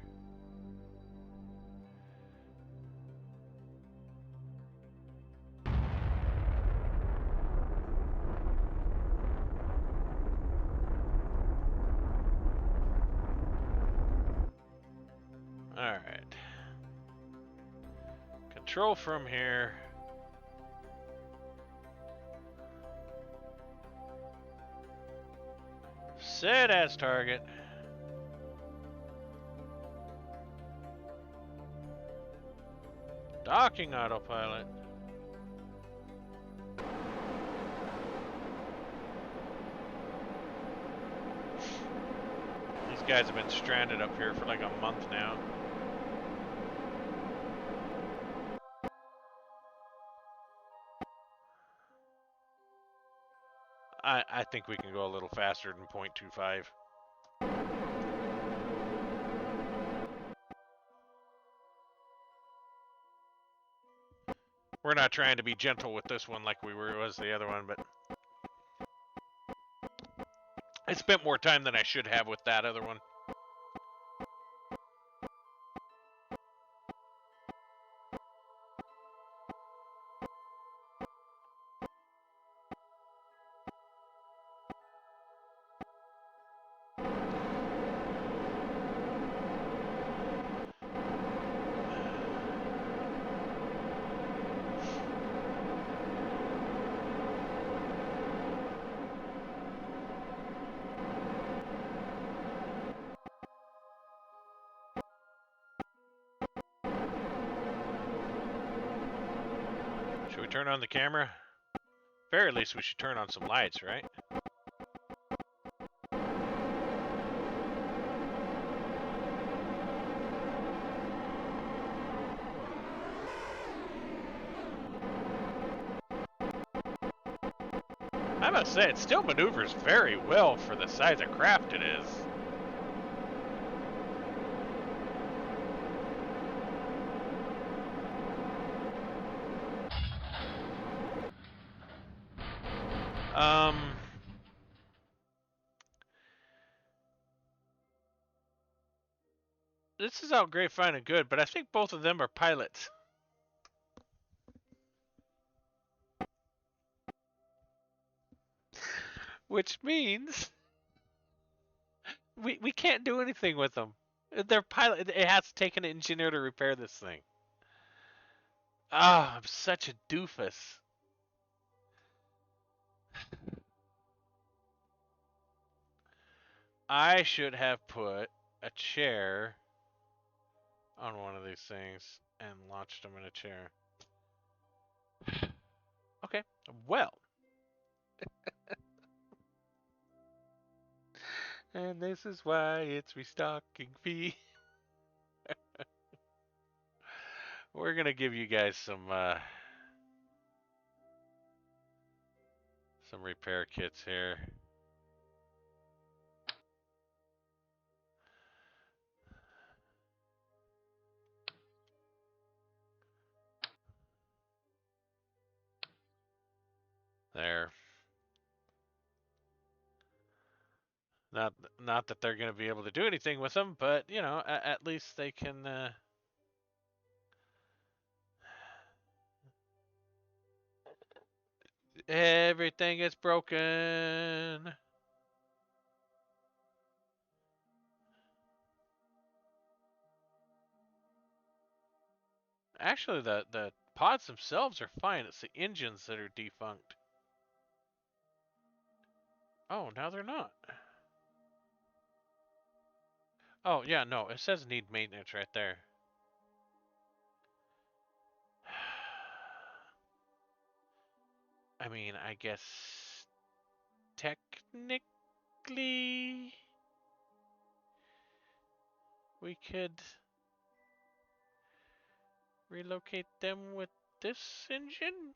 Speaker 2: Alright. Control from here. Set as target. Docking autopilot. These guys have been stranded up here for like a month now. I think we can go a little faster than 0.25. We're not trying to be gentle with this one like we was the other one, but I spent more time than I should have with that other one. turn on the camera? Very least we should turn on some lights, right? I must say, it still maneuvers very well for the size of craft it is. This is all great, fine, and good, but I think both of them are pilots. Which means we can't do anything with them. They're pilot. It has to take an engineer to repair this thing. Ah, I'm such a doofus. I should have put a chair on one of these things and launched them in a chair. Okay, well. And this is why it's restocking fee. We're gonna give you guys some repair kits here. There. Not that they're gonna be able to do anything with them, but you know, at least they can. Everything is broken. Actually, the pods themselves are fine. It's the engines that are defunct. Oh, now they're not. Oh, yeah, no, it says need maintenance right there. I mean, I guess technically we could relocate them with this engine.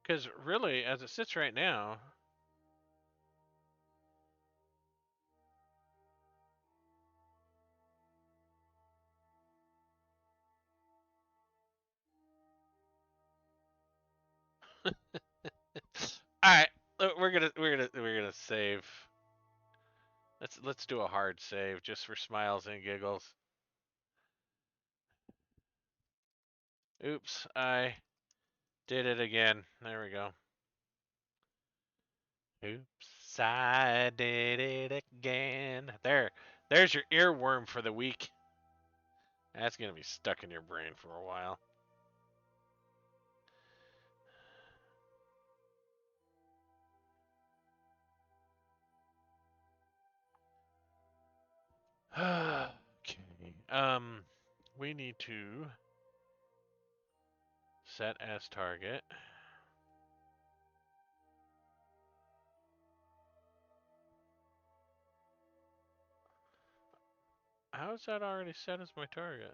Speaker 2: Because really, as it sits right now, all right, we're gonna save. Let's do a hard save just for smiles and giggles. Oops, I did it again. There we go. Oops, I did it again. There's your earworm for the week. That's gonna be stuck in your brain for a while. Okay. We need to set as target. How is that already set as my target?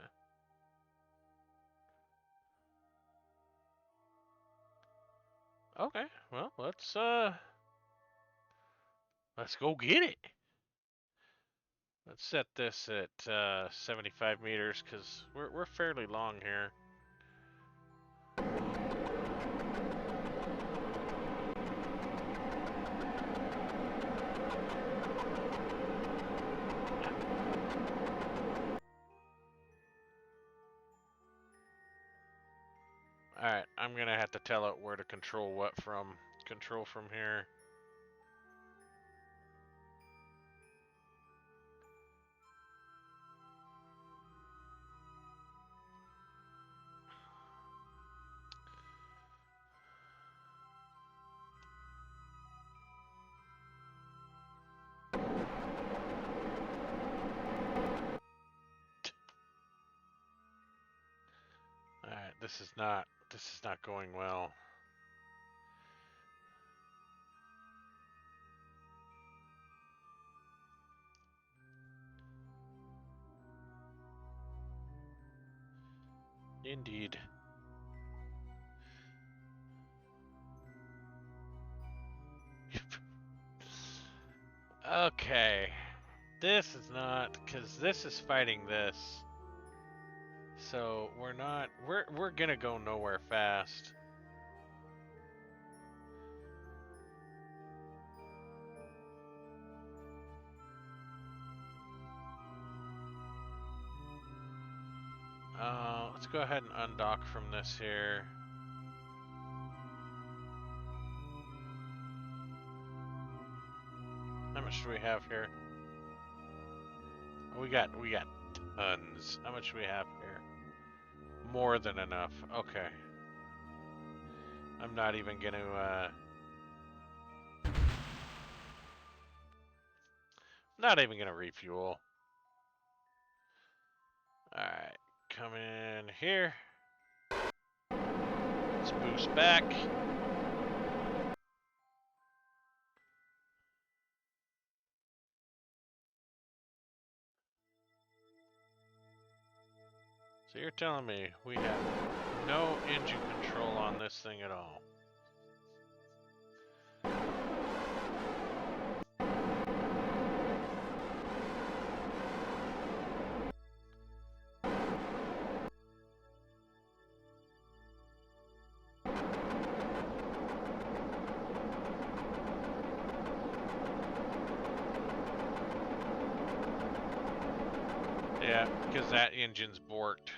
Speaker 2: Okay, well, let's go get it. Let's set this at 75 meters because we're fairly long here. Alright, I'm gonna have to tell it where to control what from. Control from here. This is not going well. Indeed. Okay. This is not, because this is fighting this. So we're gonna go nowhere fast. Let's go ahead and undock from this here. How much do we have here? We got tons. How much do we have here? More than enough. Okay. I'm not even gonna refuel. Alright, come in here. Let's boost back. So you're telling me we have no engine control on this thing at all? Yeah, because that engine's borked.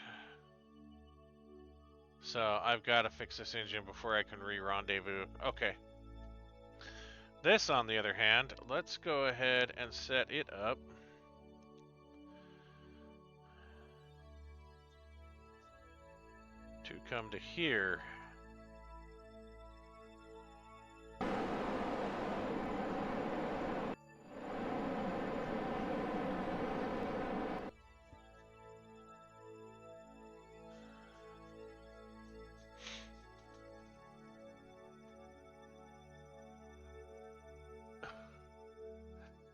Speaker 2: So I've got to fix this engine before I can re-rendezvous. Okay. This, on the other hand, let's go ahead and set it up. To come to here.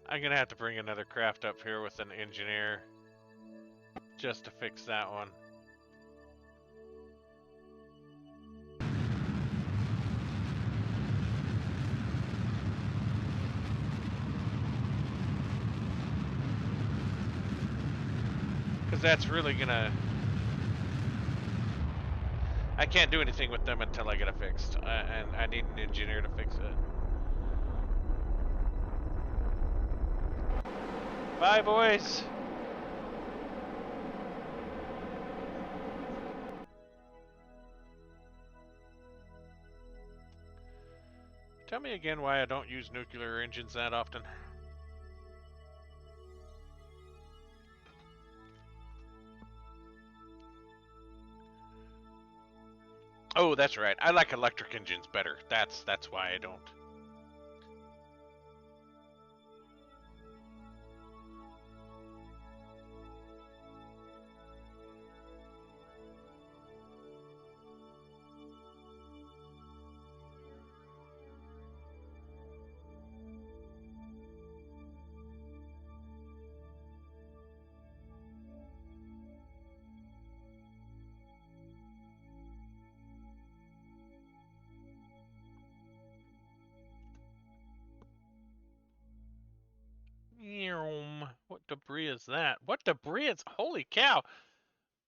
Speaker 2: I'm gonna have to bring another craft up here with an engineer just to fix that one. Because that's really gonna... I can't do anything with them until I get it fixed, and I need an engineer to fix it. Bye, boys! Tell me again why I don't use nuclear engines that often. Oh, that's right. I like electric engines better. That's why I don't. What debris is that? What debris is... Holy cow!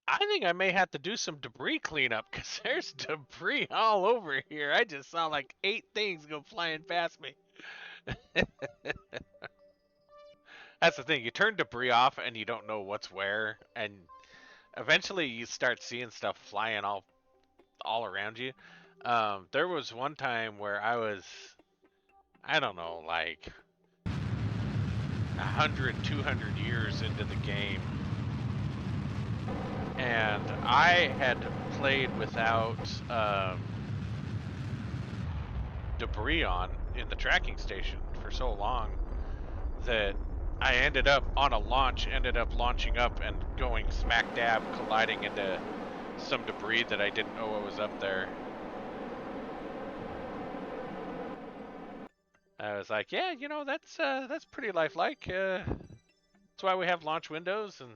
Speaker 2: I think I may have to do some debris cleanup, because there's debris all over here. I just saw like 8 things go flying past me. That's the thing. You turn debris off and you don't know what's where, and eventually you start seeing stuff flying all around you. There was one time where I was, I don't know, like 100, 200 years into the game, and I had played without debris on in the tracking station for so long that I ended up on a launch, ended up launching up and going smack dab colliding into some debris that I didn't know what was up there. I was like, yeah, you know, that's pretty lifelike. That's why we have launch windows and.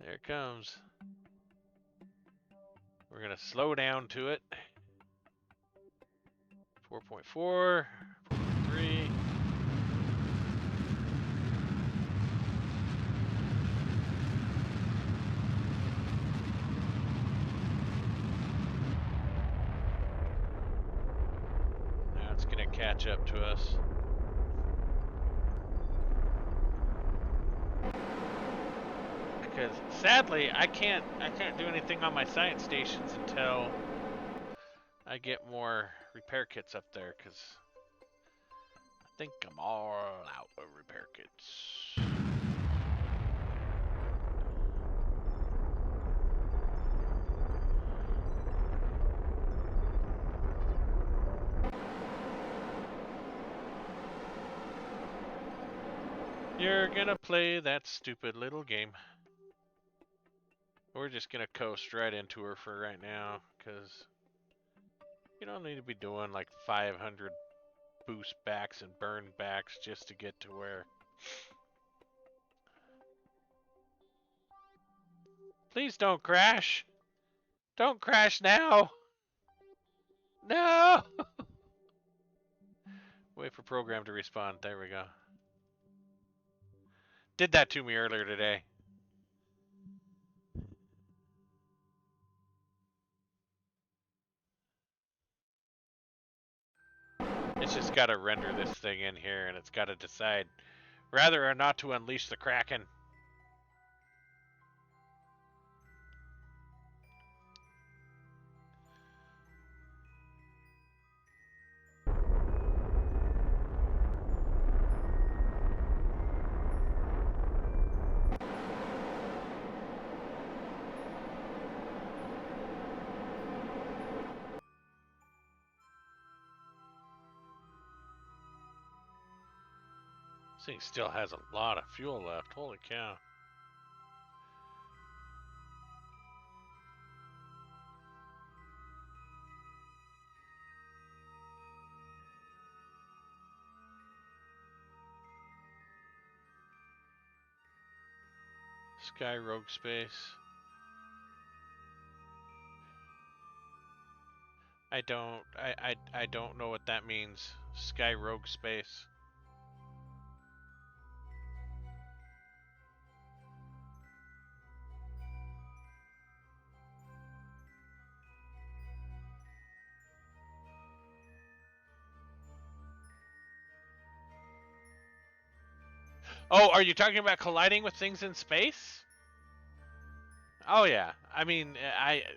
Speaker 2: There it comes. We're gonna slow down to it. 4.4, 4.3. Now it's gonna catch up to us. Because sadly, I can't do anything on my science stations until I get more repair kits up there. Because I think I'm all out of repair kits. You're gonna play that stupid little game. We're just gonna coast right into her for right now, because you don't need to be doing like 500 boost backs and burn backs just to get to where. Please don't crash. Don't crash now. No. Wait for program to respond. There we go. Did that to me earlier today. It's just got to render this thing in here, and it's got to decide whether or not to unleash the Kraken. This thing still has a lot of fuel left. Holy cow. Sky Rogue Space. I don't know what that means. Sky Rogue Space. Oh, are you talking about colliding with things in space? Oh yeah. I mean, I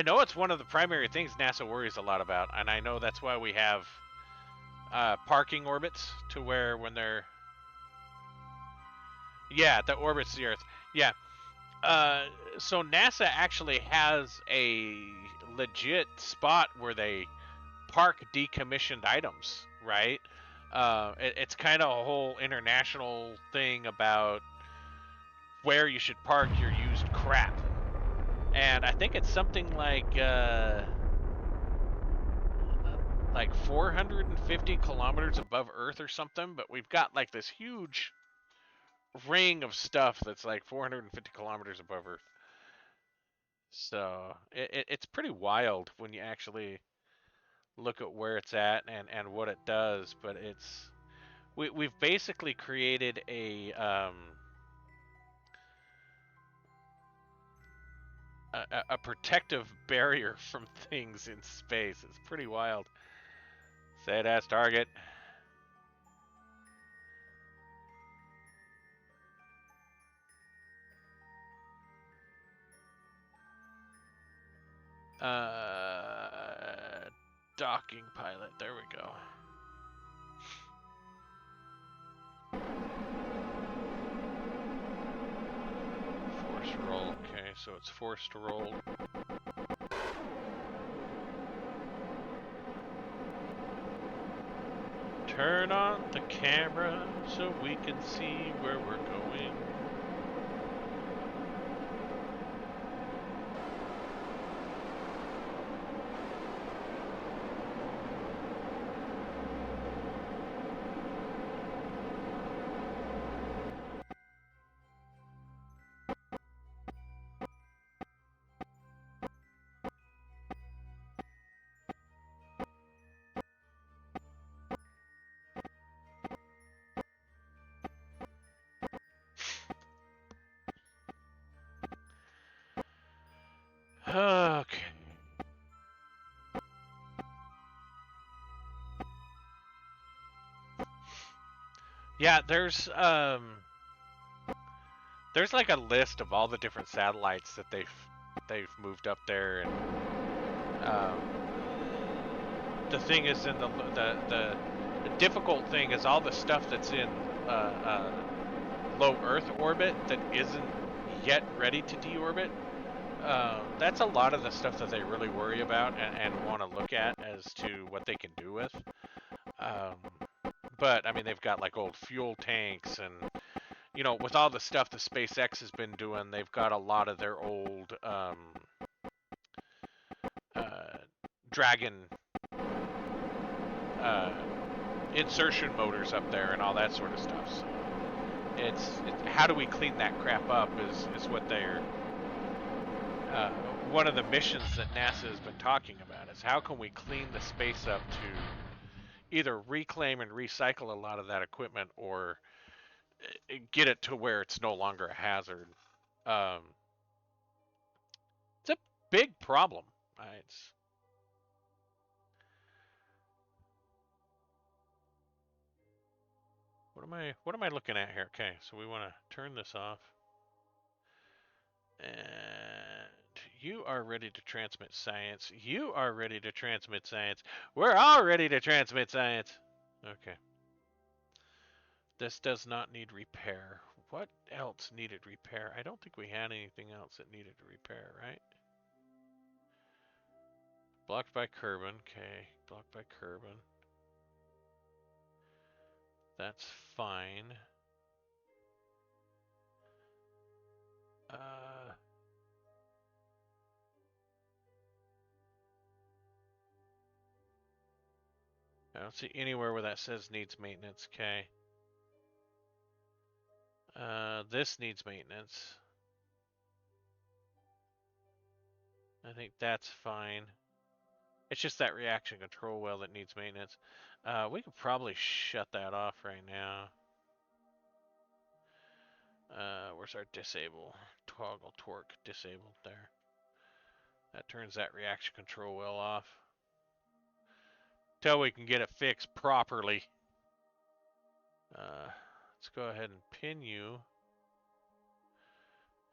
Speaker 2: know it's one of the primary things NASA worries a lot about, and I know that's why we have parking orbits to where when they're that orbits the Earth. Yeah. So NASA actually has a legit spot where they park decommissioned items, right? It's kind of a whole international thing about where you should park your used crap. And I think it's something like 450 kilometers above Earth or something, but we've got like this huge ring of stuff that's like 450 kilometers above Earth. So it's pretty wild when you actually look at where it's at and what it does. But we've basically created a protective barrier from things in space. It's pretty wild. Say it as target. Docking pilot. There we go. Force roll. Okay, so it's forced roll.
Speaker 1: Turn on the camera so we can see where we're going. Okay. Yeah, there's like a list of all the different satellites that they've moved up there, and um, the thing is, in the difficult thing is all the stuff that's in uh, uh, low Earth orbit that isn't yet ready to deorbit. That's a lot of the stuff that they really worry about and want to look at as to what they can do with. Um, but I mean, they've got like old fuel tanks, and with all the stuff the SpaceX has been doing, they've got a lot of their old uh, Dragon uh, insertion motors up there and all that sort of stuff. So it's how do we clean that crap up is what they're uh, one of the missions that NASA has been talking about is how can we clean the space up to either reclaim and recycle a lot of that equipment or get it to where it's no longer a hazard. Um, it's a big problem. It's what am I looking at here? Okay, so we want to turn this off. And you are ready to transmit science. You are ready to transmit science. We're all ready to transmit science. Okay. This does not need repair. What else needed repair? I don't think we had anything else that needed repair, right? Blocked by Kerbal. Okay. Blocked by Kerbal. That's fine. I don't see anywhere where that says needs maintenance. Okay. This needs maintenance. I think that's fine. It's just that reaction control well that needs maintenance. We could probably shut that off right now. Where's our disable? Toggle torque disabled there. That turns that reaction control well off. Till we can get it fixed properly. Let's go ahead and pin you.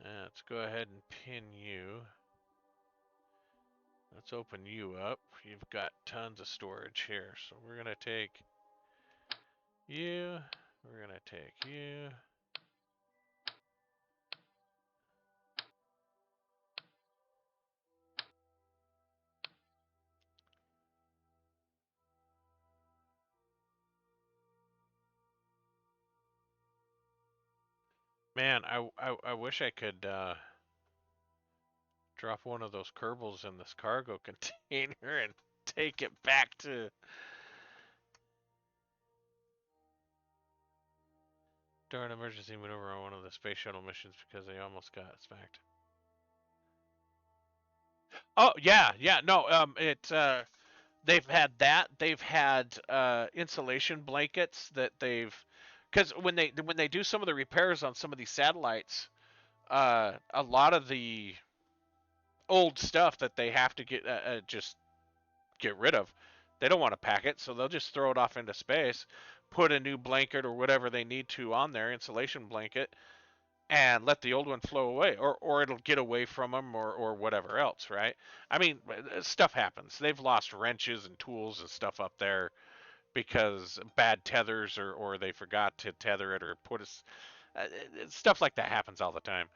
Speaker 1: Let's go ahead and pin you. Let's open you up. You've got tons of storage here. So we're going to take you. We're going to take you. Man, I wish I could drop one of those Kerbals in this cargo container and take it back to... During an emergency maneuver on one of the space shuttle missions because they almost got smacked. Oh yeah, no, they've had that. They've had insulation blankets that because when they do some of the repairs on some of these satellites, a lot of the old stuff that they have to just get rid of, they don't want to pack it, so they'll just throw it off into space, put a new blanket or whatever they need to on there, insulation blanket, and let the old one flow away, or it'll get away from them, or whatever else, right? I mean, stuff happens. They've lost wrenches and tools and stuff up there because bad tethers, or they forgot to tether it, or put us. Stuff like that happens all the time.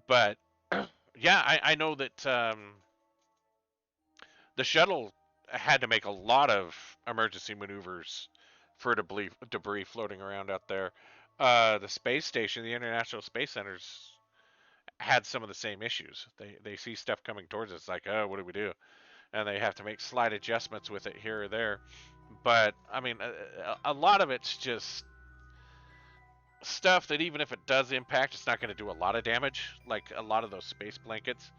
Speaker 1: But yeah, I know that the shuttle had to make a lot of emergency maneuvers
Speaker 2: for debris floating around out there. The space station, the International Space Center's had some of the same issues. They see stuff coming towards us, like, oh, what do we do? And they have to make slight adjustments with it here or there. But I mean, a lot of it's just stuff that even if it does impact, it's not going to do a lot of damage. Like a lot of those space blankets.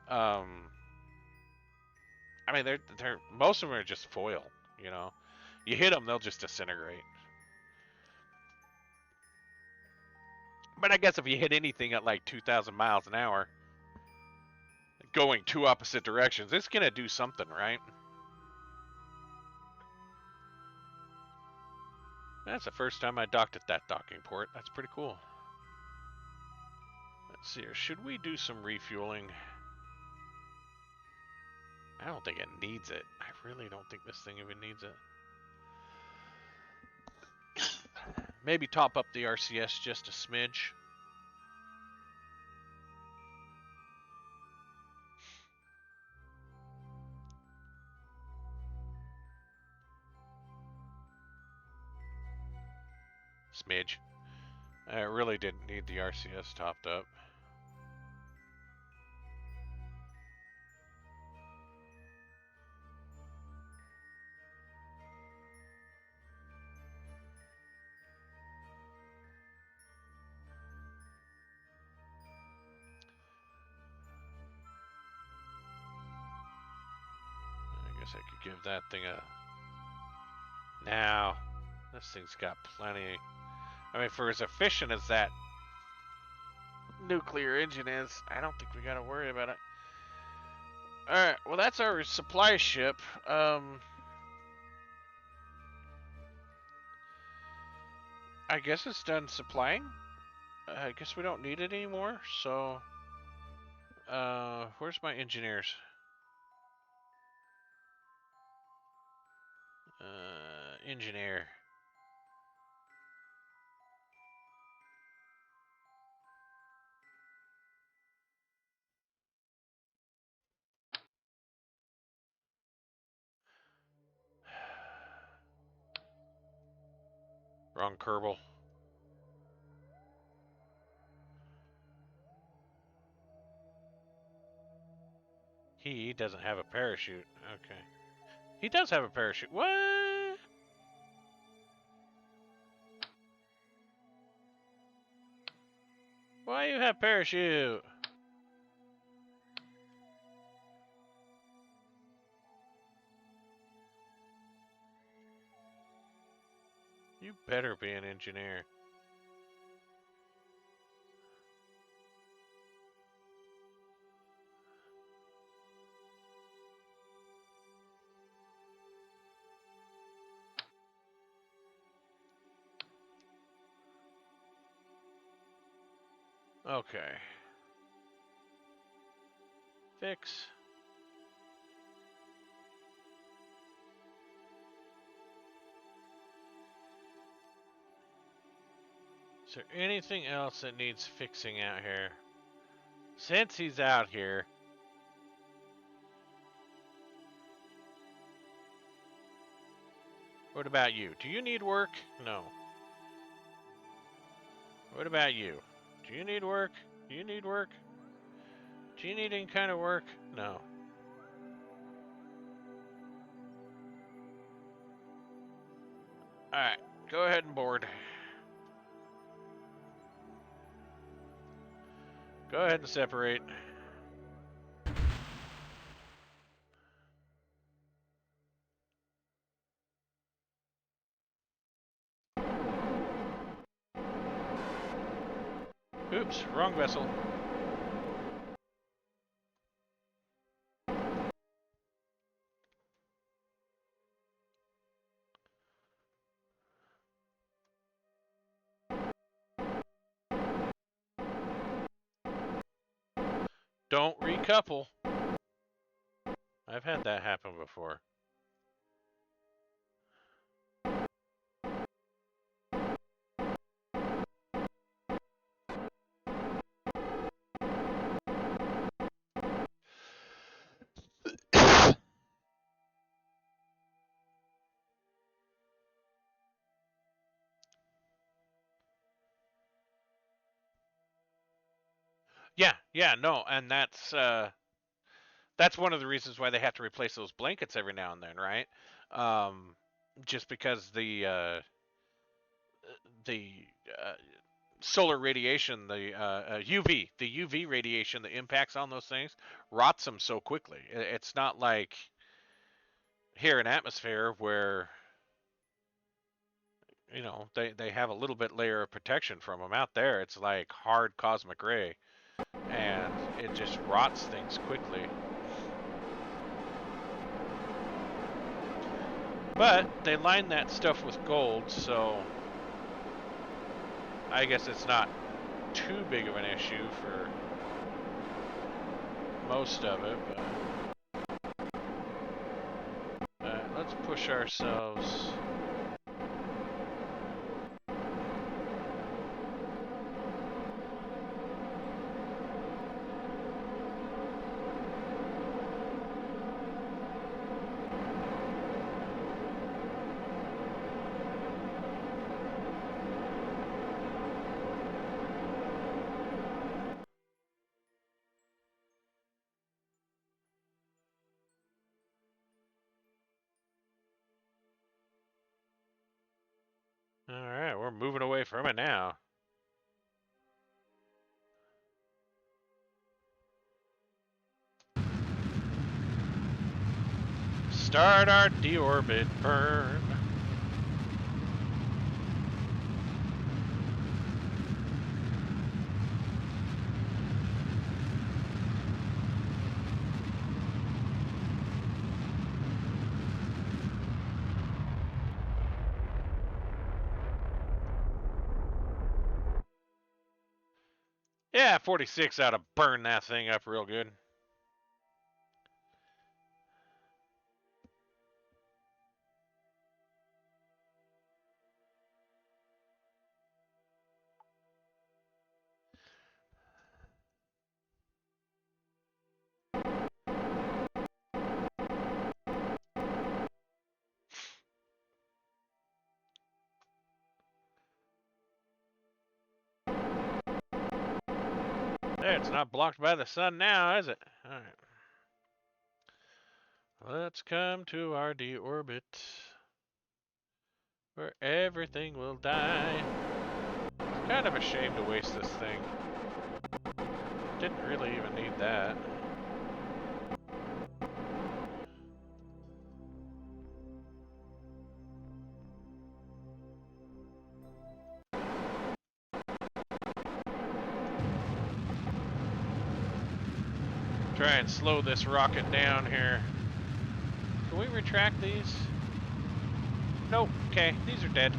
Speaker 2: Um, I mean, they're most of them are just foil. You know, you hit them, they'll just disintegrate. But I guess if you hit anything at like 2,000 miles an hour, going two opposite directions, it's gonna do something, right? That's the first time I docked at that docking port. That's pretty cool. Let's see here. Should we do some refueling? I don't think it needs it. I really don't think this thing even needs it. Maybe top up the RCS just a smidge. Smidge. I really didn't need the RCS topped up. I guess I could give that thing a... Now, this thing's got plenty... I mean, for as efficient as that nuclear engine is, I don't think we gotta worry about it. Alright, well that's our supply ship. I guess it's done supplying. I guess we don't need it anymore, so... where's my engineers? Engineer. Wrong Kerbal. He doesn't have a parachute. Okay. He does have a parachute. What? Why you have parachute? You better be an engineer. Okay. Fix. Is there anything else that needs fixing out here? Since he's out here. What about you? Do you need work? No. What about you? Do you need work? Do you need work? Do you need any kind of work? No. Alright, go ahead and board. Go ahead and separate. Oops, wrong vessel. Don't recouple. I've had that happen before.
Speaker 1: Yeah, no, and that's one of the reasons why they have to replace those blankets every now and then, right? Um, just because the uh, solar radiation, the UV radiation that impacts on those things rots them so quickly. It's not like here in atmosphere where they have a little bit layer of protection from them. Out there, it's like hard cosmic ray, and it just rots things quickly. But they line that stuff with gold, so I guess it's not too big of an issue for most of it. But let's push ourselves. All right, we're moving away from it now. Start our deorbit burn. Yeah, 46 ought to burn that thing up real good. There, it's not blocked by the sun now, is it? All right. Let's come to our deorbit, where everything will die. It's kind of a shame to waste this thing. Didn't really even need that. Try and slow this rocket down here. Can we retract these? Nope. Okay, these are dead.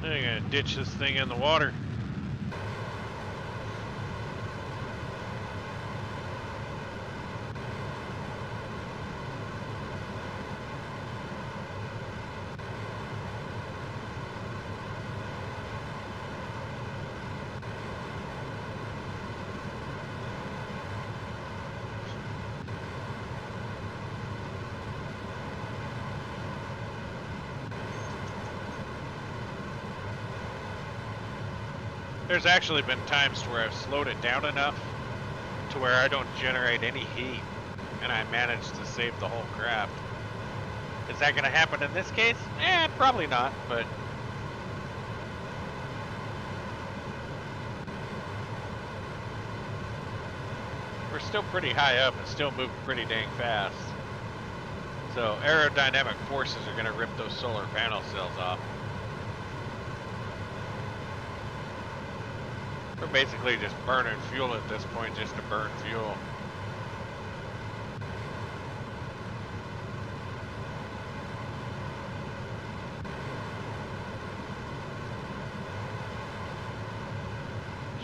Speaker 1: I'm gonna ditch this thing in the water. There's actually been times where I've slowed it down enough to where I don't generate any heat, and I managed to save the whole craft. Is that going to happen in this case? Probably not, but... we're still pretty high up and still moving pretty dang fast. So aerodynamic forces are going to rip those solar panel cells off. We're basically just burning fuel at this point just to burn fuel.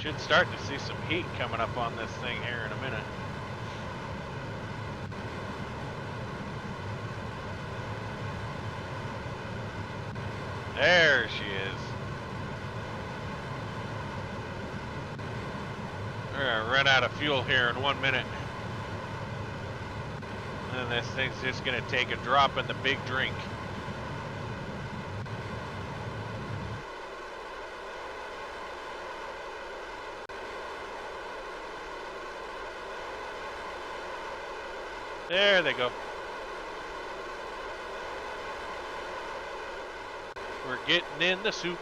Speaker 1: Should start to see some heat coming up on this thing here in a minute.
Speaker 2: run out of fuel here in 1 minute. And this thing's just gonna take a drop in the big drink. There they go. We're getting in the soup.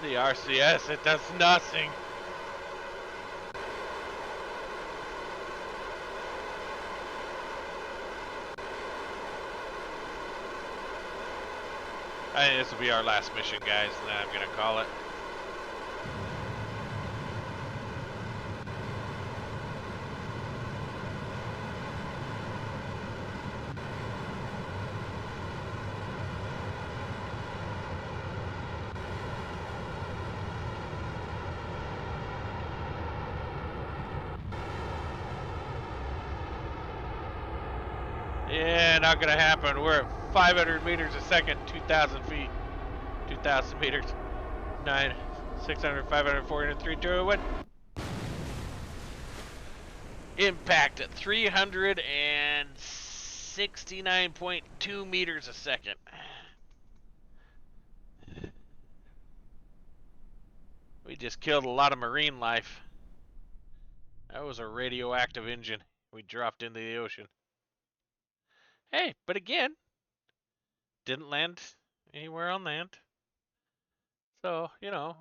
Speaker 2: The RCS, it does nothing. I think this will be our last mission, guys, and then I'm gonna call it. Yeah, not gonna happen. We're at 500 meters a second, 2,000 feet. 2,000 meters. 9, 600, 500, 400, 3, 2, 1. Impact at 369.2 meters a second. We just killed a lot of marine life. That was a radioactive engine we dropped into the ocean. Hey, but again, didn't land anywhere on land. So, you know,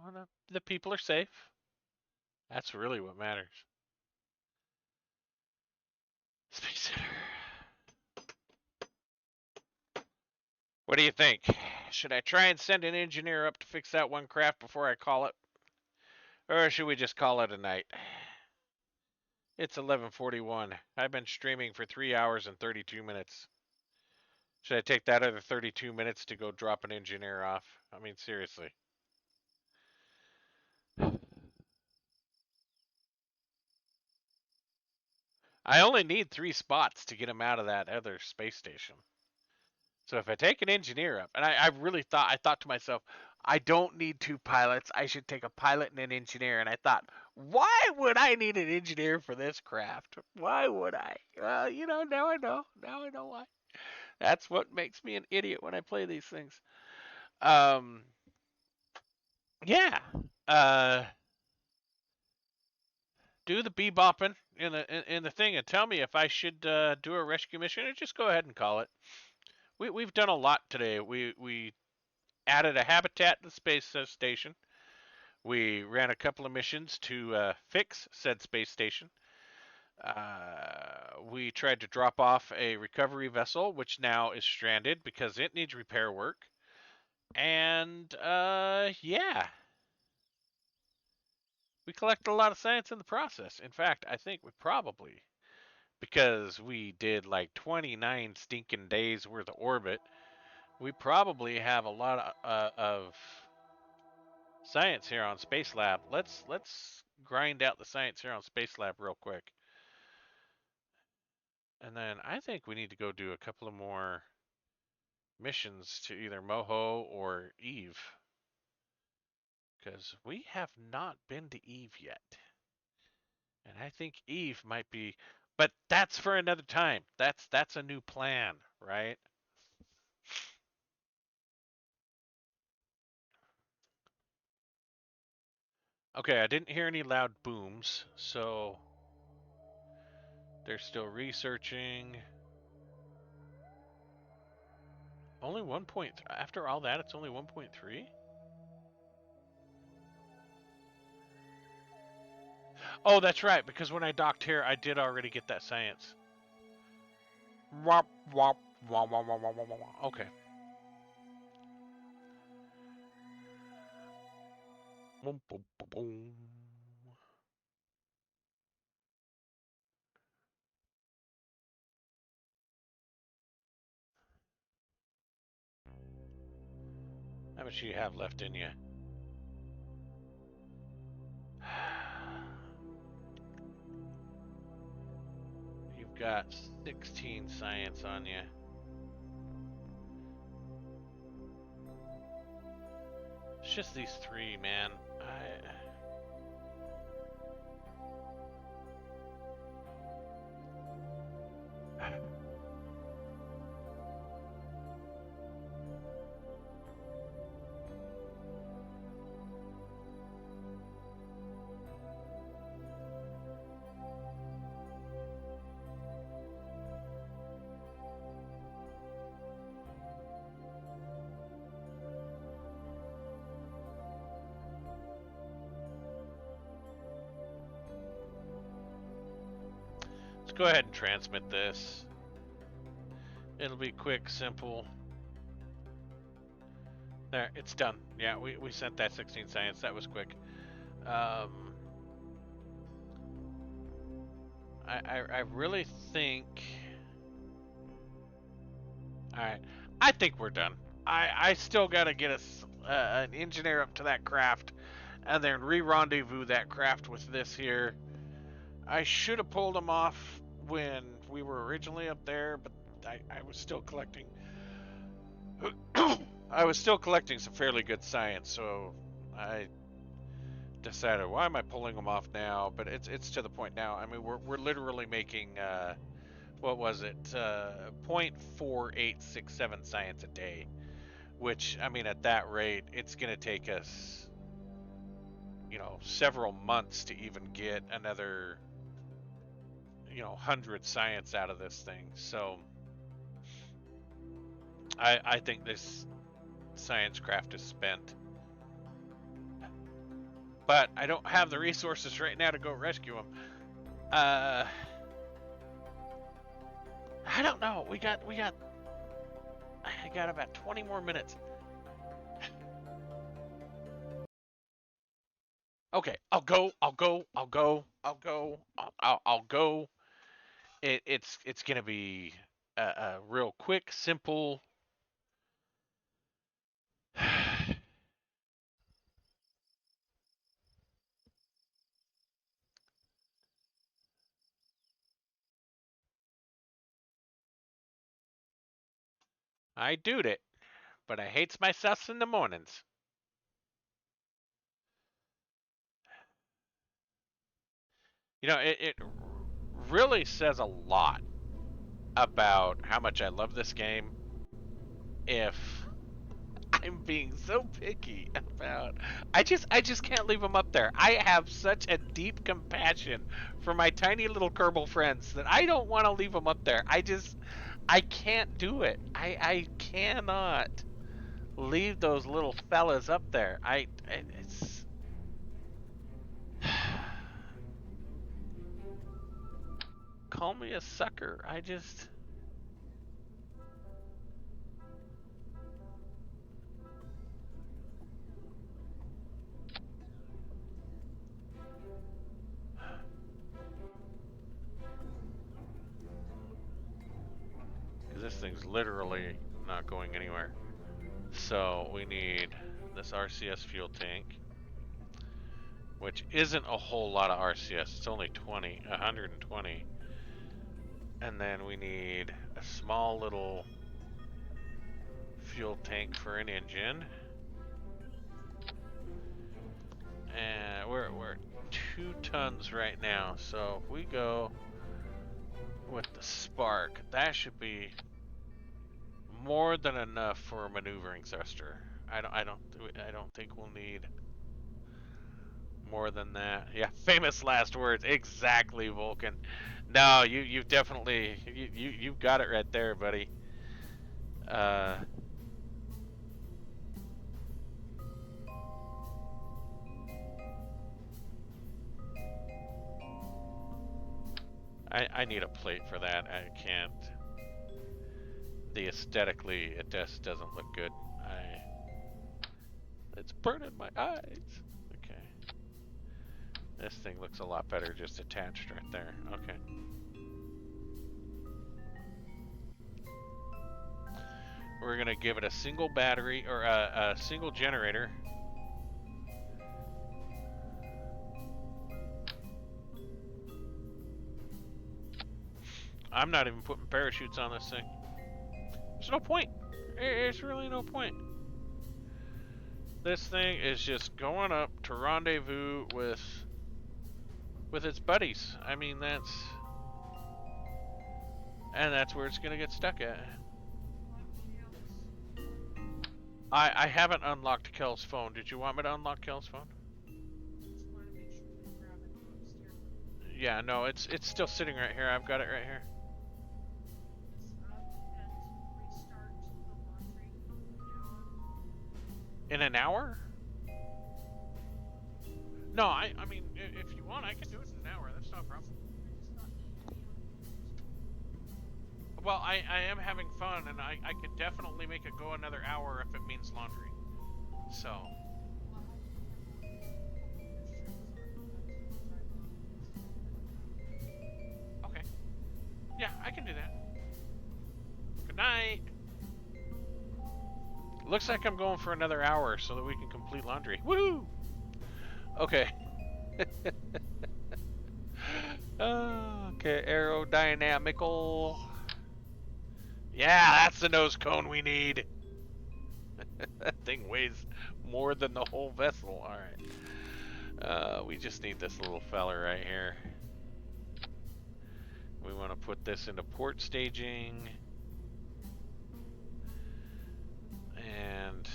Speaker 2: the people are safe. That's really what matters. Space Center. What do you think? Should I try and send an engineer up to fix that one craft before I call it? Or should we just call it a night? It's 11:41. I've been streaming for 3 hours and 32 minutes. Should I take that other 32 minutes to go drop an engineer off? I mean, seriously. I only need 3 spots to get him out of that other space station. So if I take an engineer up, and I really thought, I thought to myself, I don't need 2 pilots. I should take a pilot and an engineer. And I thought, why would I need an engineer for this craft? Why would I? Well, you know, now I know. Now I know why. That's what makes me an idiot when I play these things. Yeah. Do the bebopping in the thing and tell me if I should do a rescue mission or just go ahead and call it. We've done a lot today. We added a habitat to the space station. We ran a couple of missions to fix said space station. We tried to drop off a recovery vessel, which now is stranded because it needs repair work. And yeah, we collected a lot of science in the process. In fact, I think we probably, because we did like 29 stinking days worth of orbit, we probably have a lot of science here on Space Lab. Let's grind out the science here on Space Lab real quick. And then I think we need to go do a couple of more missions to either Moho or Eve. Because we have not been to Eve yet. And I think Eve might be, but that's for another time. That's a new plan, right? Okay, I didn't hear any loud booms, so they're still researching. Only 1. After all that, it's only 1.3? Oh, that's right, because when I docked here, I did already get that science. Wop, wop, wop, wop, wop, wop, wop. Okay. Boom, boom, boom, boom. How much do you have left in you? You've got 16 science on you. just these three, man. Let's go ahead and transmit this. It'll be quick, simple. There, it's done. Yeah, we sent that 16 science. That was quick. I really think... Alright, I think we're done. I still gotta get an engineer up to that craft, and then re-rendezvous that craft with this here. I should have pulled them off when we were originally up there, but I was still collecting. I was still collecting some fairly good science, so I decided, why am I pulling them off now? But it's to the point now. I mean, we're literally making what was it, 0.4867 science a day, which, I mean, at that rate, it's gonna take us, you know, several months to even get another, you know, 100 science out of this thing. So I think this science craft is spent, but I don't have the resources right now to go rescue him. I don't know. I got about 20 more minutes. Okay, I'll go. It's gonna be a real quick, simple. I doed it, but I hates myself in the mornings. You know, it really says a lot about how much I love this game if I'm being so picky about... I just can't leave them up there. I have such a deep compassion for my tiny little Kerbal friends that I don't want to leave them up there. I can't do it. I cannot leave those little fellas up there. It's... Call me a sucker. I just... This thing's literally not going anywhere. So we need this RCS fuel tank, which isn't a whole lot of RCS. It's only 120. And then we need a small little fuel tank for an engine. And we're 2 tons right now. So if we go with the spark, that should be more than enough for a maneuvering thruster. I don't think we'll need more than that. Yeah, famous last words. Exactly, Vulcan. No, you definitely you got it right there, buddy. I need a plate for that. I can't. Aesthetically, it just doesn't look good. It's burning my eyes. Okay. This thing looks a lot better just attached right there. Okay. We're gonna give it a single battery, or a single generator. I'm not even putting parachutes on this thing. There's no point. There's really no point.
Speaker 1: This thing is just going up to rendezvous with its buddies. I mean, that's where it's gonna get stuck at. I haven't unlocked Kel's phone. Did you want me to unlock Kel's phone? Yeah, no, it's still sitting right here. I've got it right here. In an hour? No, I mean, if you want, I can do it in an hour. That's not a problem. Well, I am having fun, and I could definitely make it go another hour if it means laundry. So. Okay. Yeah, I can do that. Good night. Looks like I'm going for another hour so that we can complete laundry. Woohoo! Okay. Okay, aerodynamical. Yeah, that's the nose cone we need. That thing weighs more than the whole vessel. Alright. We just need this little fella right here. We want to put this into port staging. And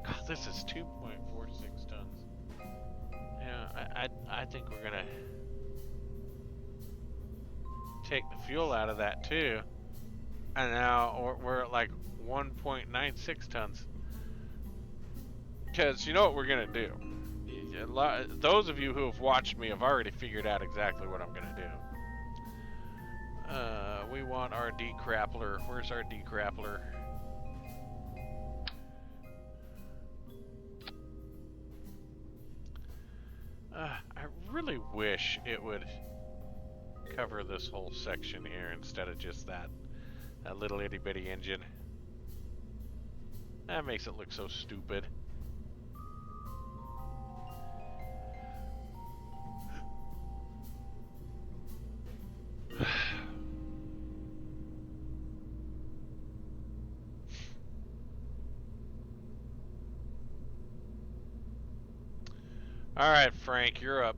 Speaker 1: God, this is 2.46 tons. Yeah, I think we're gonna take the fuel out of that too. And now we're at like 1.96 tons. Because you know what we're gonna do. Those of you who have watched me have already figured out exactly what I'm gonna do. We want our decrappler. Where's our decrappler? I really wish it would cover this whole section here instead of just that little itty bitty engine. That makes it look so stupid. All right, Frank, you're up.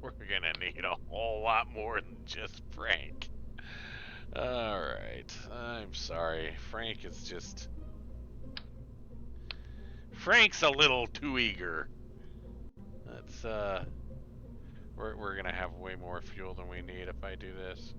Speaker 1: We're gonna need a whole lot more than just Frank. All right, I'm sorry. Frank's a little too eager. That's we're gonna have way more fuel than we need if I do this.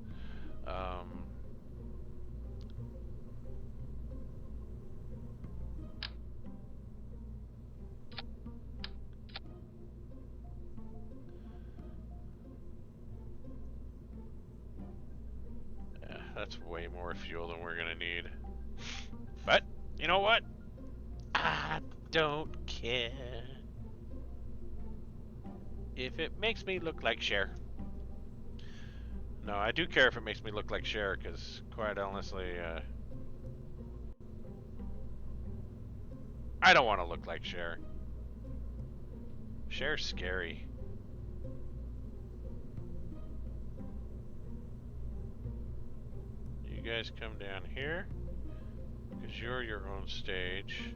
Speaker 1: That's way more fuel than we're gonna need. But, you know what? I don't care. If it makes me look like Cher. No, I do care if it makes me look like Cher, because quite honestly, I don't want to look like Cher. Cher's scary. You guys come down here, because you're your own stage.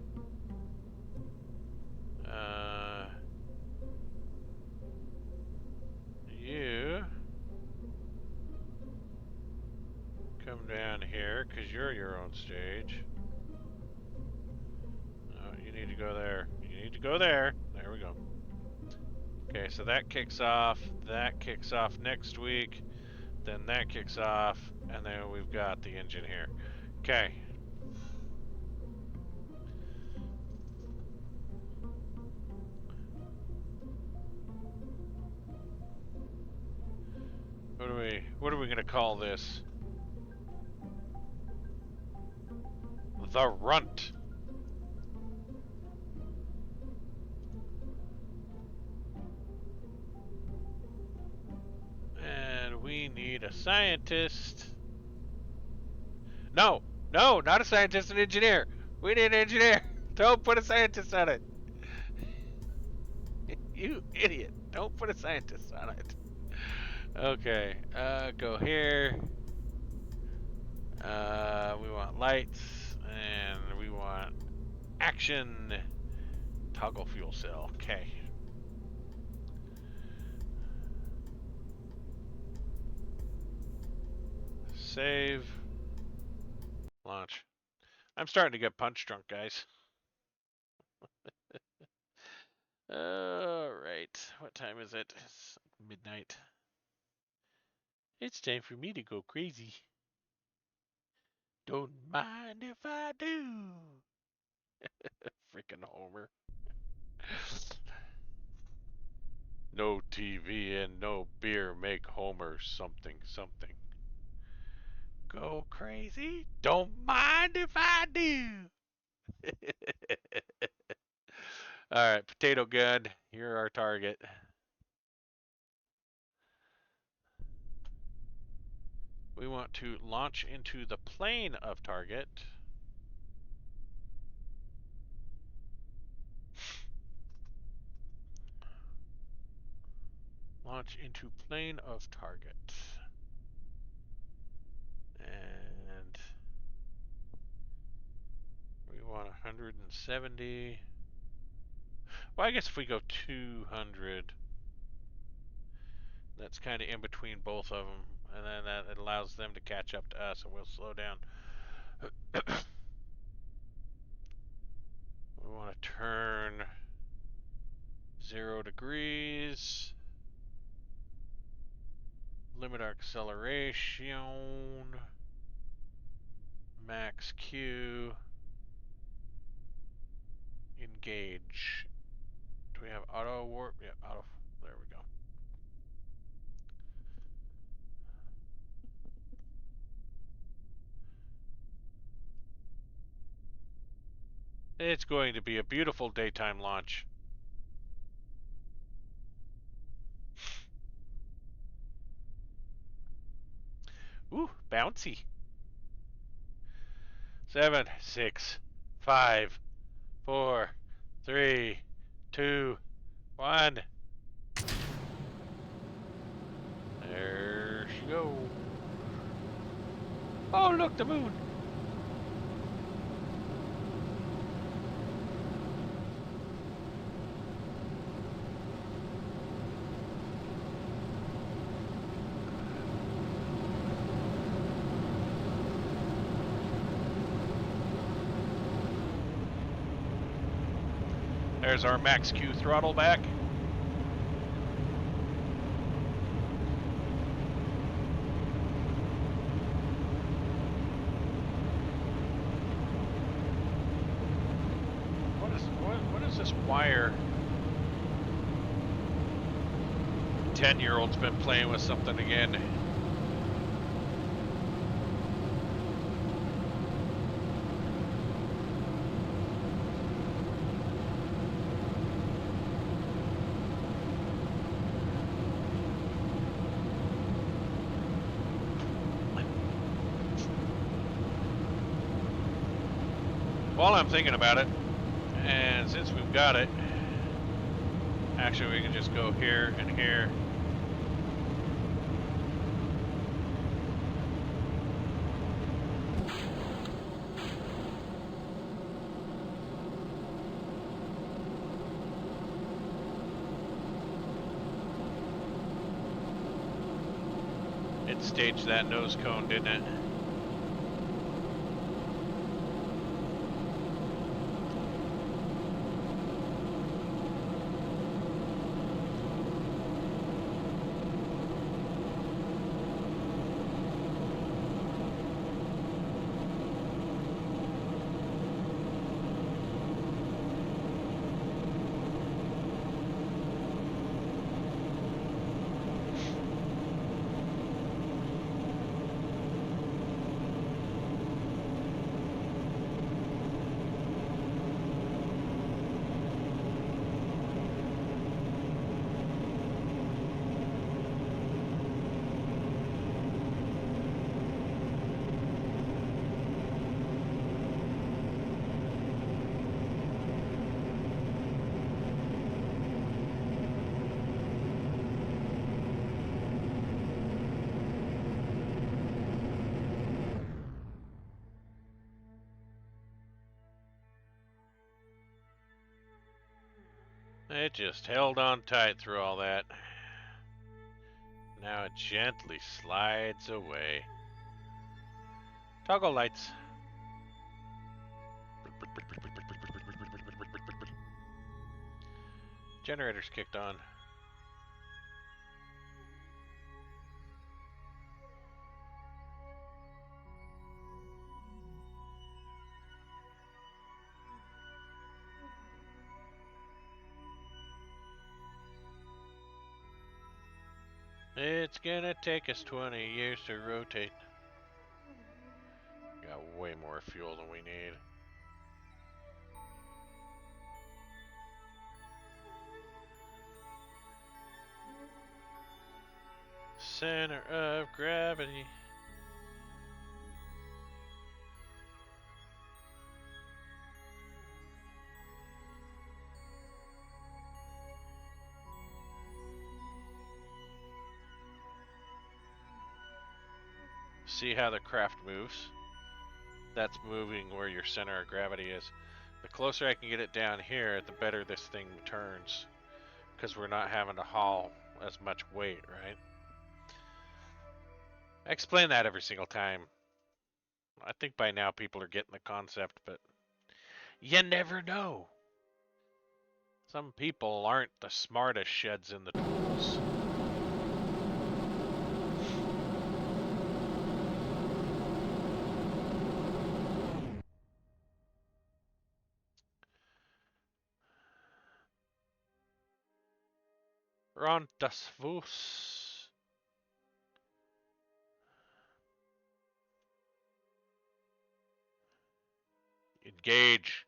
Speaker 1: You come down here, because you're your own stage. Oh, you need to go there. You need to go there. There we go. Okay, so that kicks off next week. Then that kicks off, and then we've got the engine here. Okay. What are we gonna call this? The Runt. And we need a scientist. No, not a scientist, an engineer. We need an engineer. Don't put a scientist on it. You idiot. Don't put a scientist on it.
Speaker 2: Okay, go here. We want lights, and we want action. Toggle fuel cell. Okay. Save. Launch. I'm starting to get punch drunk, guys. Alright. What time is it? It's midnight. It's time for me to go crazy. Don't mind if I do. Freaking Homer. No TV and no beer make Homer something something. Go crazy? Don't mind if I do. Alright, potato gun. You're our target. We want to launch into the plane of target. Launch into plane of target. And we want 170. Well, I guess if we go 200, that's kind of in between both of them. And then that allows them to catch up to us, and we'll slow down. We want to turn 0 degrees. Limit our acceleration. Max Q. Engage. Do we have auto warp? Yeah, auto. There we go. It's going to be a beautiful daytime launch. Ooh, bouncy. 7, 6, 5, 4, 3, 2, 1. There she goes. Oh, look, the moon. There's our max Q throttle back. What is this wire? 10-year-old's been playing with something again. While I'm thinking about it, and since we've got it, actually we can just go here and here. It staged that nose cone, didn't it? It just held on tight through all that. Now it gently slides away. Toggle lights. Generator's kicked on. It's gonna take us 20 years to rotate. Got way more fuel than we need. Center of gravity. See how the craft moves? That's moving where your center of gravity is. The closer I can get it down here, the better this thing turns. Because we're not having to haul as much weight, right? I explain that every single time. I think by now people are getting the concept, but you never know. Some people aren't the smartest sheds in the tools. Ron das Fuß. Engage.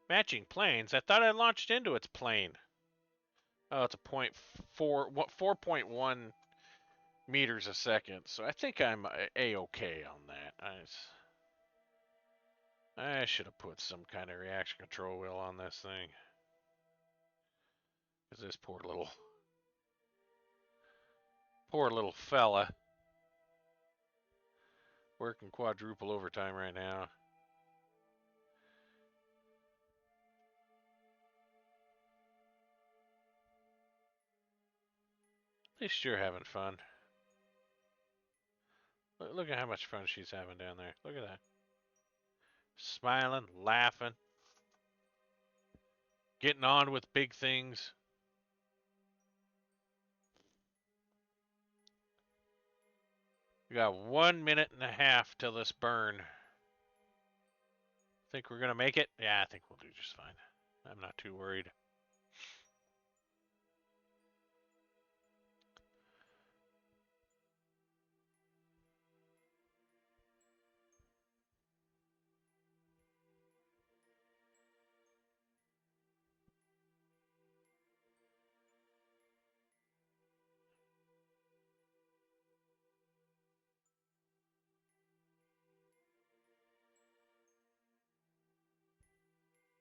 Speaker 2: Matching planes? I thought I launched into its plane. Oh, it's a 4.1 meters a second. So I think I'm A-okay on that. I should have put some kind of reaction control wheel on this thing. Because this poor little fella working quadruple overtime right now. At least you're having fun. Look at how much fun she's having down there. Look at that. Smiling, laughing, getting on with big things. We got 1 minute and a half till this burn. Think we're going to make it? Yeah, I think we'll do just fine. I'm not too worried.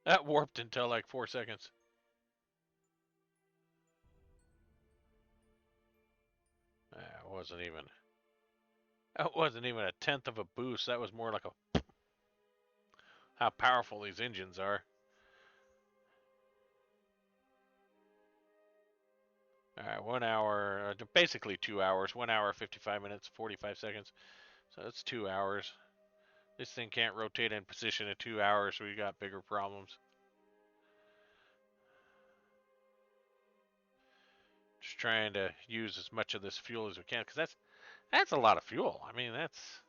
Speaker 2: That warped until like 4 seconds. That wasn't even a tenth of a boost. That was more like a how powerful these engines are. All right, 1 hour, basically 2 hours. 1 hour, 55 minutes, 45 seconds. So that's 2 hours. This thing can't rotate in position in 2 hours, so we got bigger problems. Just trying to use as much of this fuel as we can, because that's a lot of fuel. I mean, that's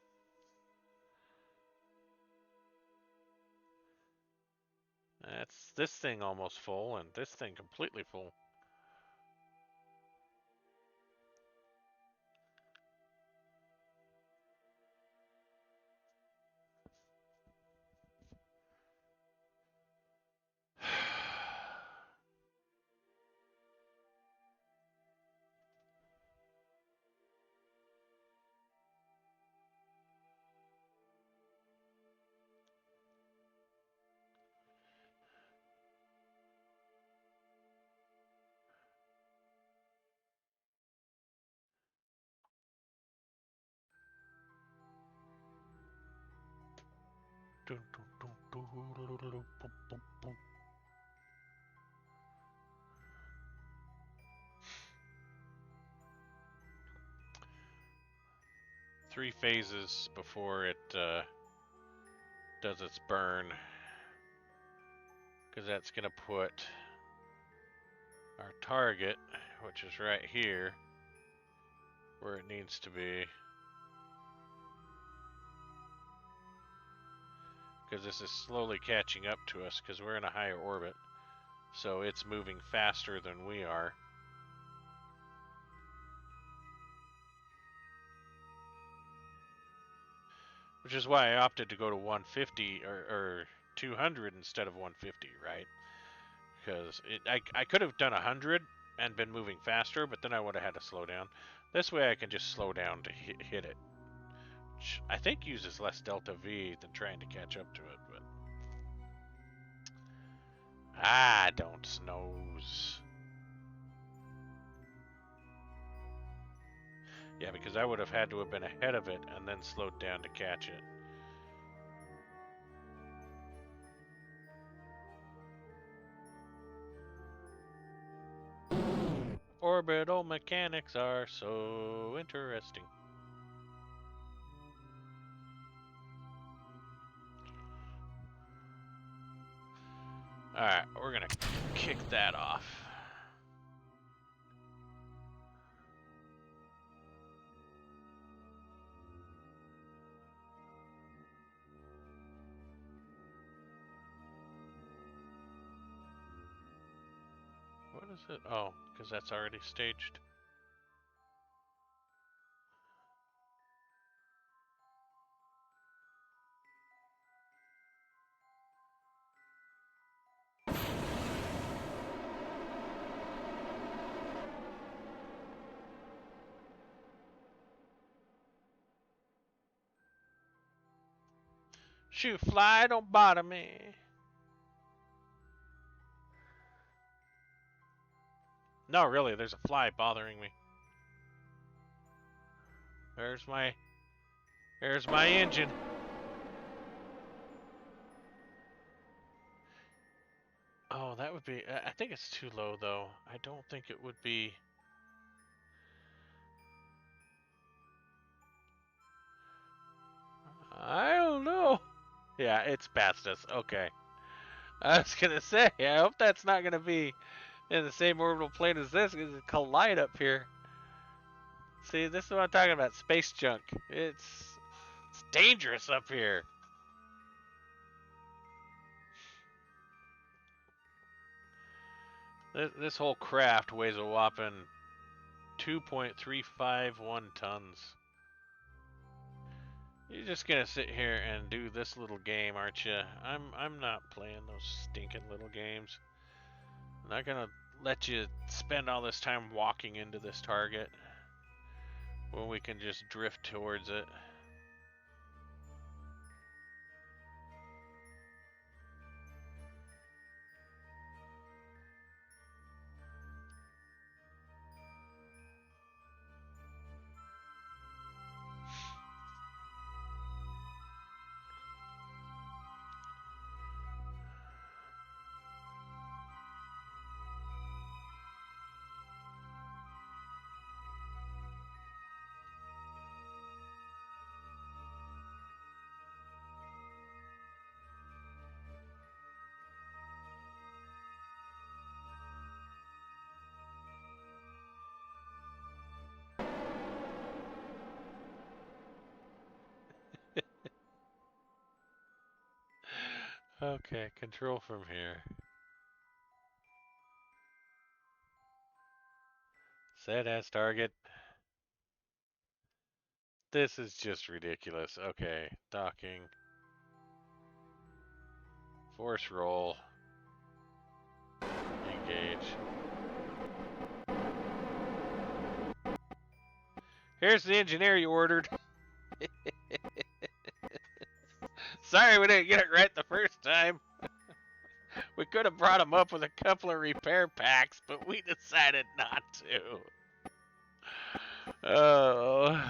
Speaker 2: this thing almost full, and this thing completely full. 3 phases before it does its burn, because that's going to put our target, which is right here, where it needs to be. Because this is slowly catching up to us because we're in a higher orbit. So it's moving faster than we are. Which is why I opted to go to 150 or 200 instead of 150, right? Because I could have done 100 and been moving faster, but then I would have had to slow down. This way I can just slow down to hit it. Which I think uses less delta V than trying to catch up to it, but I don't knows. Yeah, because I would have had to have been ahead of it and then slowed down to catch it. Orbital mechanics are so interesting. Alright, we're gonna kick that off. What is it? Oh, because that's already staged. Shoot, fly, don't bother me. No, really, there's a fly bothering me. There's my engine. Oh, that would be, I think it's too low though. I don't think it would be. I don't know. Yeah, it's past us. Okay. I was gonna say, I hope that's not gonna be in the same orbital plane as this, because it collide up here. See, this is what I'm talking about, space junk. It's dangerous up here. This whole craft weighs a whopping 2.351 tons. You're just gonna sit here and do this little game, aren't you? I'm not playing those stinking little games. I'm not gonna let you spend all this time walking into this target when we can just drift towards it. Okay, control from here. Set as target. This is just ridiculous. Okay, docking. Force roll. Engage. Here's the engineer you ordered. Sorry we didn't get it right the first time. We could have brought him up with a couple of repair packs, but we decided not to. Oh.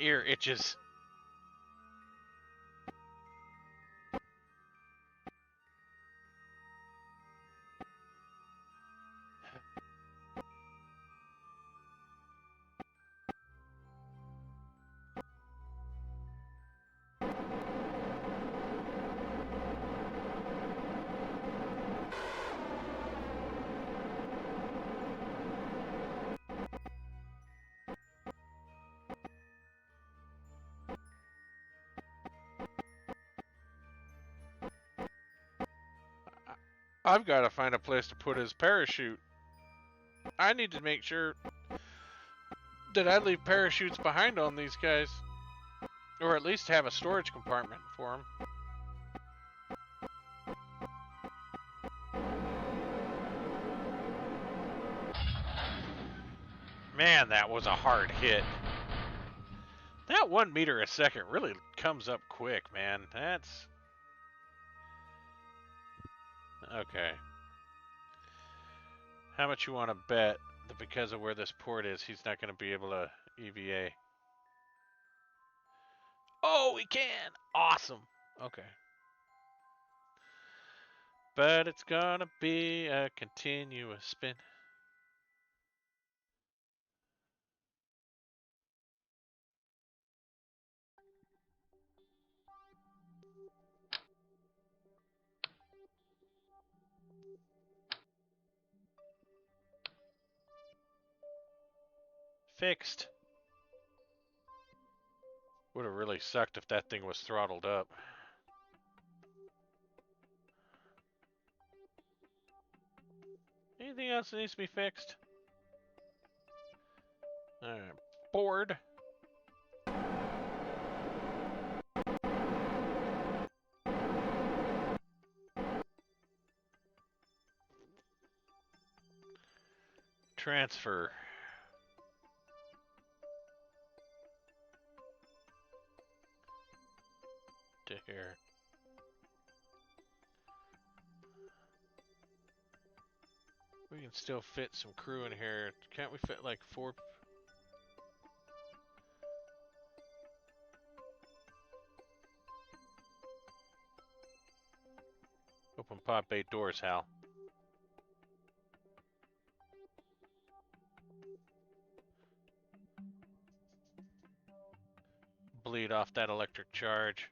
Speaker 1: Ear itches.
Speaker 2: I've got to find a place to put his parachute. I need to make sure that I leave parachutes behind on these guys. Or at least have a storage compartment for them.
Speaker 1: Man, that was a hard hit. That 1 meter a second really comes up quick, man. That's... Okay. How much you want to bet that because of where this port is, he's not going to be able to EVA? Oh, he can! Awesome. Okay. But it's gonna be a continuous spin. Fixed. Would have really sucked if that thing was throttled up. Anything else that needs to be fixed? Alright. Board. Transfer. Dick air. We can still fit some crew in here. Can't we fit like 4? Open pod bay doors, Hal. Bleed off that electric charge.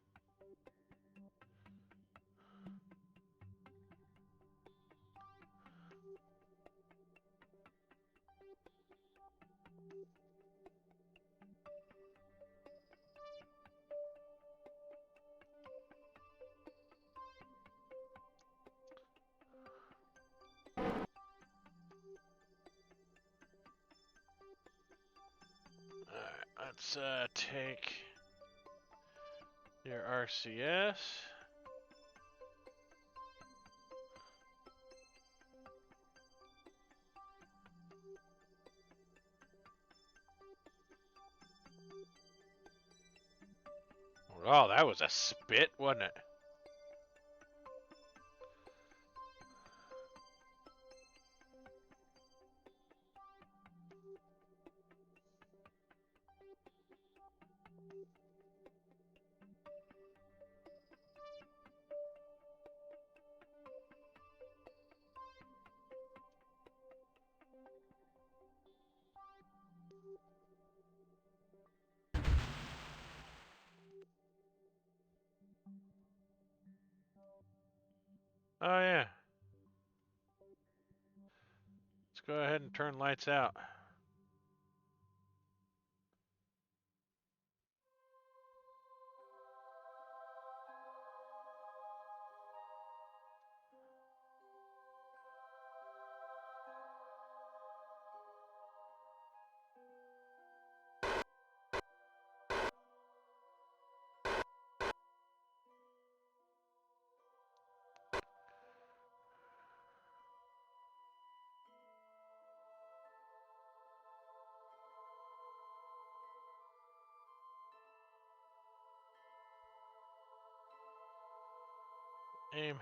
Speaker 1: Alright, let's take your RCS. Oh, that was a spit, wasn't it? Oh, yeah. Let's go ahead and turn lights out. Aim.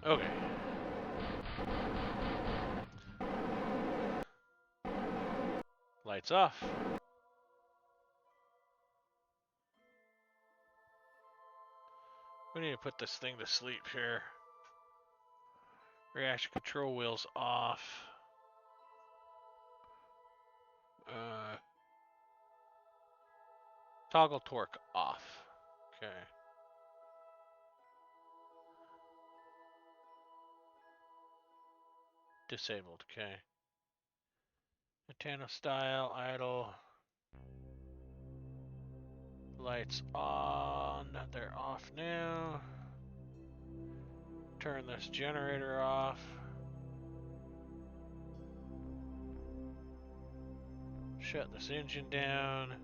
Speaker 1: Okay. Lights off. We need to put this thing to sleep here. Reaction control wheels off. Toggle torque off. Okay. Disabled. Okay. Nintendo style idle. Lights on. They're off now. Turn this generator off. Shut this engine down.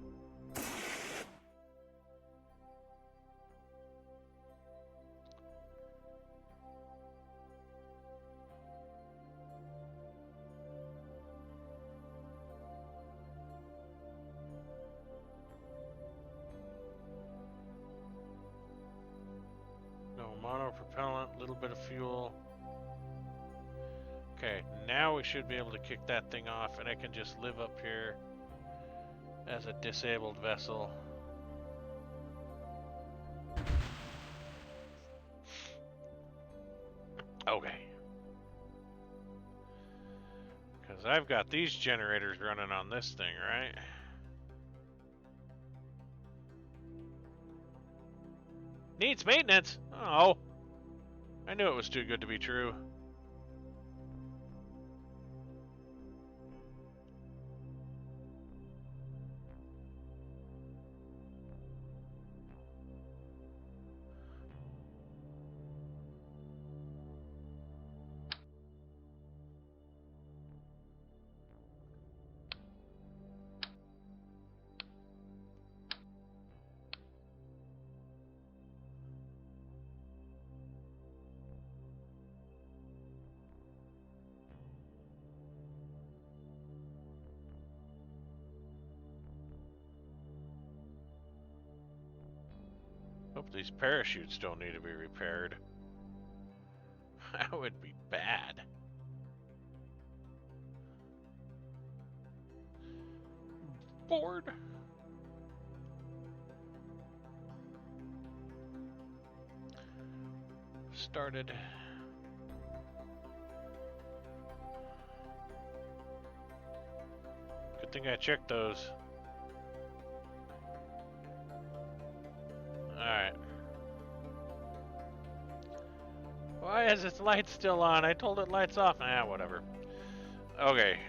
Speaker 1: No monopropellant, little bit of fuel. Okay, now we should be able to kick that thing off and I can just live up here as a disabled vessel. Okay. Because I've got these generators running on this thing, right? Needs maintenance? Oh. I knew it was too good to be true. Hope these parachutes don't need to be repaired. That would be bad. Board. Started. Good thing I checked those. Alright. Why is its light still on? I told it lights off. Ah, whatever. Okay.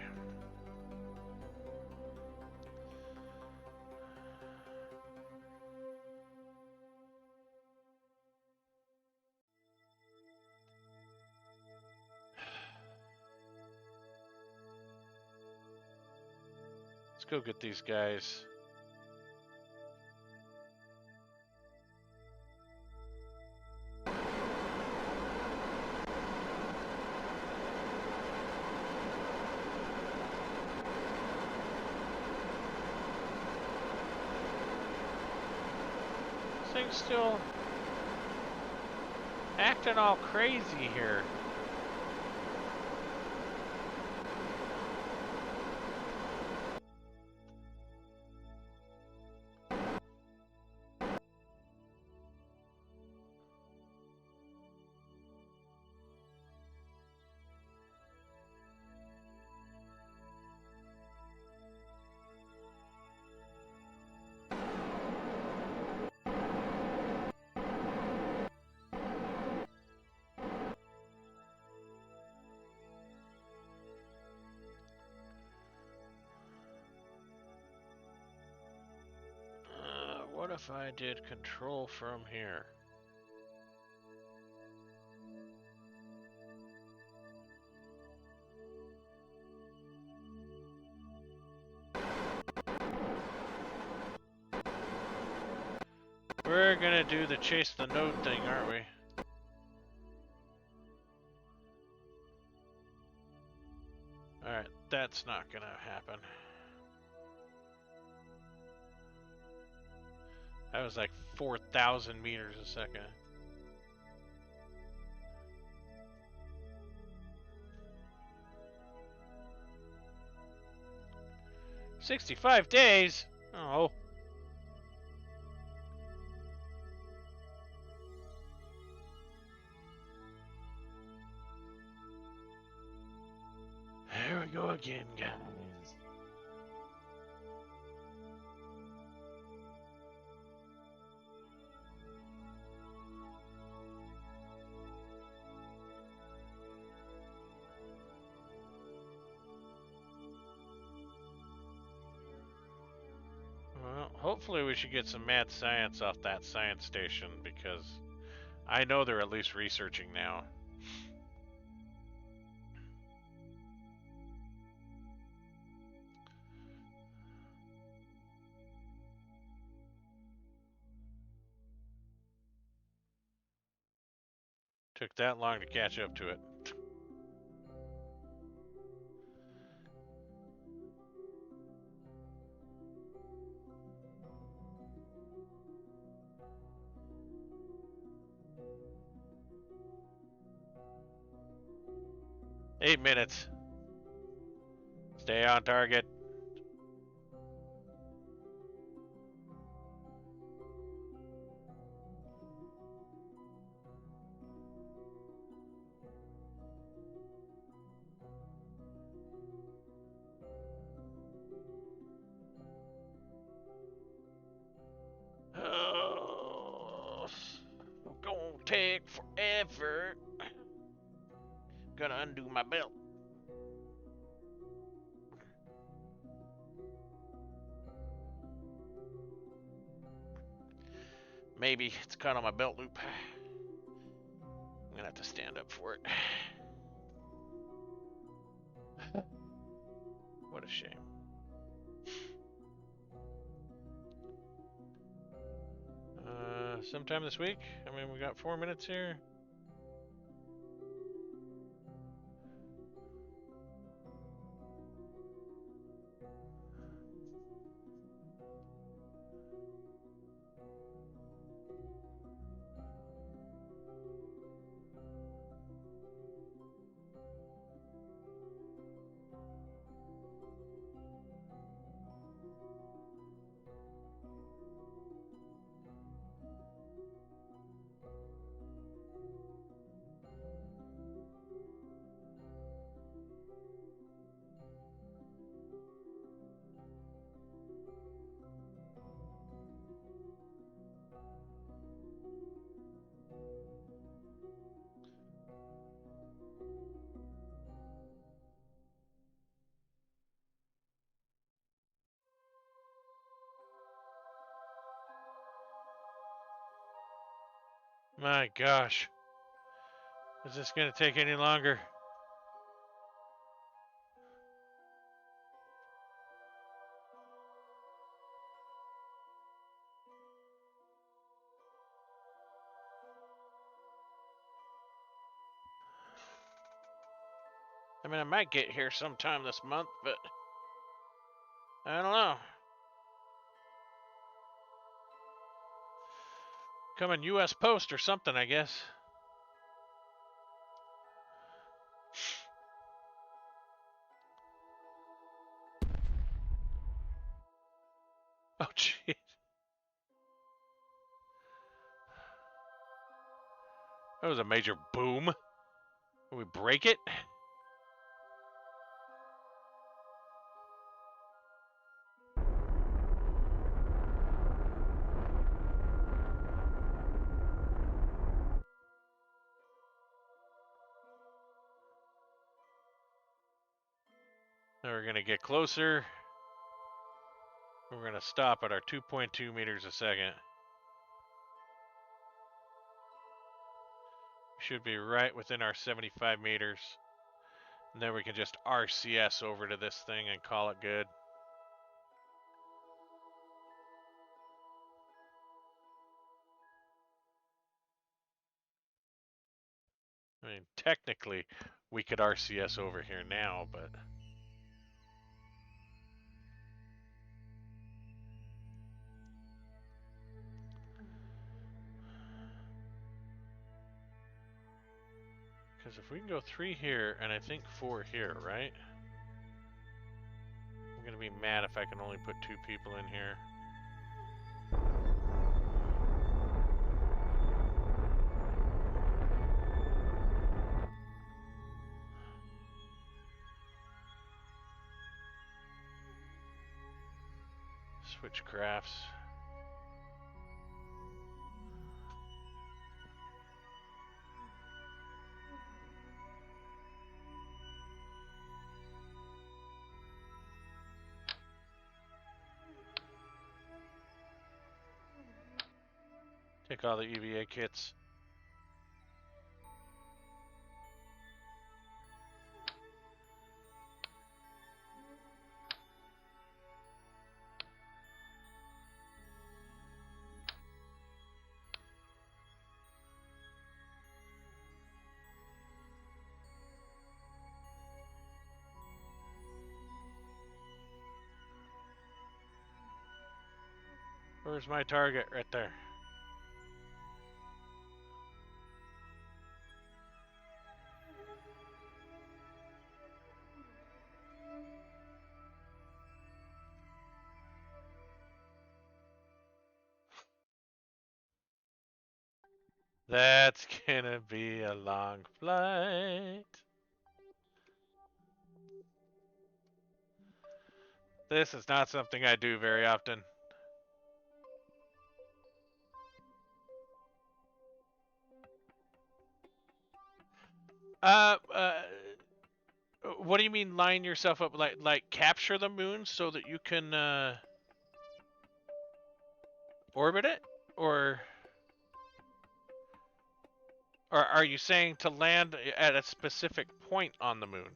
Speaker 1: Let's go get these guys. This thing's still acting all crazy here. What if I did control from here? We're gonna do the chase the node thing, aren't we? Alright, that's not gonna happen. That was like 4,000 meters a second. 65 days? Oh. Here we go again, guys. Well, hopefully we should get some mad science off that science station, because I know they're at least researching now. Took that long to catch up to it. Eight minutes. Stay on target. Oh, gonna take forever. Gonna undo my belt. Maybe it's caught on my belt loop. I'm gonna have to stand up for it. What a shame. Sometime this week? I mean, we got 4 minutes here. My gosh. Is this gonna take any longer? I mean, I might get here sometime this month, but I don't know. Coming U.S. Post or something, I guess. Oh, jeez. That was a major boom. Can we break it? Now we're gonna get closer. We're gonna stop at our 2.2 meters a second. Should be right within our 75 meters. And then we can just RCS over to this thing and call it good. I mean, technically, we could RCS over here now, but... Because if we can go 3 here, and I think 4 here, right? I'm going to
Speaker 2: be mad if I can only put 2 people in here. Switch crafts. Take all the EVA kits. Where's my target? Right there. That's gonna be a long flight. This is not something I do very often. Uh, uh, what do you mean line yourself up? Like capture the moon so that you can orbit it, or are you saying to land at a specific point on the moon?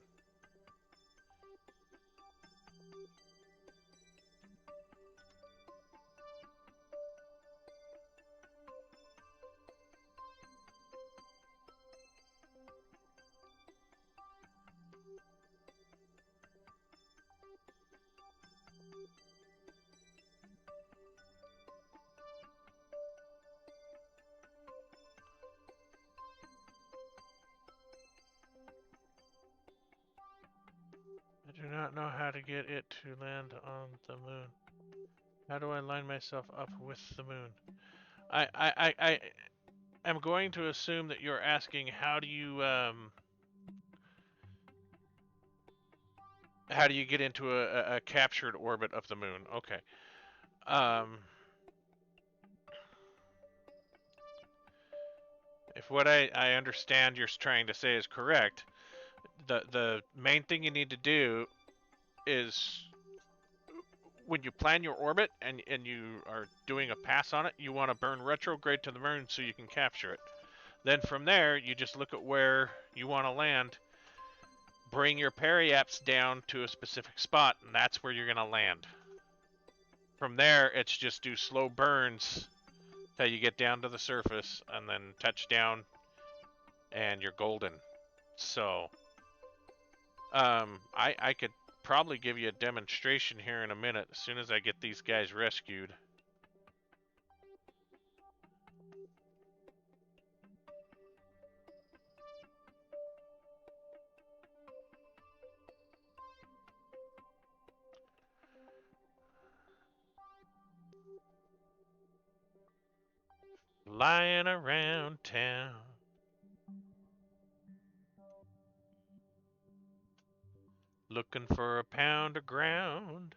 Speaker 2: I do not know how to get it to land on the moon. How do I line myself up with the moon? I am going to assume that you're asking how do you get into a captured orbit of the moon? Okay. If what I understand you're trying to say is correct, the main thing you need to do is when you plan your orbit and you are doing a pass on it, you want to burn retrograde to the moon so you can capture it. Then from there, you just look at where you want to land, bring your periaps down to a specific spot, and that's where you're going to land. From there, it's just do slow burns till you get down to the surface, and then touch down, and you're golden. So, I could probably give you a demonstration here in a minute as soon as I get these guys rescued. Lying around town, looking for a pound of ground.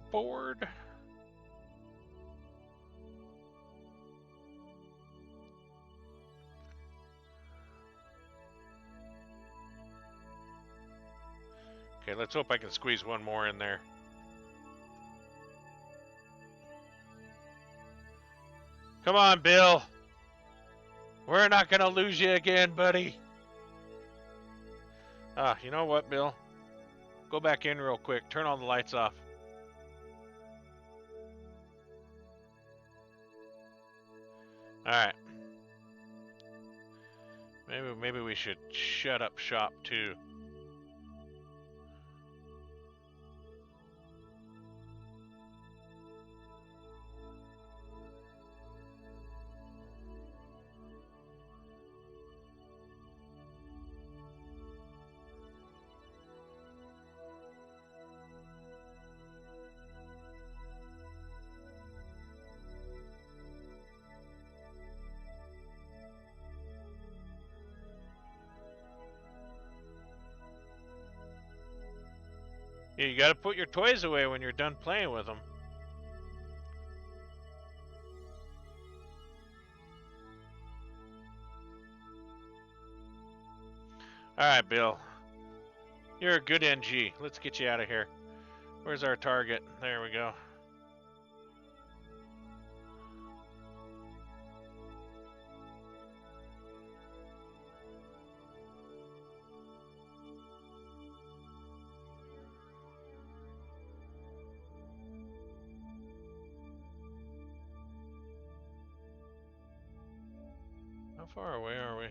Speaker 2: Bored. Okay, let's hope I can squeeze one more in there. Come on, Bill. We're not gonna lose you again, buddy. You know what, Bill? Go back in real quick. Turn all the lights off. All right. Maybe we should shut up shop too. Yeah, you gotta put your toys away when you're done playing with them. Alright, Bill. You're a good NG. Let's get you out of here. Where's our target? There we go. How far away are we?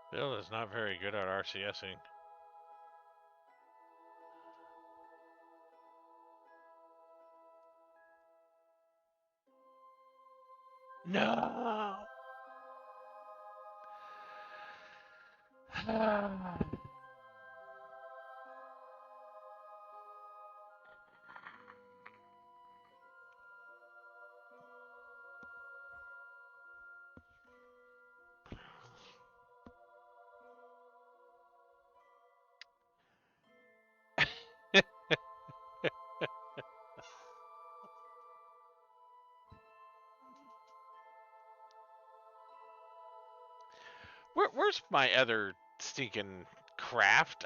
Speaker 2: Bill is not very good at RCSing. No! Where's my other stinking craft?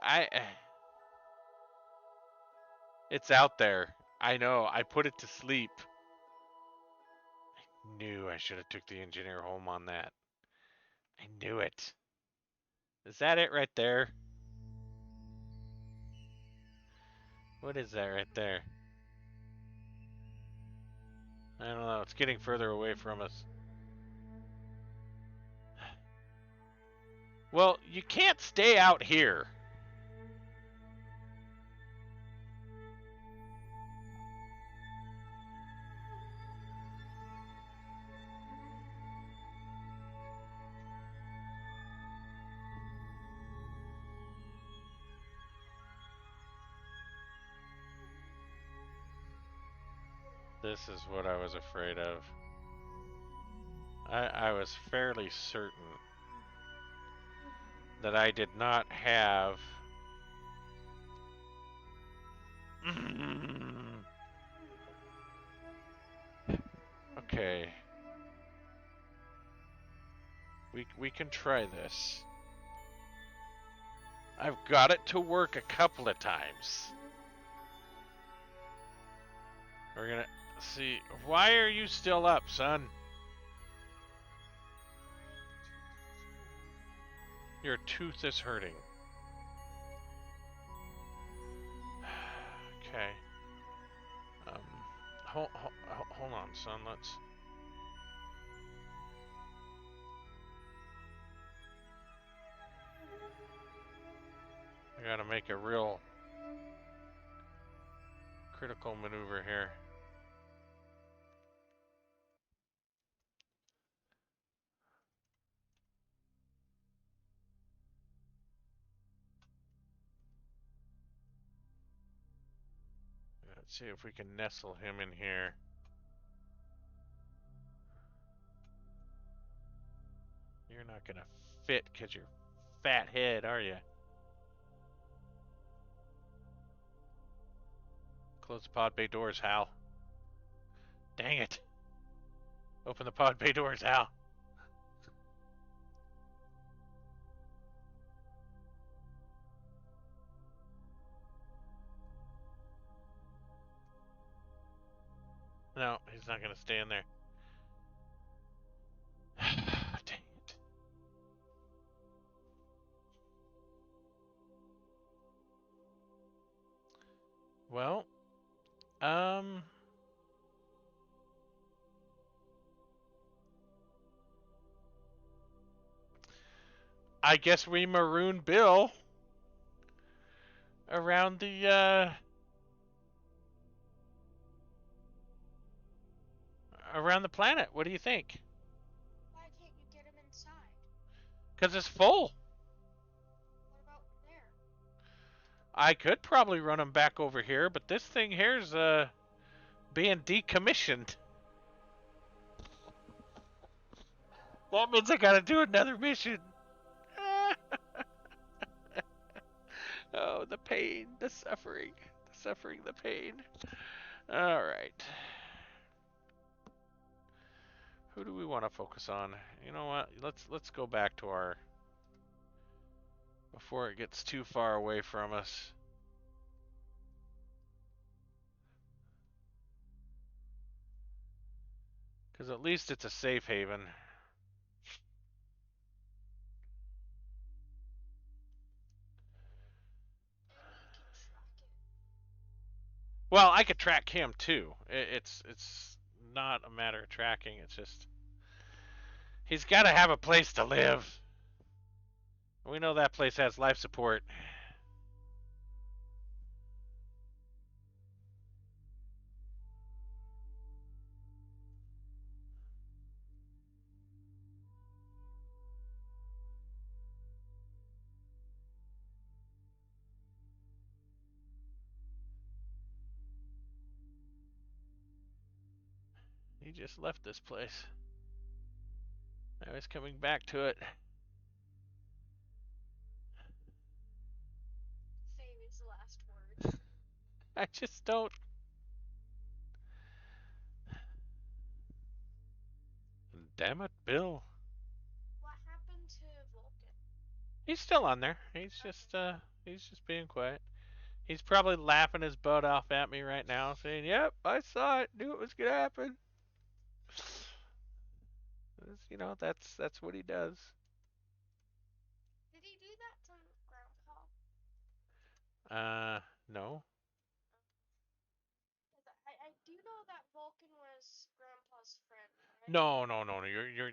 Speaker 2: It's out there. I know. I put it to sleep. I knew I should have took the engineer home on that. I knew it. Is that it right there? What is that right there? I don't know. It's getting further away from us. Well, you can't stay out here. This is what I was afraid of. I was fairly certain that I did not have... Okay. We can try this. I've got it to work a couple of times. We're gonna see. Why are you still up, son? Your tooth is hurting. Okay. Hold on, son. Let's... I gotta make a real critical maneuver here. Let's see if we can nestle him in here. You're not gonna fit because you're fat head, are you? Close the pod bay doors, Hal. Dang it. Open the pod bay doors, Hal. No, he's not gonna stay in there. Dang it. Well, I guess we maroon Bill around the around the planet. What do you think?
Speaker 3: Why can't you get him inside?
Speaker 2: Because it's full.
Speaker 3: What about there?
Speaker 2: I could probably run him back over here, but this thing here's being decommissioned. That means I gotta do another mission. Oh, the pain, the suffering, the pain. All right. Who do we want to focus on? You know what? Let's go back to our before it gets too far away from us. Because at least it's a safe haven.
Speaker 3: And we can track it.
Speaker 2: Well, I could track him too. It's not a matter of tracking. It's just he's got to have a place to live. We know that place has life support. He just left this place. Now he's coming back to it.
Speaker 3: Famous last words.
Speaker 2: I just don't. Damn it, Bill.
Speaker 3: What happened to Vulcan?
Speaker 2: He's still on there. He's just being quiet. He's probably laughing his butt off at me right now, saying, "Yep, I saw it. Knew it was gonna happen." You know, that's what he does.
Speaker 3: Did he do that to Grandpa?
Speaker 2: No.
Speaker 3: I do know that Vulcan was Grandpa's friend, right?
Speaker 2: No.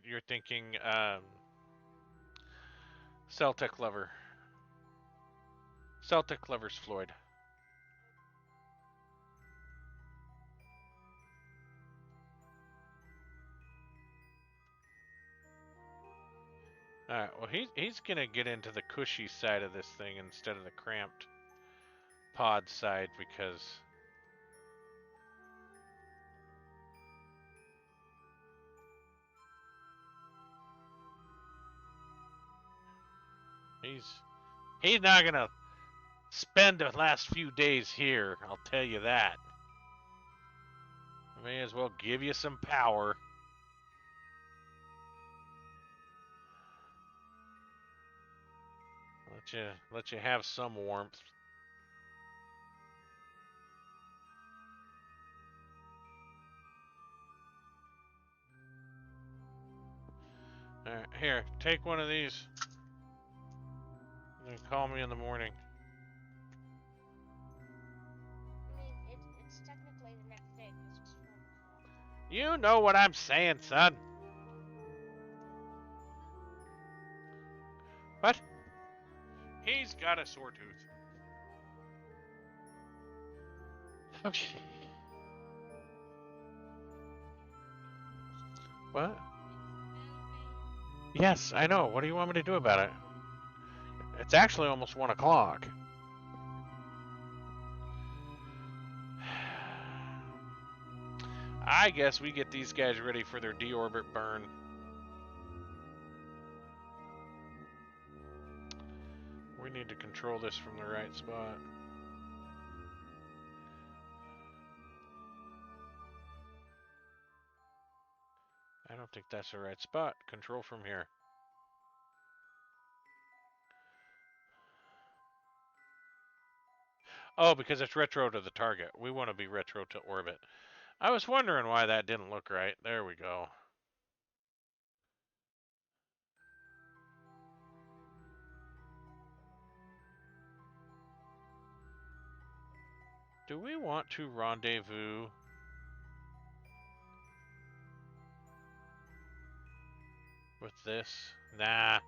Speaker 2: You're thinking Celtic lover. Celtic lover's Floyd. All right. Well, he's gonna get into the cushy side of this thing instead of the cramped pod side because he's not gonna spend the last few days here. I'll tell you that. I may as well give you some power. Let you have some warmth. All right, here, take one of these. And then call me in the morning.
Speaker 3: I mean, it's technically the next day. It's just 12 o'clock.
Speaker 2: You know what I'm saying, son. What? He's got a sore tooth. Okay. What? Yes, I know. What do you want me to do about it? It's actually almost 1 o'clock. I guess we get these guys ready for their deorbit burn. We need to control this from the right spot. I don't think that's the right spot. Control from here. Oh, because it's retro to the target. We want to be retro to orbit. I was wondering why that didn't look right. There we go. Do we want to rendezvous with this? Nah.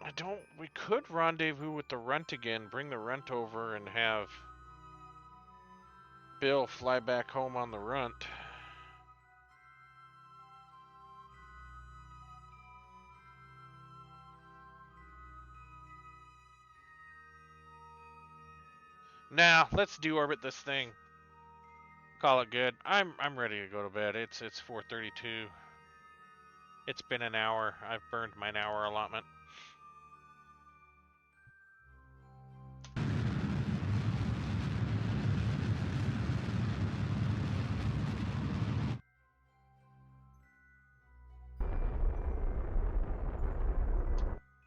Speaker 2: I don't. We could rendezvous with the runt again, bring the runt over, and have Bill fly back home on the runt. Now, let's deorbit this thing. Call it good. I'm ready to go to bed. It's 4:32. It's been an hour. I've burned my hour allotment.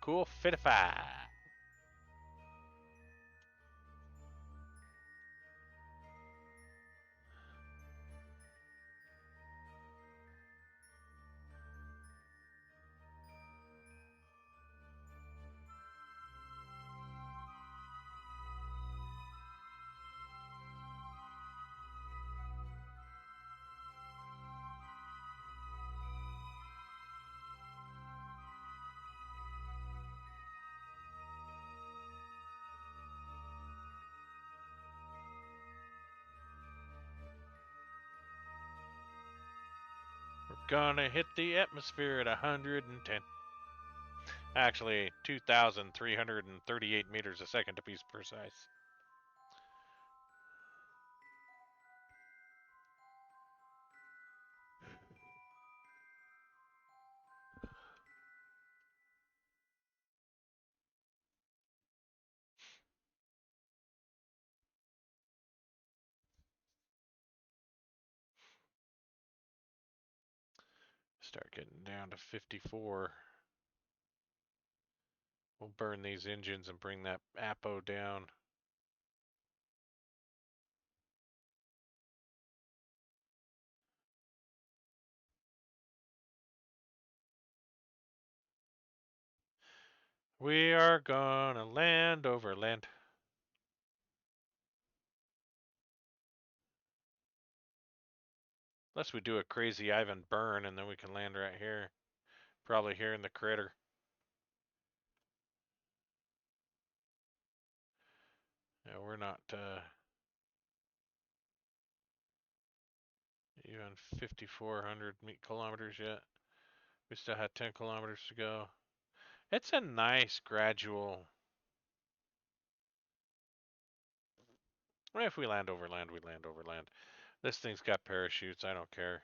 Speaker 2: Cool 55. We're gonna hit the atmosphere at 110. Actually, 2,338 meters a second to be precise. Start getting down to 54. We'll burn these engines and bring that APO down. We are gonna land over land. Unless we do a crazy Ivan burn and then we can land right here. Probably here in the crater. Yeah, we're not even 5,400 kilometers yet. We still have 10 kilometers to go. It's a nice gradual. If we land over land, we land over land. This thing's got parachutes. I don't care.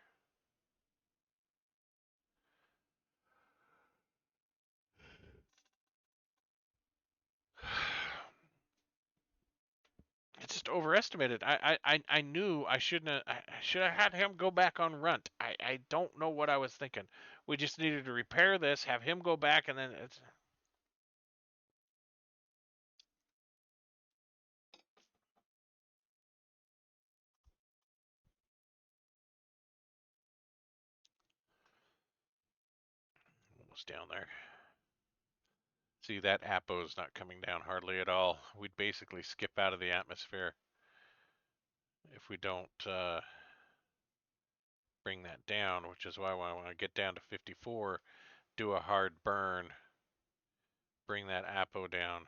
Speaker 2: It's just overestimated. I knew I shouldn't have. I should have had him go back on runt. I don't know what I was thinking. We just needed to repair this, have him go back, and then it's. Almost down there. See, that APO's not coming down hardly at all. We'd basically skip out of the atmosphere if we don't bring that down, which is why I want to get down to 54, do a hard burn, bring that APO down.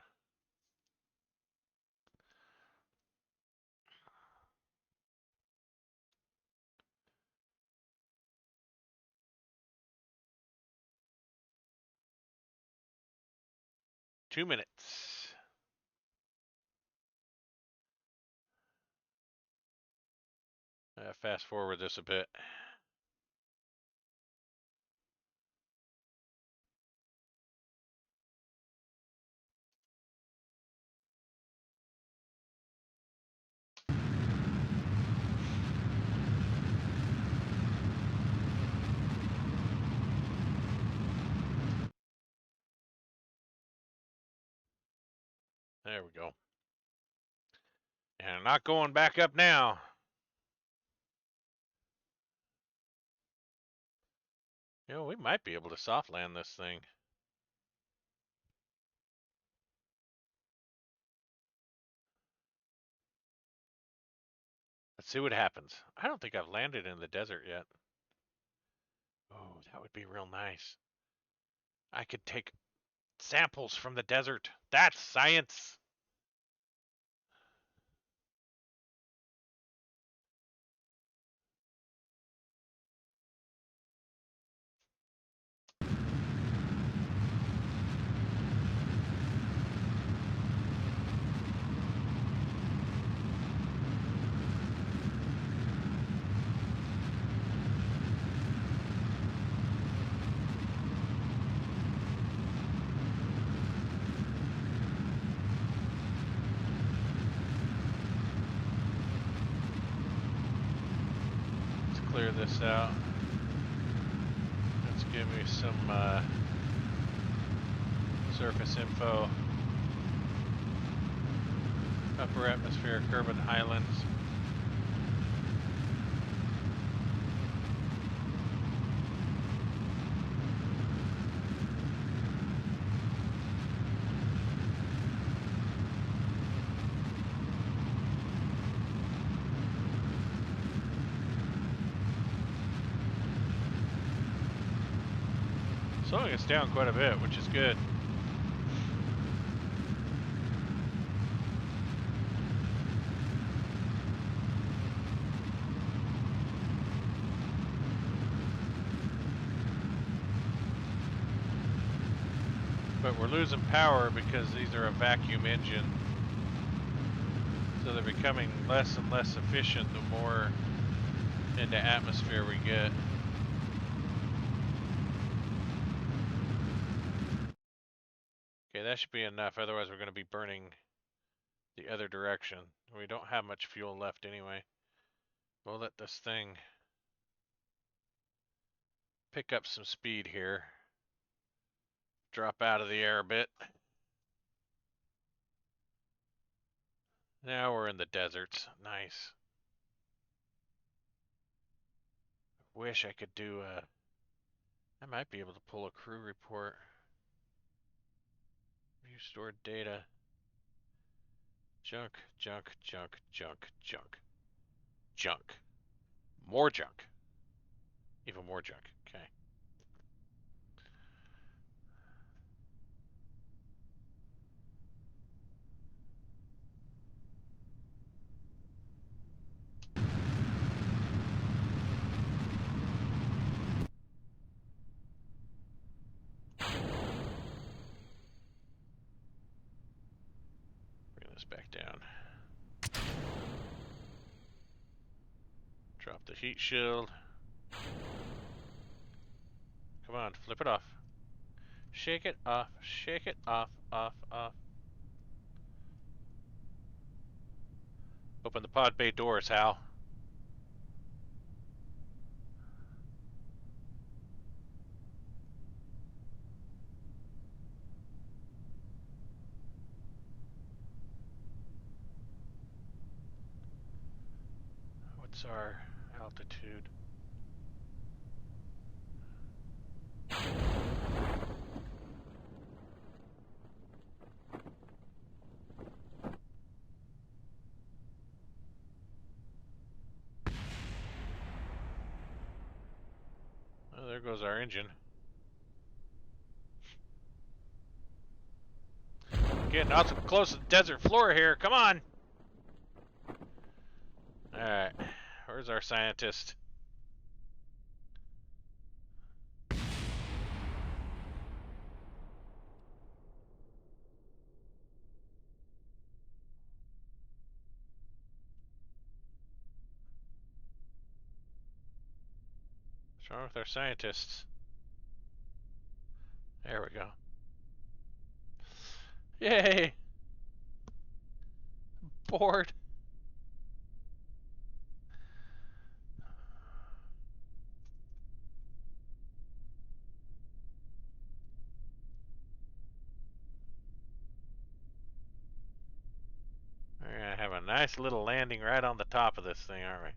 Speaker 2: Two minutes. Fast forward this a bit. There we go. And not going back up now. You know, we might be able to soft land this thing. Let's see what happens. I don't think I've landed in the desert yet. Oh, that would be real nice. I could take samples from the desert. That's science. Let's clear this out. Let's give me some surface info. Upper atmosphere, Kerbal Highlands. Slowing us down quite a bit, which is good. But we're losing power because these are a vacuum engine. So they're becoming less and less efficient the more into atmosphere we get. Okay, that should be enough, otherwise we're going to be burning the other direction. We don't have much fuel left anyway. We'll let this thing pick up some speed here. Drop out of the air a bit. Now we're in the deserts. Nice. Wish I could do a... I might be able to pull a crew report. View stored data. Junk, junk, junk, junk, junk. Junk. More junk. Even more junk. Okay. Bring this back down. Drop the heat shield. Come on, flip it off. Shake it off, shake it off, off, off. Open the pod bay doors, Hal. What's our altitude? there goes our engine. Getting awesome close to the desert floor here. Come on. Alright. Where's our scientist? What's wrong with our scientists? There we go. Yay! Bored. We're gonna have a nice little landing right on the top of this thing, aren't we?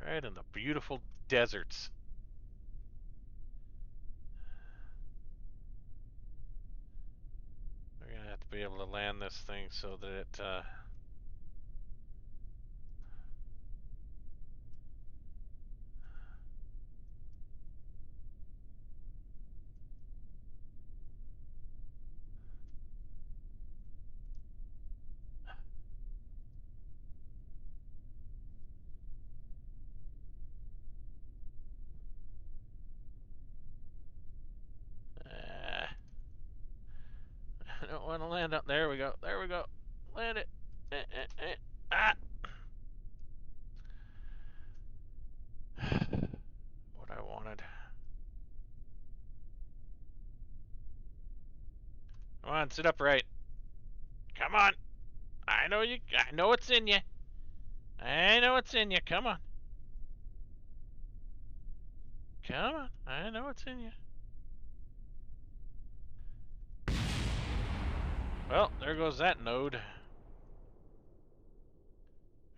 Speaker 2: Right in the beautiful deserts. We're gonna have to be able to land this thing so that it I don't want to land up. There we go. There we go. Land it. Ah! What I wanted. Come on, sit upright. Come on. I know you. I know what's in you. I know what's in you. Come on. Come on. I know what's in you. Well, there goes that node.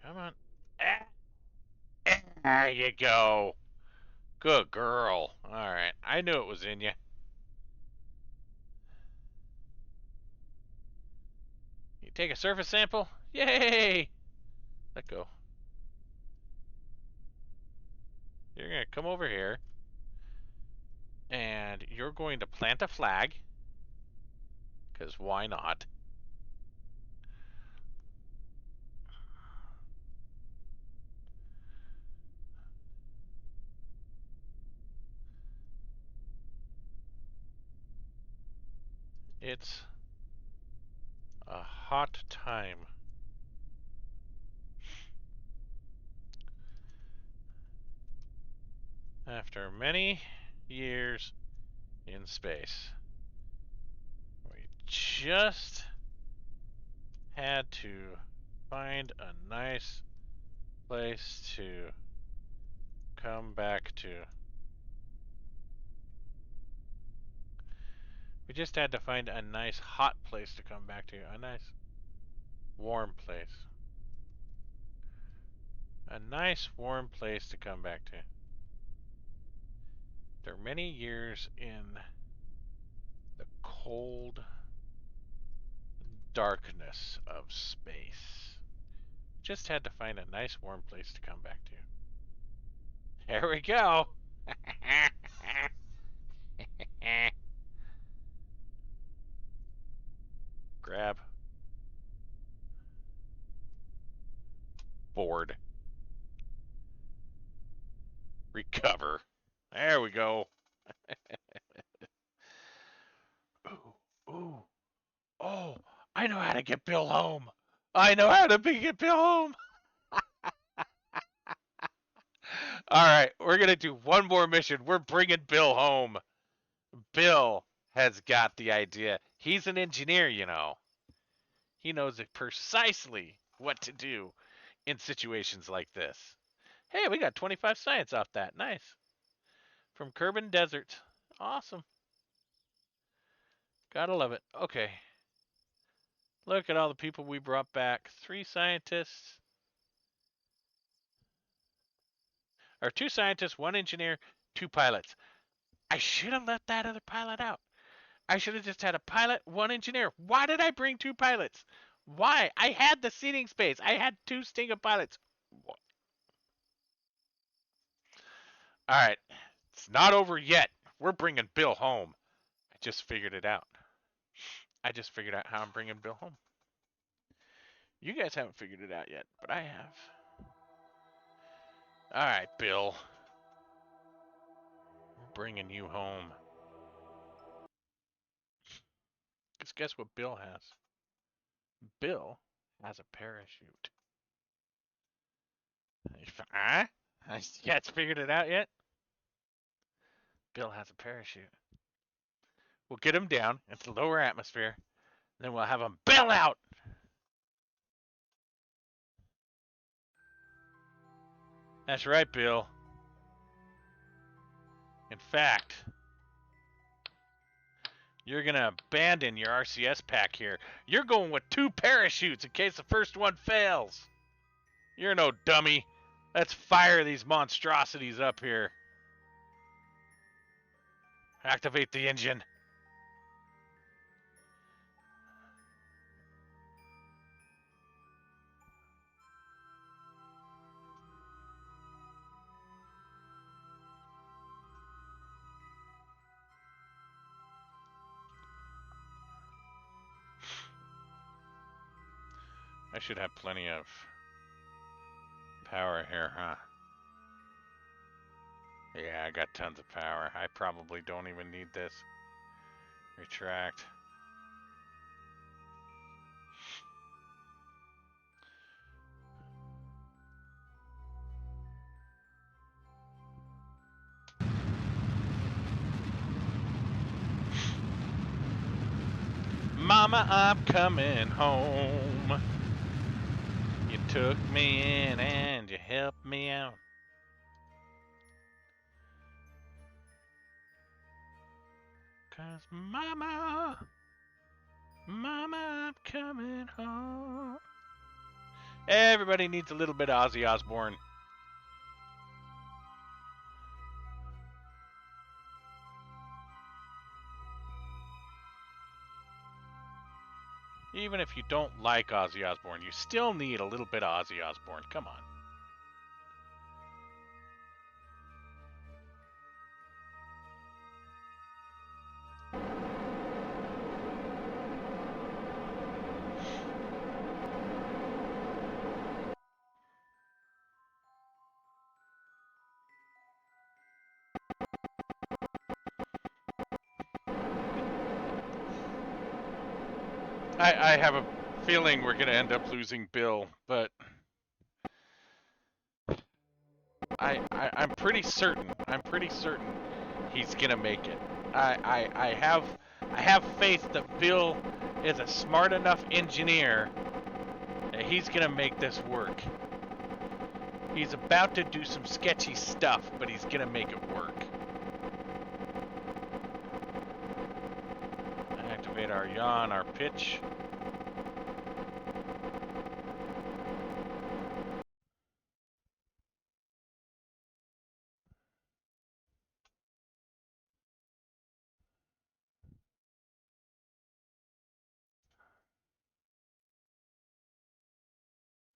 Speaker 2: Come on. There you go. Good girl. Alright. I knew it was in you. You take a surface sample? Yay! Let go. You're going to come over here. And you're going to plant a flag. Because why not? It's a hot time. After many years in space, we just had to find a nice place to come back to. We just had to find a nice hot place to come back to. A nice warm place. A nice warm place to come back to. There are many years in the cold darkness of space. Just had to find a nice warm place to come back to. There we go. Grab. Board. Recover. There we go. Ooh, ooh. Oh, I know how to get Bill home. I know how to get Bill home. All right, we're going to do one more mission. We're bringing Bill home. Bill has got the idea. He's an engineer, you know. He knows precisely what to do in situations like this. Hey, we got 25 science off that. Nice. From Kerbal Desert. Awesome. Gotta love it. Okay. Look at all the people we brought back. 3 scientists. Or 2 scientists, 1 engineer, 2 pilots. I should have let that other pilot out. I should have just had a pilot, 1 engineer. Why did I bring 2 pilots? Why? I had the seating space. I had 2 Stinger pilots. All right, it's not over yet. We're bringing Bill home. I just figured it out. I just figured out how I'm bringing Bill home. You guys haven't figured it out yet, but I have. All right, Bill. We're bringing you home. Because guess what Bill has? Bill has a parachute. Huh? You guys figured it out yet? Bill has a parachute. We'll get him down into the lower atmosphere. Then we'll have him bail out. That's right, Bill. In fact, you're going to abandon your RCS pack here. You're going with 2 parachutes in case the first one fails. You're no dummy. Let's fire these monstrosities up here. Activate the engine. I should have plenty of power here, huh? Yeah, I got tons of power. I probably don't even need this. Retract. Mama, I'm coming home. You took me in and you helped me out. Cause mama, I'm coming home. Everybody needs a little bit of Ozzy Osbourne. Even if you don't like Ozzy Osbourne, you still need a little bit of Ozzy Osbourne. Come on. I have a feeling we're going to end up losing Bill, but I'm pretty certain. I'm pretty certain he's going to make it. I have faith that Bill is a smart enough engineer that he's going to make this work. He's about to do some sketchy stuff, but he's going to make it work. Activate our yaw, our pitch.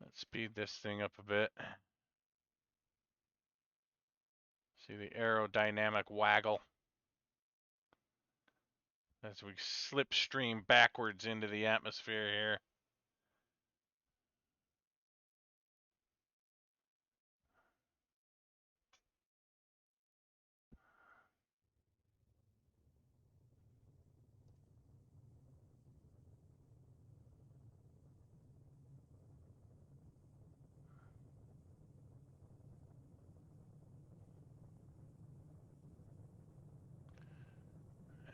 Speaker 2: Let's speed this thing up a bit. See the aerodynamic waggle as we slipstream backwards into the atmosphere here.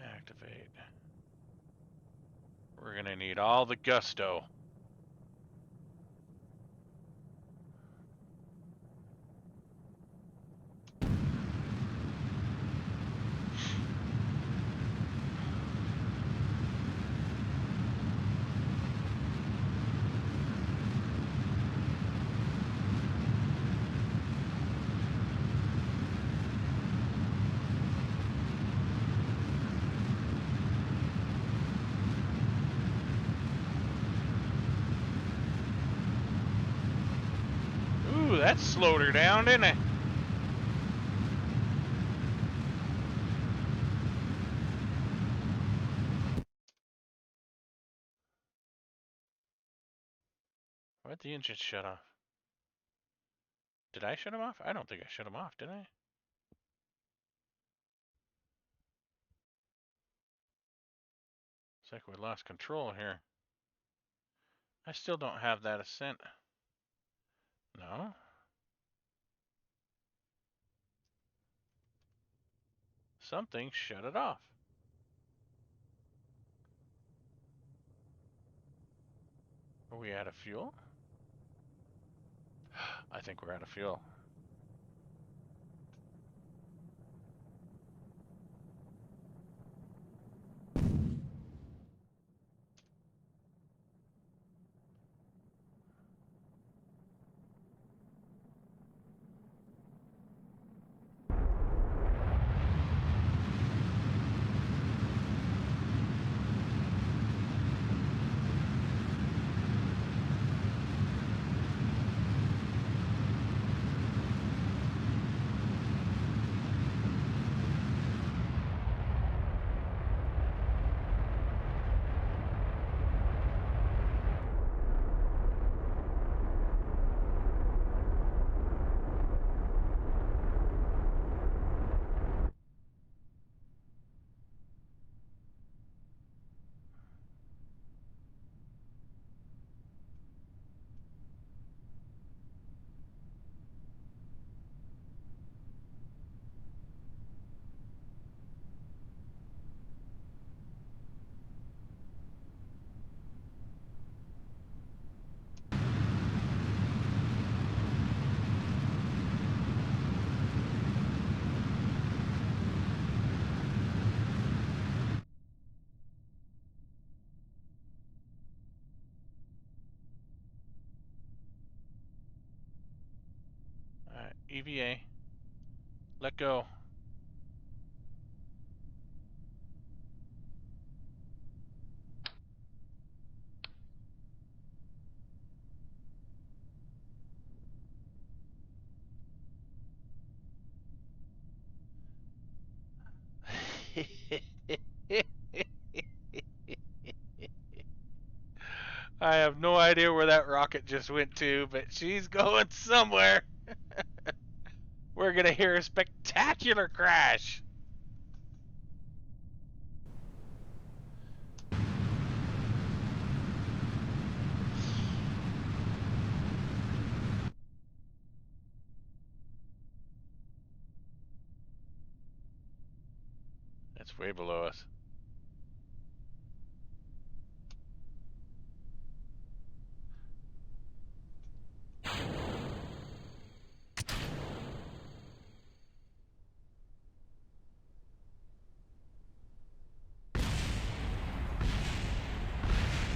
Speaker 2: Activate. We're gonna need all the gusto. Ooh, that slowed her down, didn't it?
Speaker 1: Why'd the engine shut off? Did I shut them off? I don't think I shut them off, did I? It's like we lost control here. I still don't have that ascent. No? Something shut it off. Are we out of fuel? I think we're out of fuel. Alright, EVA. Let go. I have no idea where that rocket just went to, but she's going somewhere. We're gonna hear a spectacular crash. That's way below us.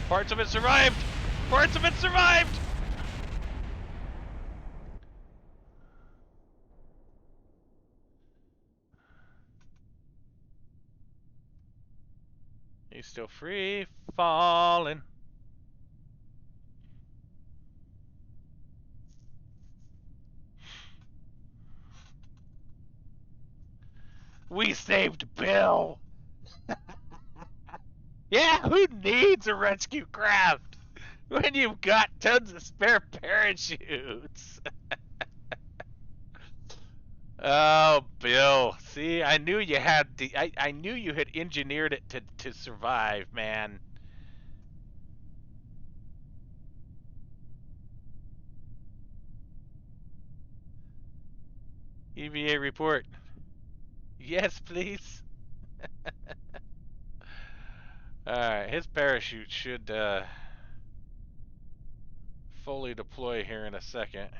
Speaker 1: Parts of it survived! Parts of it survived! He's still free falling. We saved Bill! Yeah, who needs a rescue craft when you've got tons of spare parachutes? Oh, Bill. See, I knew you had I knew you had engineered it to survive, man. EVA report. Yes, please. Alright, his parachute should fully deploy here in a second.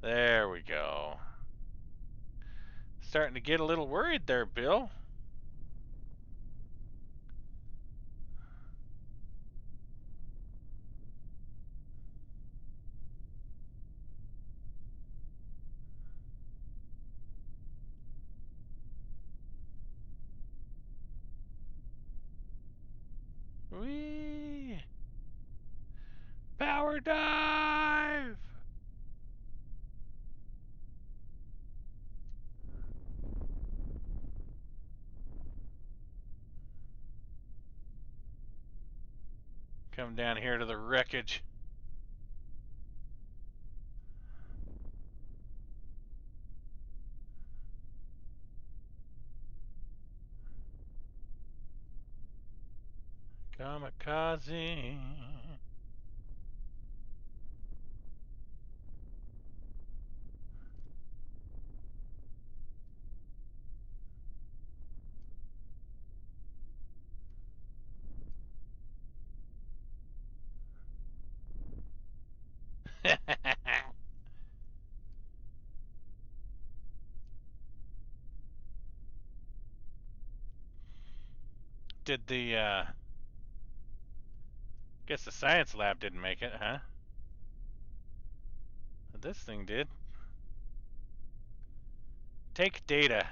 Speaker 1: There we go. Starting to get a little worried there, Bill. Whee! Power dive! Come down here to the wreckage. Kamikaze. Did the, guess the science lab didn't make it, huh? This thing did. Take data.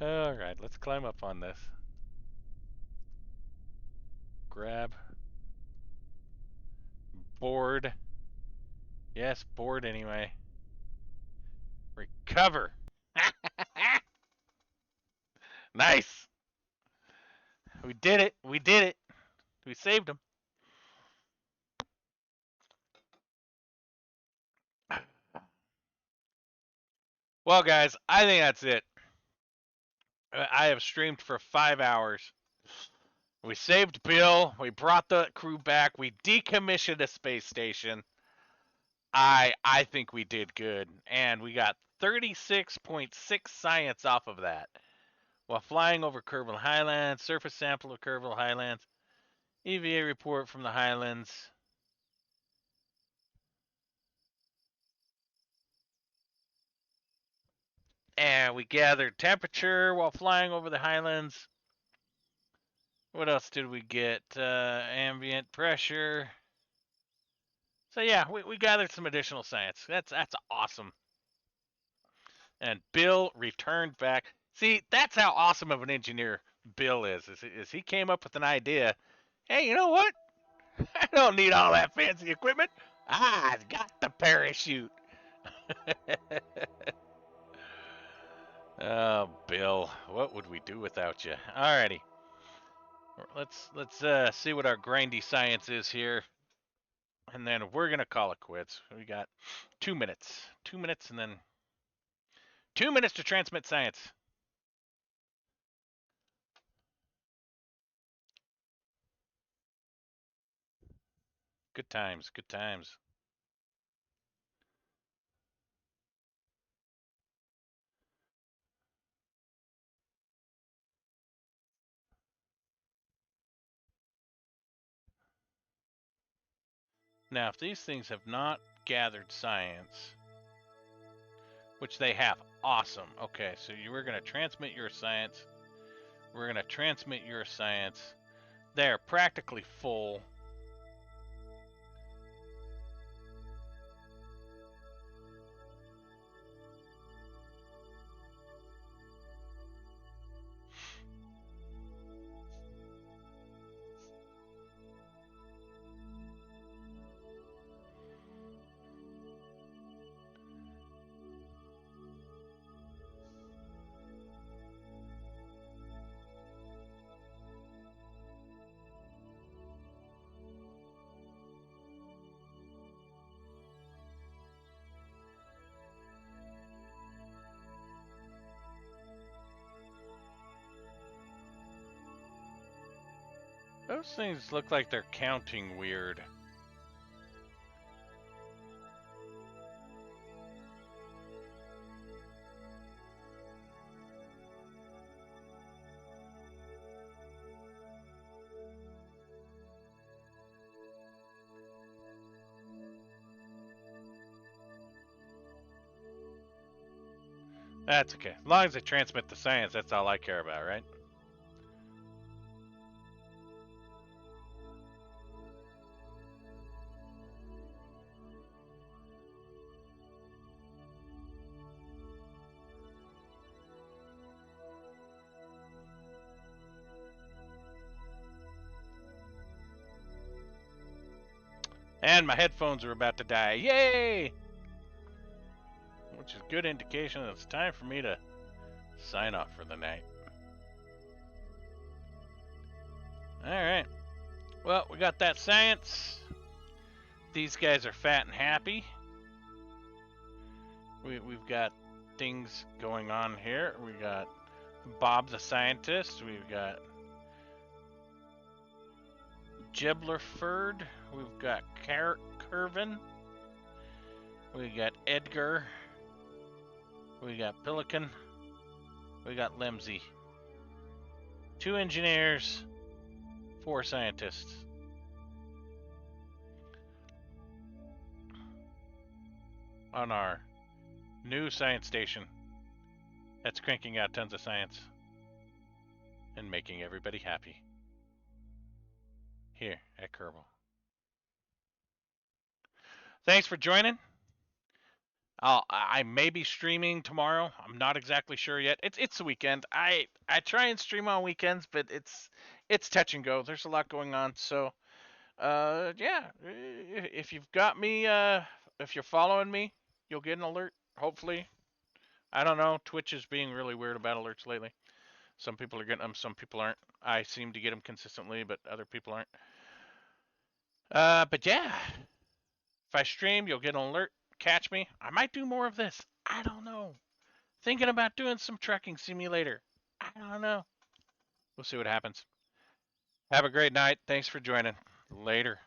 Speaker 1: Alright, let's climb up on this. Grab. Board. Yes, board anyway. Recover. Nice. We did it. We did it. We saved him. Well, guys, I think that's it. I have streamed for 5 hours. We saved Bill. We brought the crew back. We decommissioned a space station. I think we did good, and we got 36.6 science off of that. While flying over Kerbal Highlands, surface sample of Kerbal Highlands, EVA report from the Highlands. And we gathered temperature while flying over the Highlands. What else did we get? Ambient pressure. So yeah, we gathered some additional science. That's awesome. And Bill returned back. See, that's how awesome of an engineer Bill is he came up with an idea. Hey, you know what? I don't need all that fancy equipment. I've got the parachute. Oh, Bill, what would we do without you? Alrighty. Let's see what our grindy science is here. And then we're gonna call it quits. We got 2 minutes. 2 minutes and then 2 minutes to transmit science. Good times, good times. Now, if these things have not gathered science, which they have, awesome. Okay, so we're going to transmit your science. We're going to transmit your science. They're practically full. Those things look like they're counting weird. That's okay. As long as they transmit the science, that's all I care about, right? And my headphones are about to die. Yay! Which is a good indication that it's time for me to sign off for the night. All right. Well, we got that science. These guys are fat and happy. We've got things going on here. We got Bob the scientist. We've got Giblerford. We've got Curvin. We got Edgar. We got Pelican. We got Lemsey. 2 engineers, 4 scientists. On our new science station that's cranking out tons of science and making everybody happy here at Kerbal. Thanks for joining. I may be streaming tomorrow. I'm not exactly sure yet. It's the weekend. I try and stream on weekends, but it's touch and go. There's a lot going on. So yeah, if you've got me, if you're following me, you'll get an alert. Hopefully, I don't know. Twitch is being really weird about alerts lately. Some people are getting them, some people aren't. I seem to get them consistently, but other people aren't. But yeah, if I stream, you'll get an alert. Catch me. I might do more of this. I don't know. Thinking about doing some trucking simulator. I don't know. We'll see what happens. Have a great night. Thanks for joining. Later.